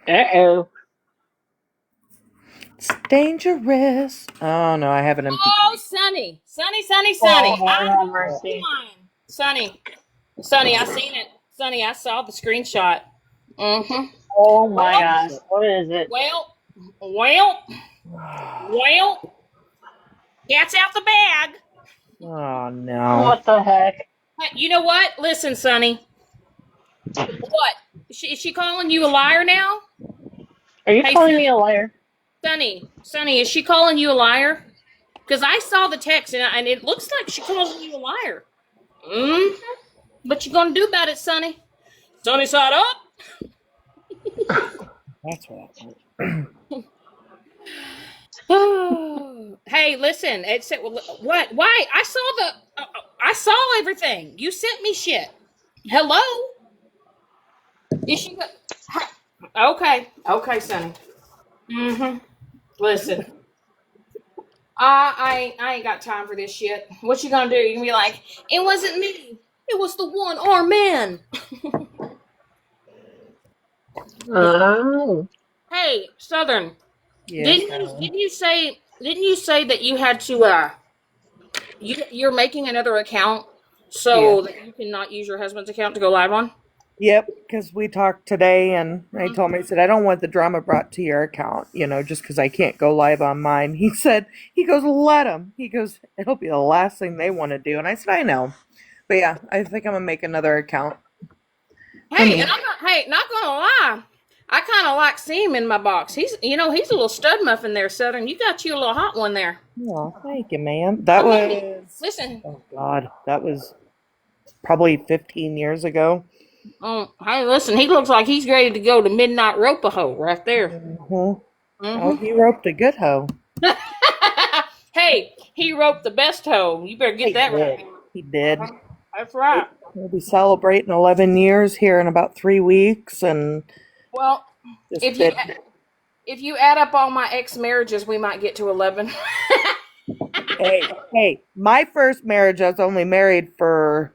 Uh-oh. It's dangerous. Oh no, I have an empty Oh, crate. Sunny, Sunny, Sunny, Oh, Sunny. Lord I have know mercy. the line. Sunny, Sunny, I seen it. Sunny, I saw the screenshot. Mm-hmm. Oh my Well, gosh. What is it? well, well, well. Cat's out the bag. Oh no. What the heck? Hey, you know what? Listen, Sonny. What? Is she calling you a liar now? Are you Hey, calling me a liar? Sonny, is she calling you a liar? Because I saw the text and it looks like she calling you a liar. Mm. What you gonna do about it, Sonny? Sunny side up. That's what I Hey, listen. It said what? Why? I saw everything. You sent me shit. Hello? Is she? Okay, okay, Sonny. Mm-hmm. Listen, I ain't got time for this shit. What you gonna do? You gonna be like, it wasn't me. It was the one armed man. Oh. Hey, Southern, Yes, didn't you Alan. didn't you say that you had to you're making another account Yeah. so that you cannot use your husband's account to go live on? Yep, because we talked today and I told him, I said, I don't want the drama brought to your account, just because I can't go live on mine. He goes, let him. He goes, it'll be the last thing they want to do. And I said, I know. But yeah, I think I'm going to make another account for Hey, and me. I'm not. Hey, not gonna lie. I kind of like seeing him in my box. He's a little stud muffin there, Southern. You got you a little hot one there. Oh, thank you, man. I That mean, was, listen. oh God, that was probably 15 years ago. Hey, listen. He looks like he's ready to go to midnight rope-a-hoe right there. Hmm. Oh, Mm-hmm. he roped a good hoe. Hey, he roped the best hoe. You better get He that did. right. He did. That's right. We'll be celebrating 11 years here in about 3 weeks and Well, just if you been. if you add up all my ex marriages, we might get to 11. Hey, my first marriage, I was only married for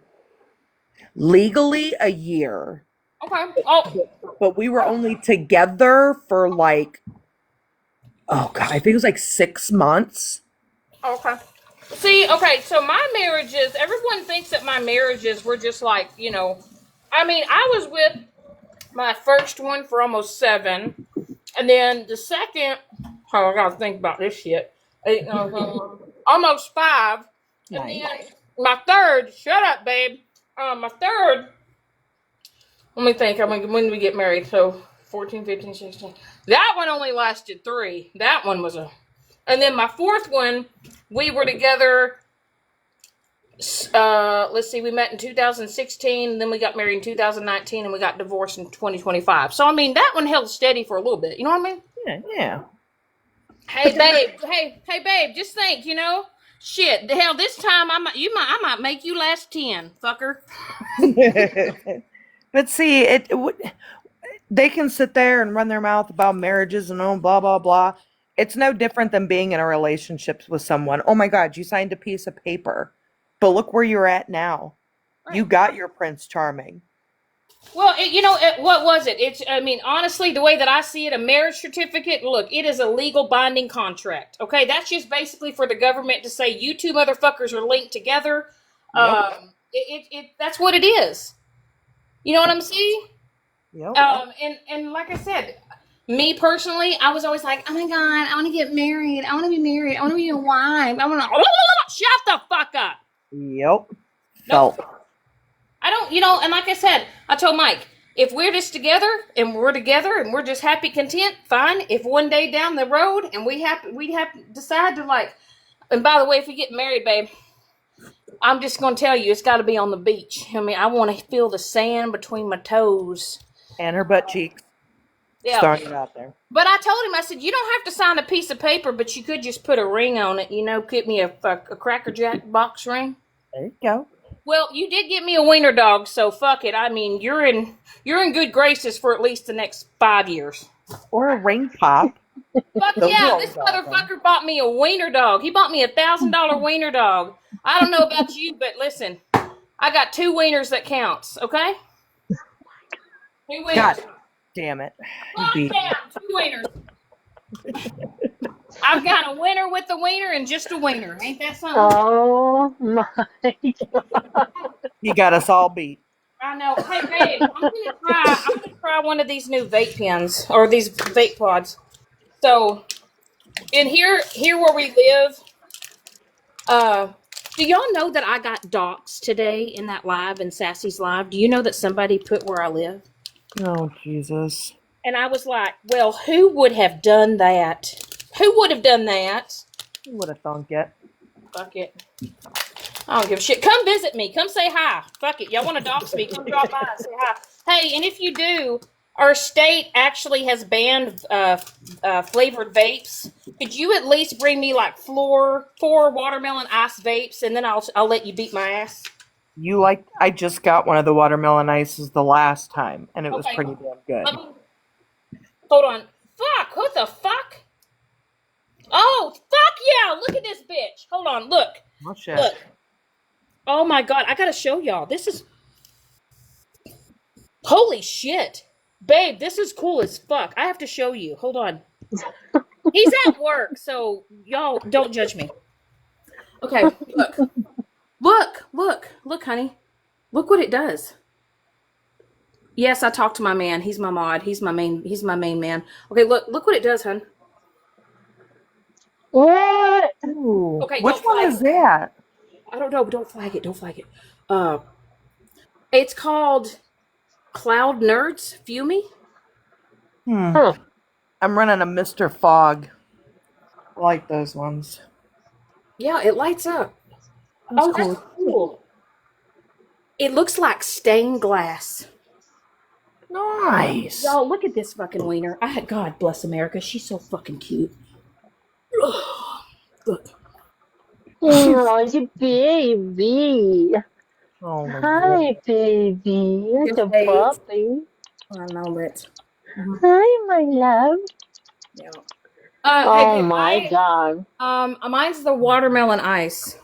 legally a year. Okay. Oh, But we were only together for like, oh God, I think it was like 6 months. okay. See, okay, so my marriages, everyone thinks that my marriages were just like, I mean, I was with my first one for almost 7, and then the second, oh, I gotta think about this shit, almost 5, and Nice. then my third, shut up, babe, my third, let me think, I mean, when did we get married? So, 14, 15, 16. That one only lasted 3. That one was and then my fourth one, we were together. Let's see, we met in 2016, and then we got married in 2019, and we got divorced in 2025. So I mean, that one held steady for a little bit. You know what I mean? Yeah, yeah. Hey, babe. Hey, babe. Just think. Shit. The hell, this time I might make you last 10, fucker. But see, they can sit there and run their mouth about marriages and oh blah blah blah. It's no different than being in a relationship with someone. Oh my God, you signed a piece of paper, but look where you're at now. You Right. got your Prince Charming. Well, what was it? I mean, honestly, the way that I see it, a marriage certificate, look, it is a legal binding contract. Okay, that's just basically for the government to say you two motherfuckers are linked together. Yep. That's what it is. You know what I'm saying? Yep. And like I said, me personally, I was always like, oh my God, I want to get married. I want to be married. I want to be a wife. I want to shut the fuck up. Yep. Nope. Felt. I don't, and like I said, I told Mike, if we're just together and we're just happy, content, fine. If one day down the road and we have to decide to like, and by the way, if we get married, babe, I'm just gonna tell you, it's got to be on the beach. I mean, I want to feel the sand between my toes. And her butt cheeks. Yeah. Starting it out there. But I told him, I said, you don't have to sign a piece of paper, but you could just put a ring on it. Get me a Cracker Jack box ring. There you go. Well, you did get me a wiener dog, so fuck it. I mean, you're in good graces for at least the next 5 years. Or a ring pop. Fuck Those yeah, are all this awesome. motherfucker bought me a wiener dog. He bought me $1,000 wiener dog. I don't know about you, but listen, I got 2 wieners that counts, okay? 2 wieners. God damn it. Fuck yeah, 2 wieners. I've got a winner with a wiener and just a wiener. Ain't that something? Oh my God. You got us all beat. I know. Hey, babe, I'm gonna try one of these new vape pens or these vape pods. So, in here where we live, do y'all know that I got doxxed today in that live in Sassy's live? Do you know that somebody put where I live? Oh, Jesus. And I was like, well, who would have done that? Who would have done that? You would have thunk it. Fuck it. I don't give a shit. Come visit me. Come say hi. Fuck it. Y'all want to dox me? Come drop by and say hi. Hey, and if you do, our state actually has banned flavored vapes. Could you at least bring me like 4 watermelon ice vapes, and then I'll let you beat my ass? I just got one of the watermelon ices the last time, and it was Okay. pretty damn good. Hold on. Fuck. What the fuck? Oh, fuck yeah. Look at this bitch. Hold on. Look. Oh, shit. Look. Oh my God. I gotta show y'all. This is. Holy shit. Babe, this is cool as fuck. I have to show you. Hold on. He's at work, so y'all don't judge me. Okay, look, honey. Look what it does. Yes, I talked to my man. He's my mod. He's my main man. Okay, look what it does, hun. What? Ooh, Okay, which one is that? I don't know, but don't flag it. It's called Cloud Nerds Fumi. Huh. I'm running a Mr. Fog. I like those ones. Yeah, it lights up. That's That's cool. It looks like stained glass. Nice. Y'all, look at this fucking wiener. God bless America. She's so fucking cute. Look. Oh, it's a baby. Oh my God. Hi, baby. It's a Hey. puppy. I know it. Hi, my love. Yeah. Oh hey, my God. mine's the watermelon ice.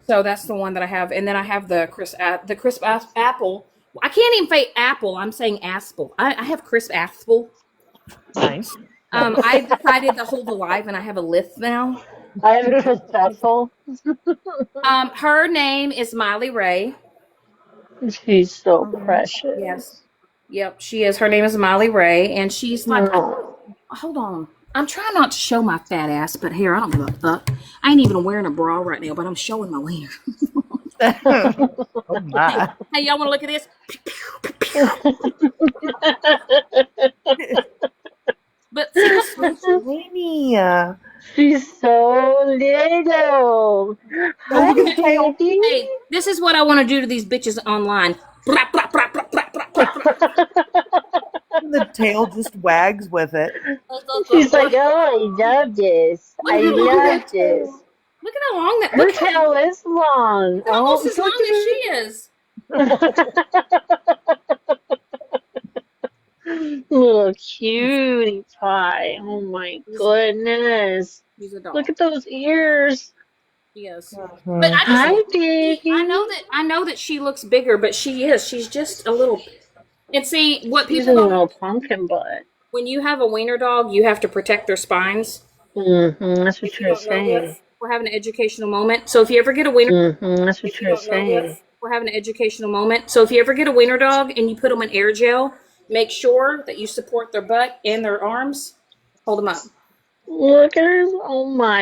So that's the one that I have, and then I have the crisp apple, I can't even say apple. I'm saying aspel. I have crisp aspel. Nice. I decided to hold alive, and I have a lisp now. I have a successful. Her name is Miley Ray. She's so precious. Yes. Yep, she is. Her name is Miley Ray, and she's like, Oh. hold on. I'm trying not to show my fat ass, but here, I don't give a fuck. I ain't even wearing a bra right now, but I'm showing my wiener. Oh my. Hey, y'all want to look at this? But see, Winnie. She's so little. Hi, Look at the tail. baby. hey, this is what I want to do to these bitches online. Blah, blah, blah, blah, blah, blah, blah, blah. The tail just wags with it. She's like, oh, I love this. I love this. Look at how long that. Her Look how tail is long. almost as long as she is. Little cutie pie. Oh my goodness. She's a dog. Look at those ears. Yes. Mhm. But I Hi, just baby. I know that she looks bigger, but she is. She's just a little. And see what She's people a don't. little pumpkin butt. When you have a wiener dog, you have to protect their spines. That's what If you you're don't know this, saying. we're having an educational moment. So if you ever get a wiener, That's what you're saying. we're having an educational moment. So if you ever get a wiener dog and you put them in air gel, make sure that you support their butt and their arms. Hold them up. Look at her. Oh my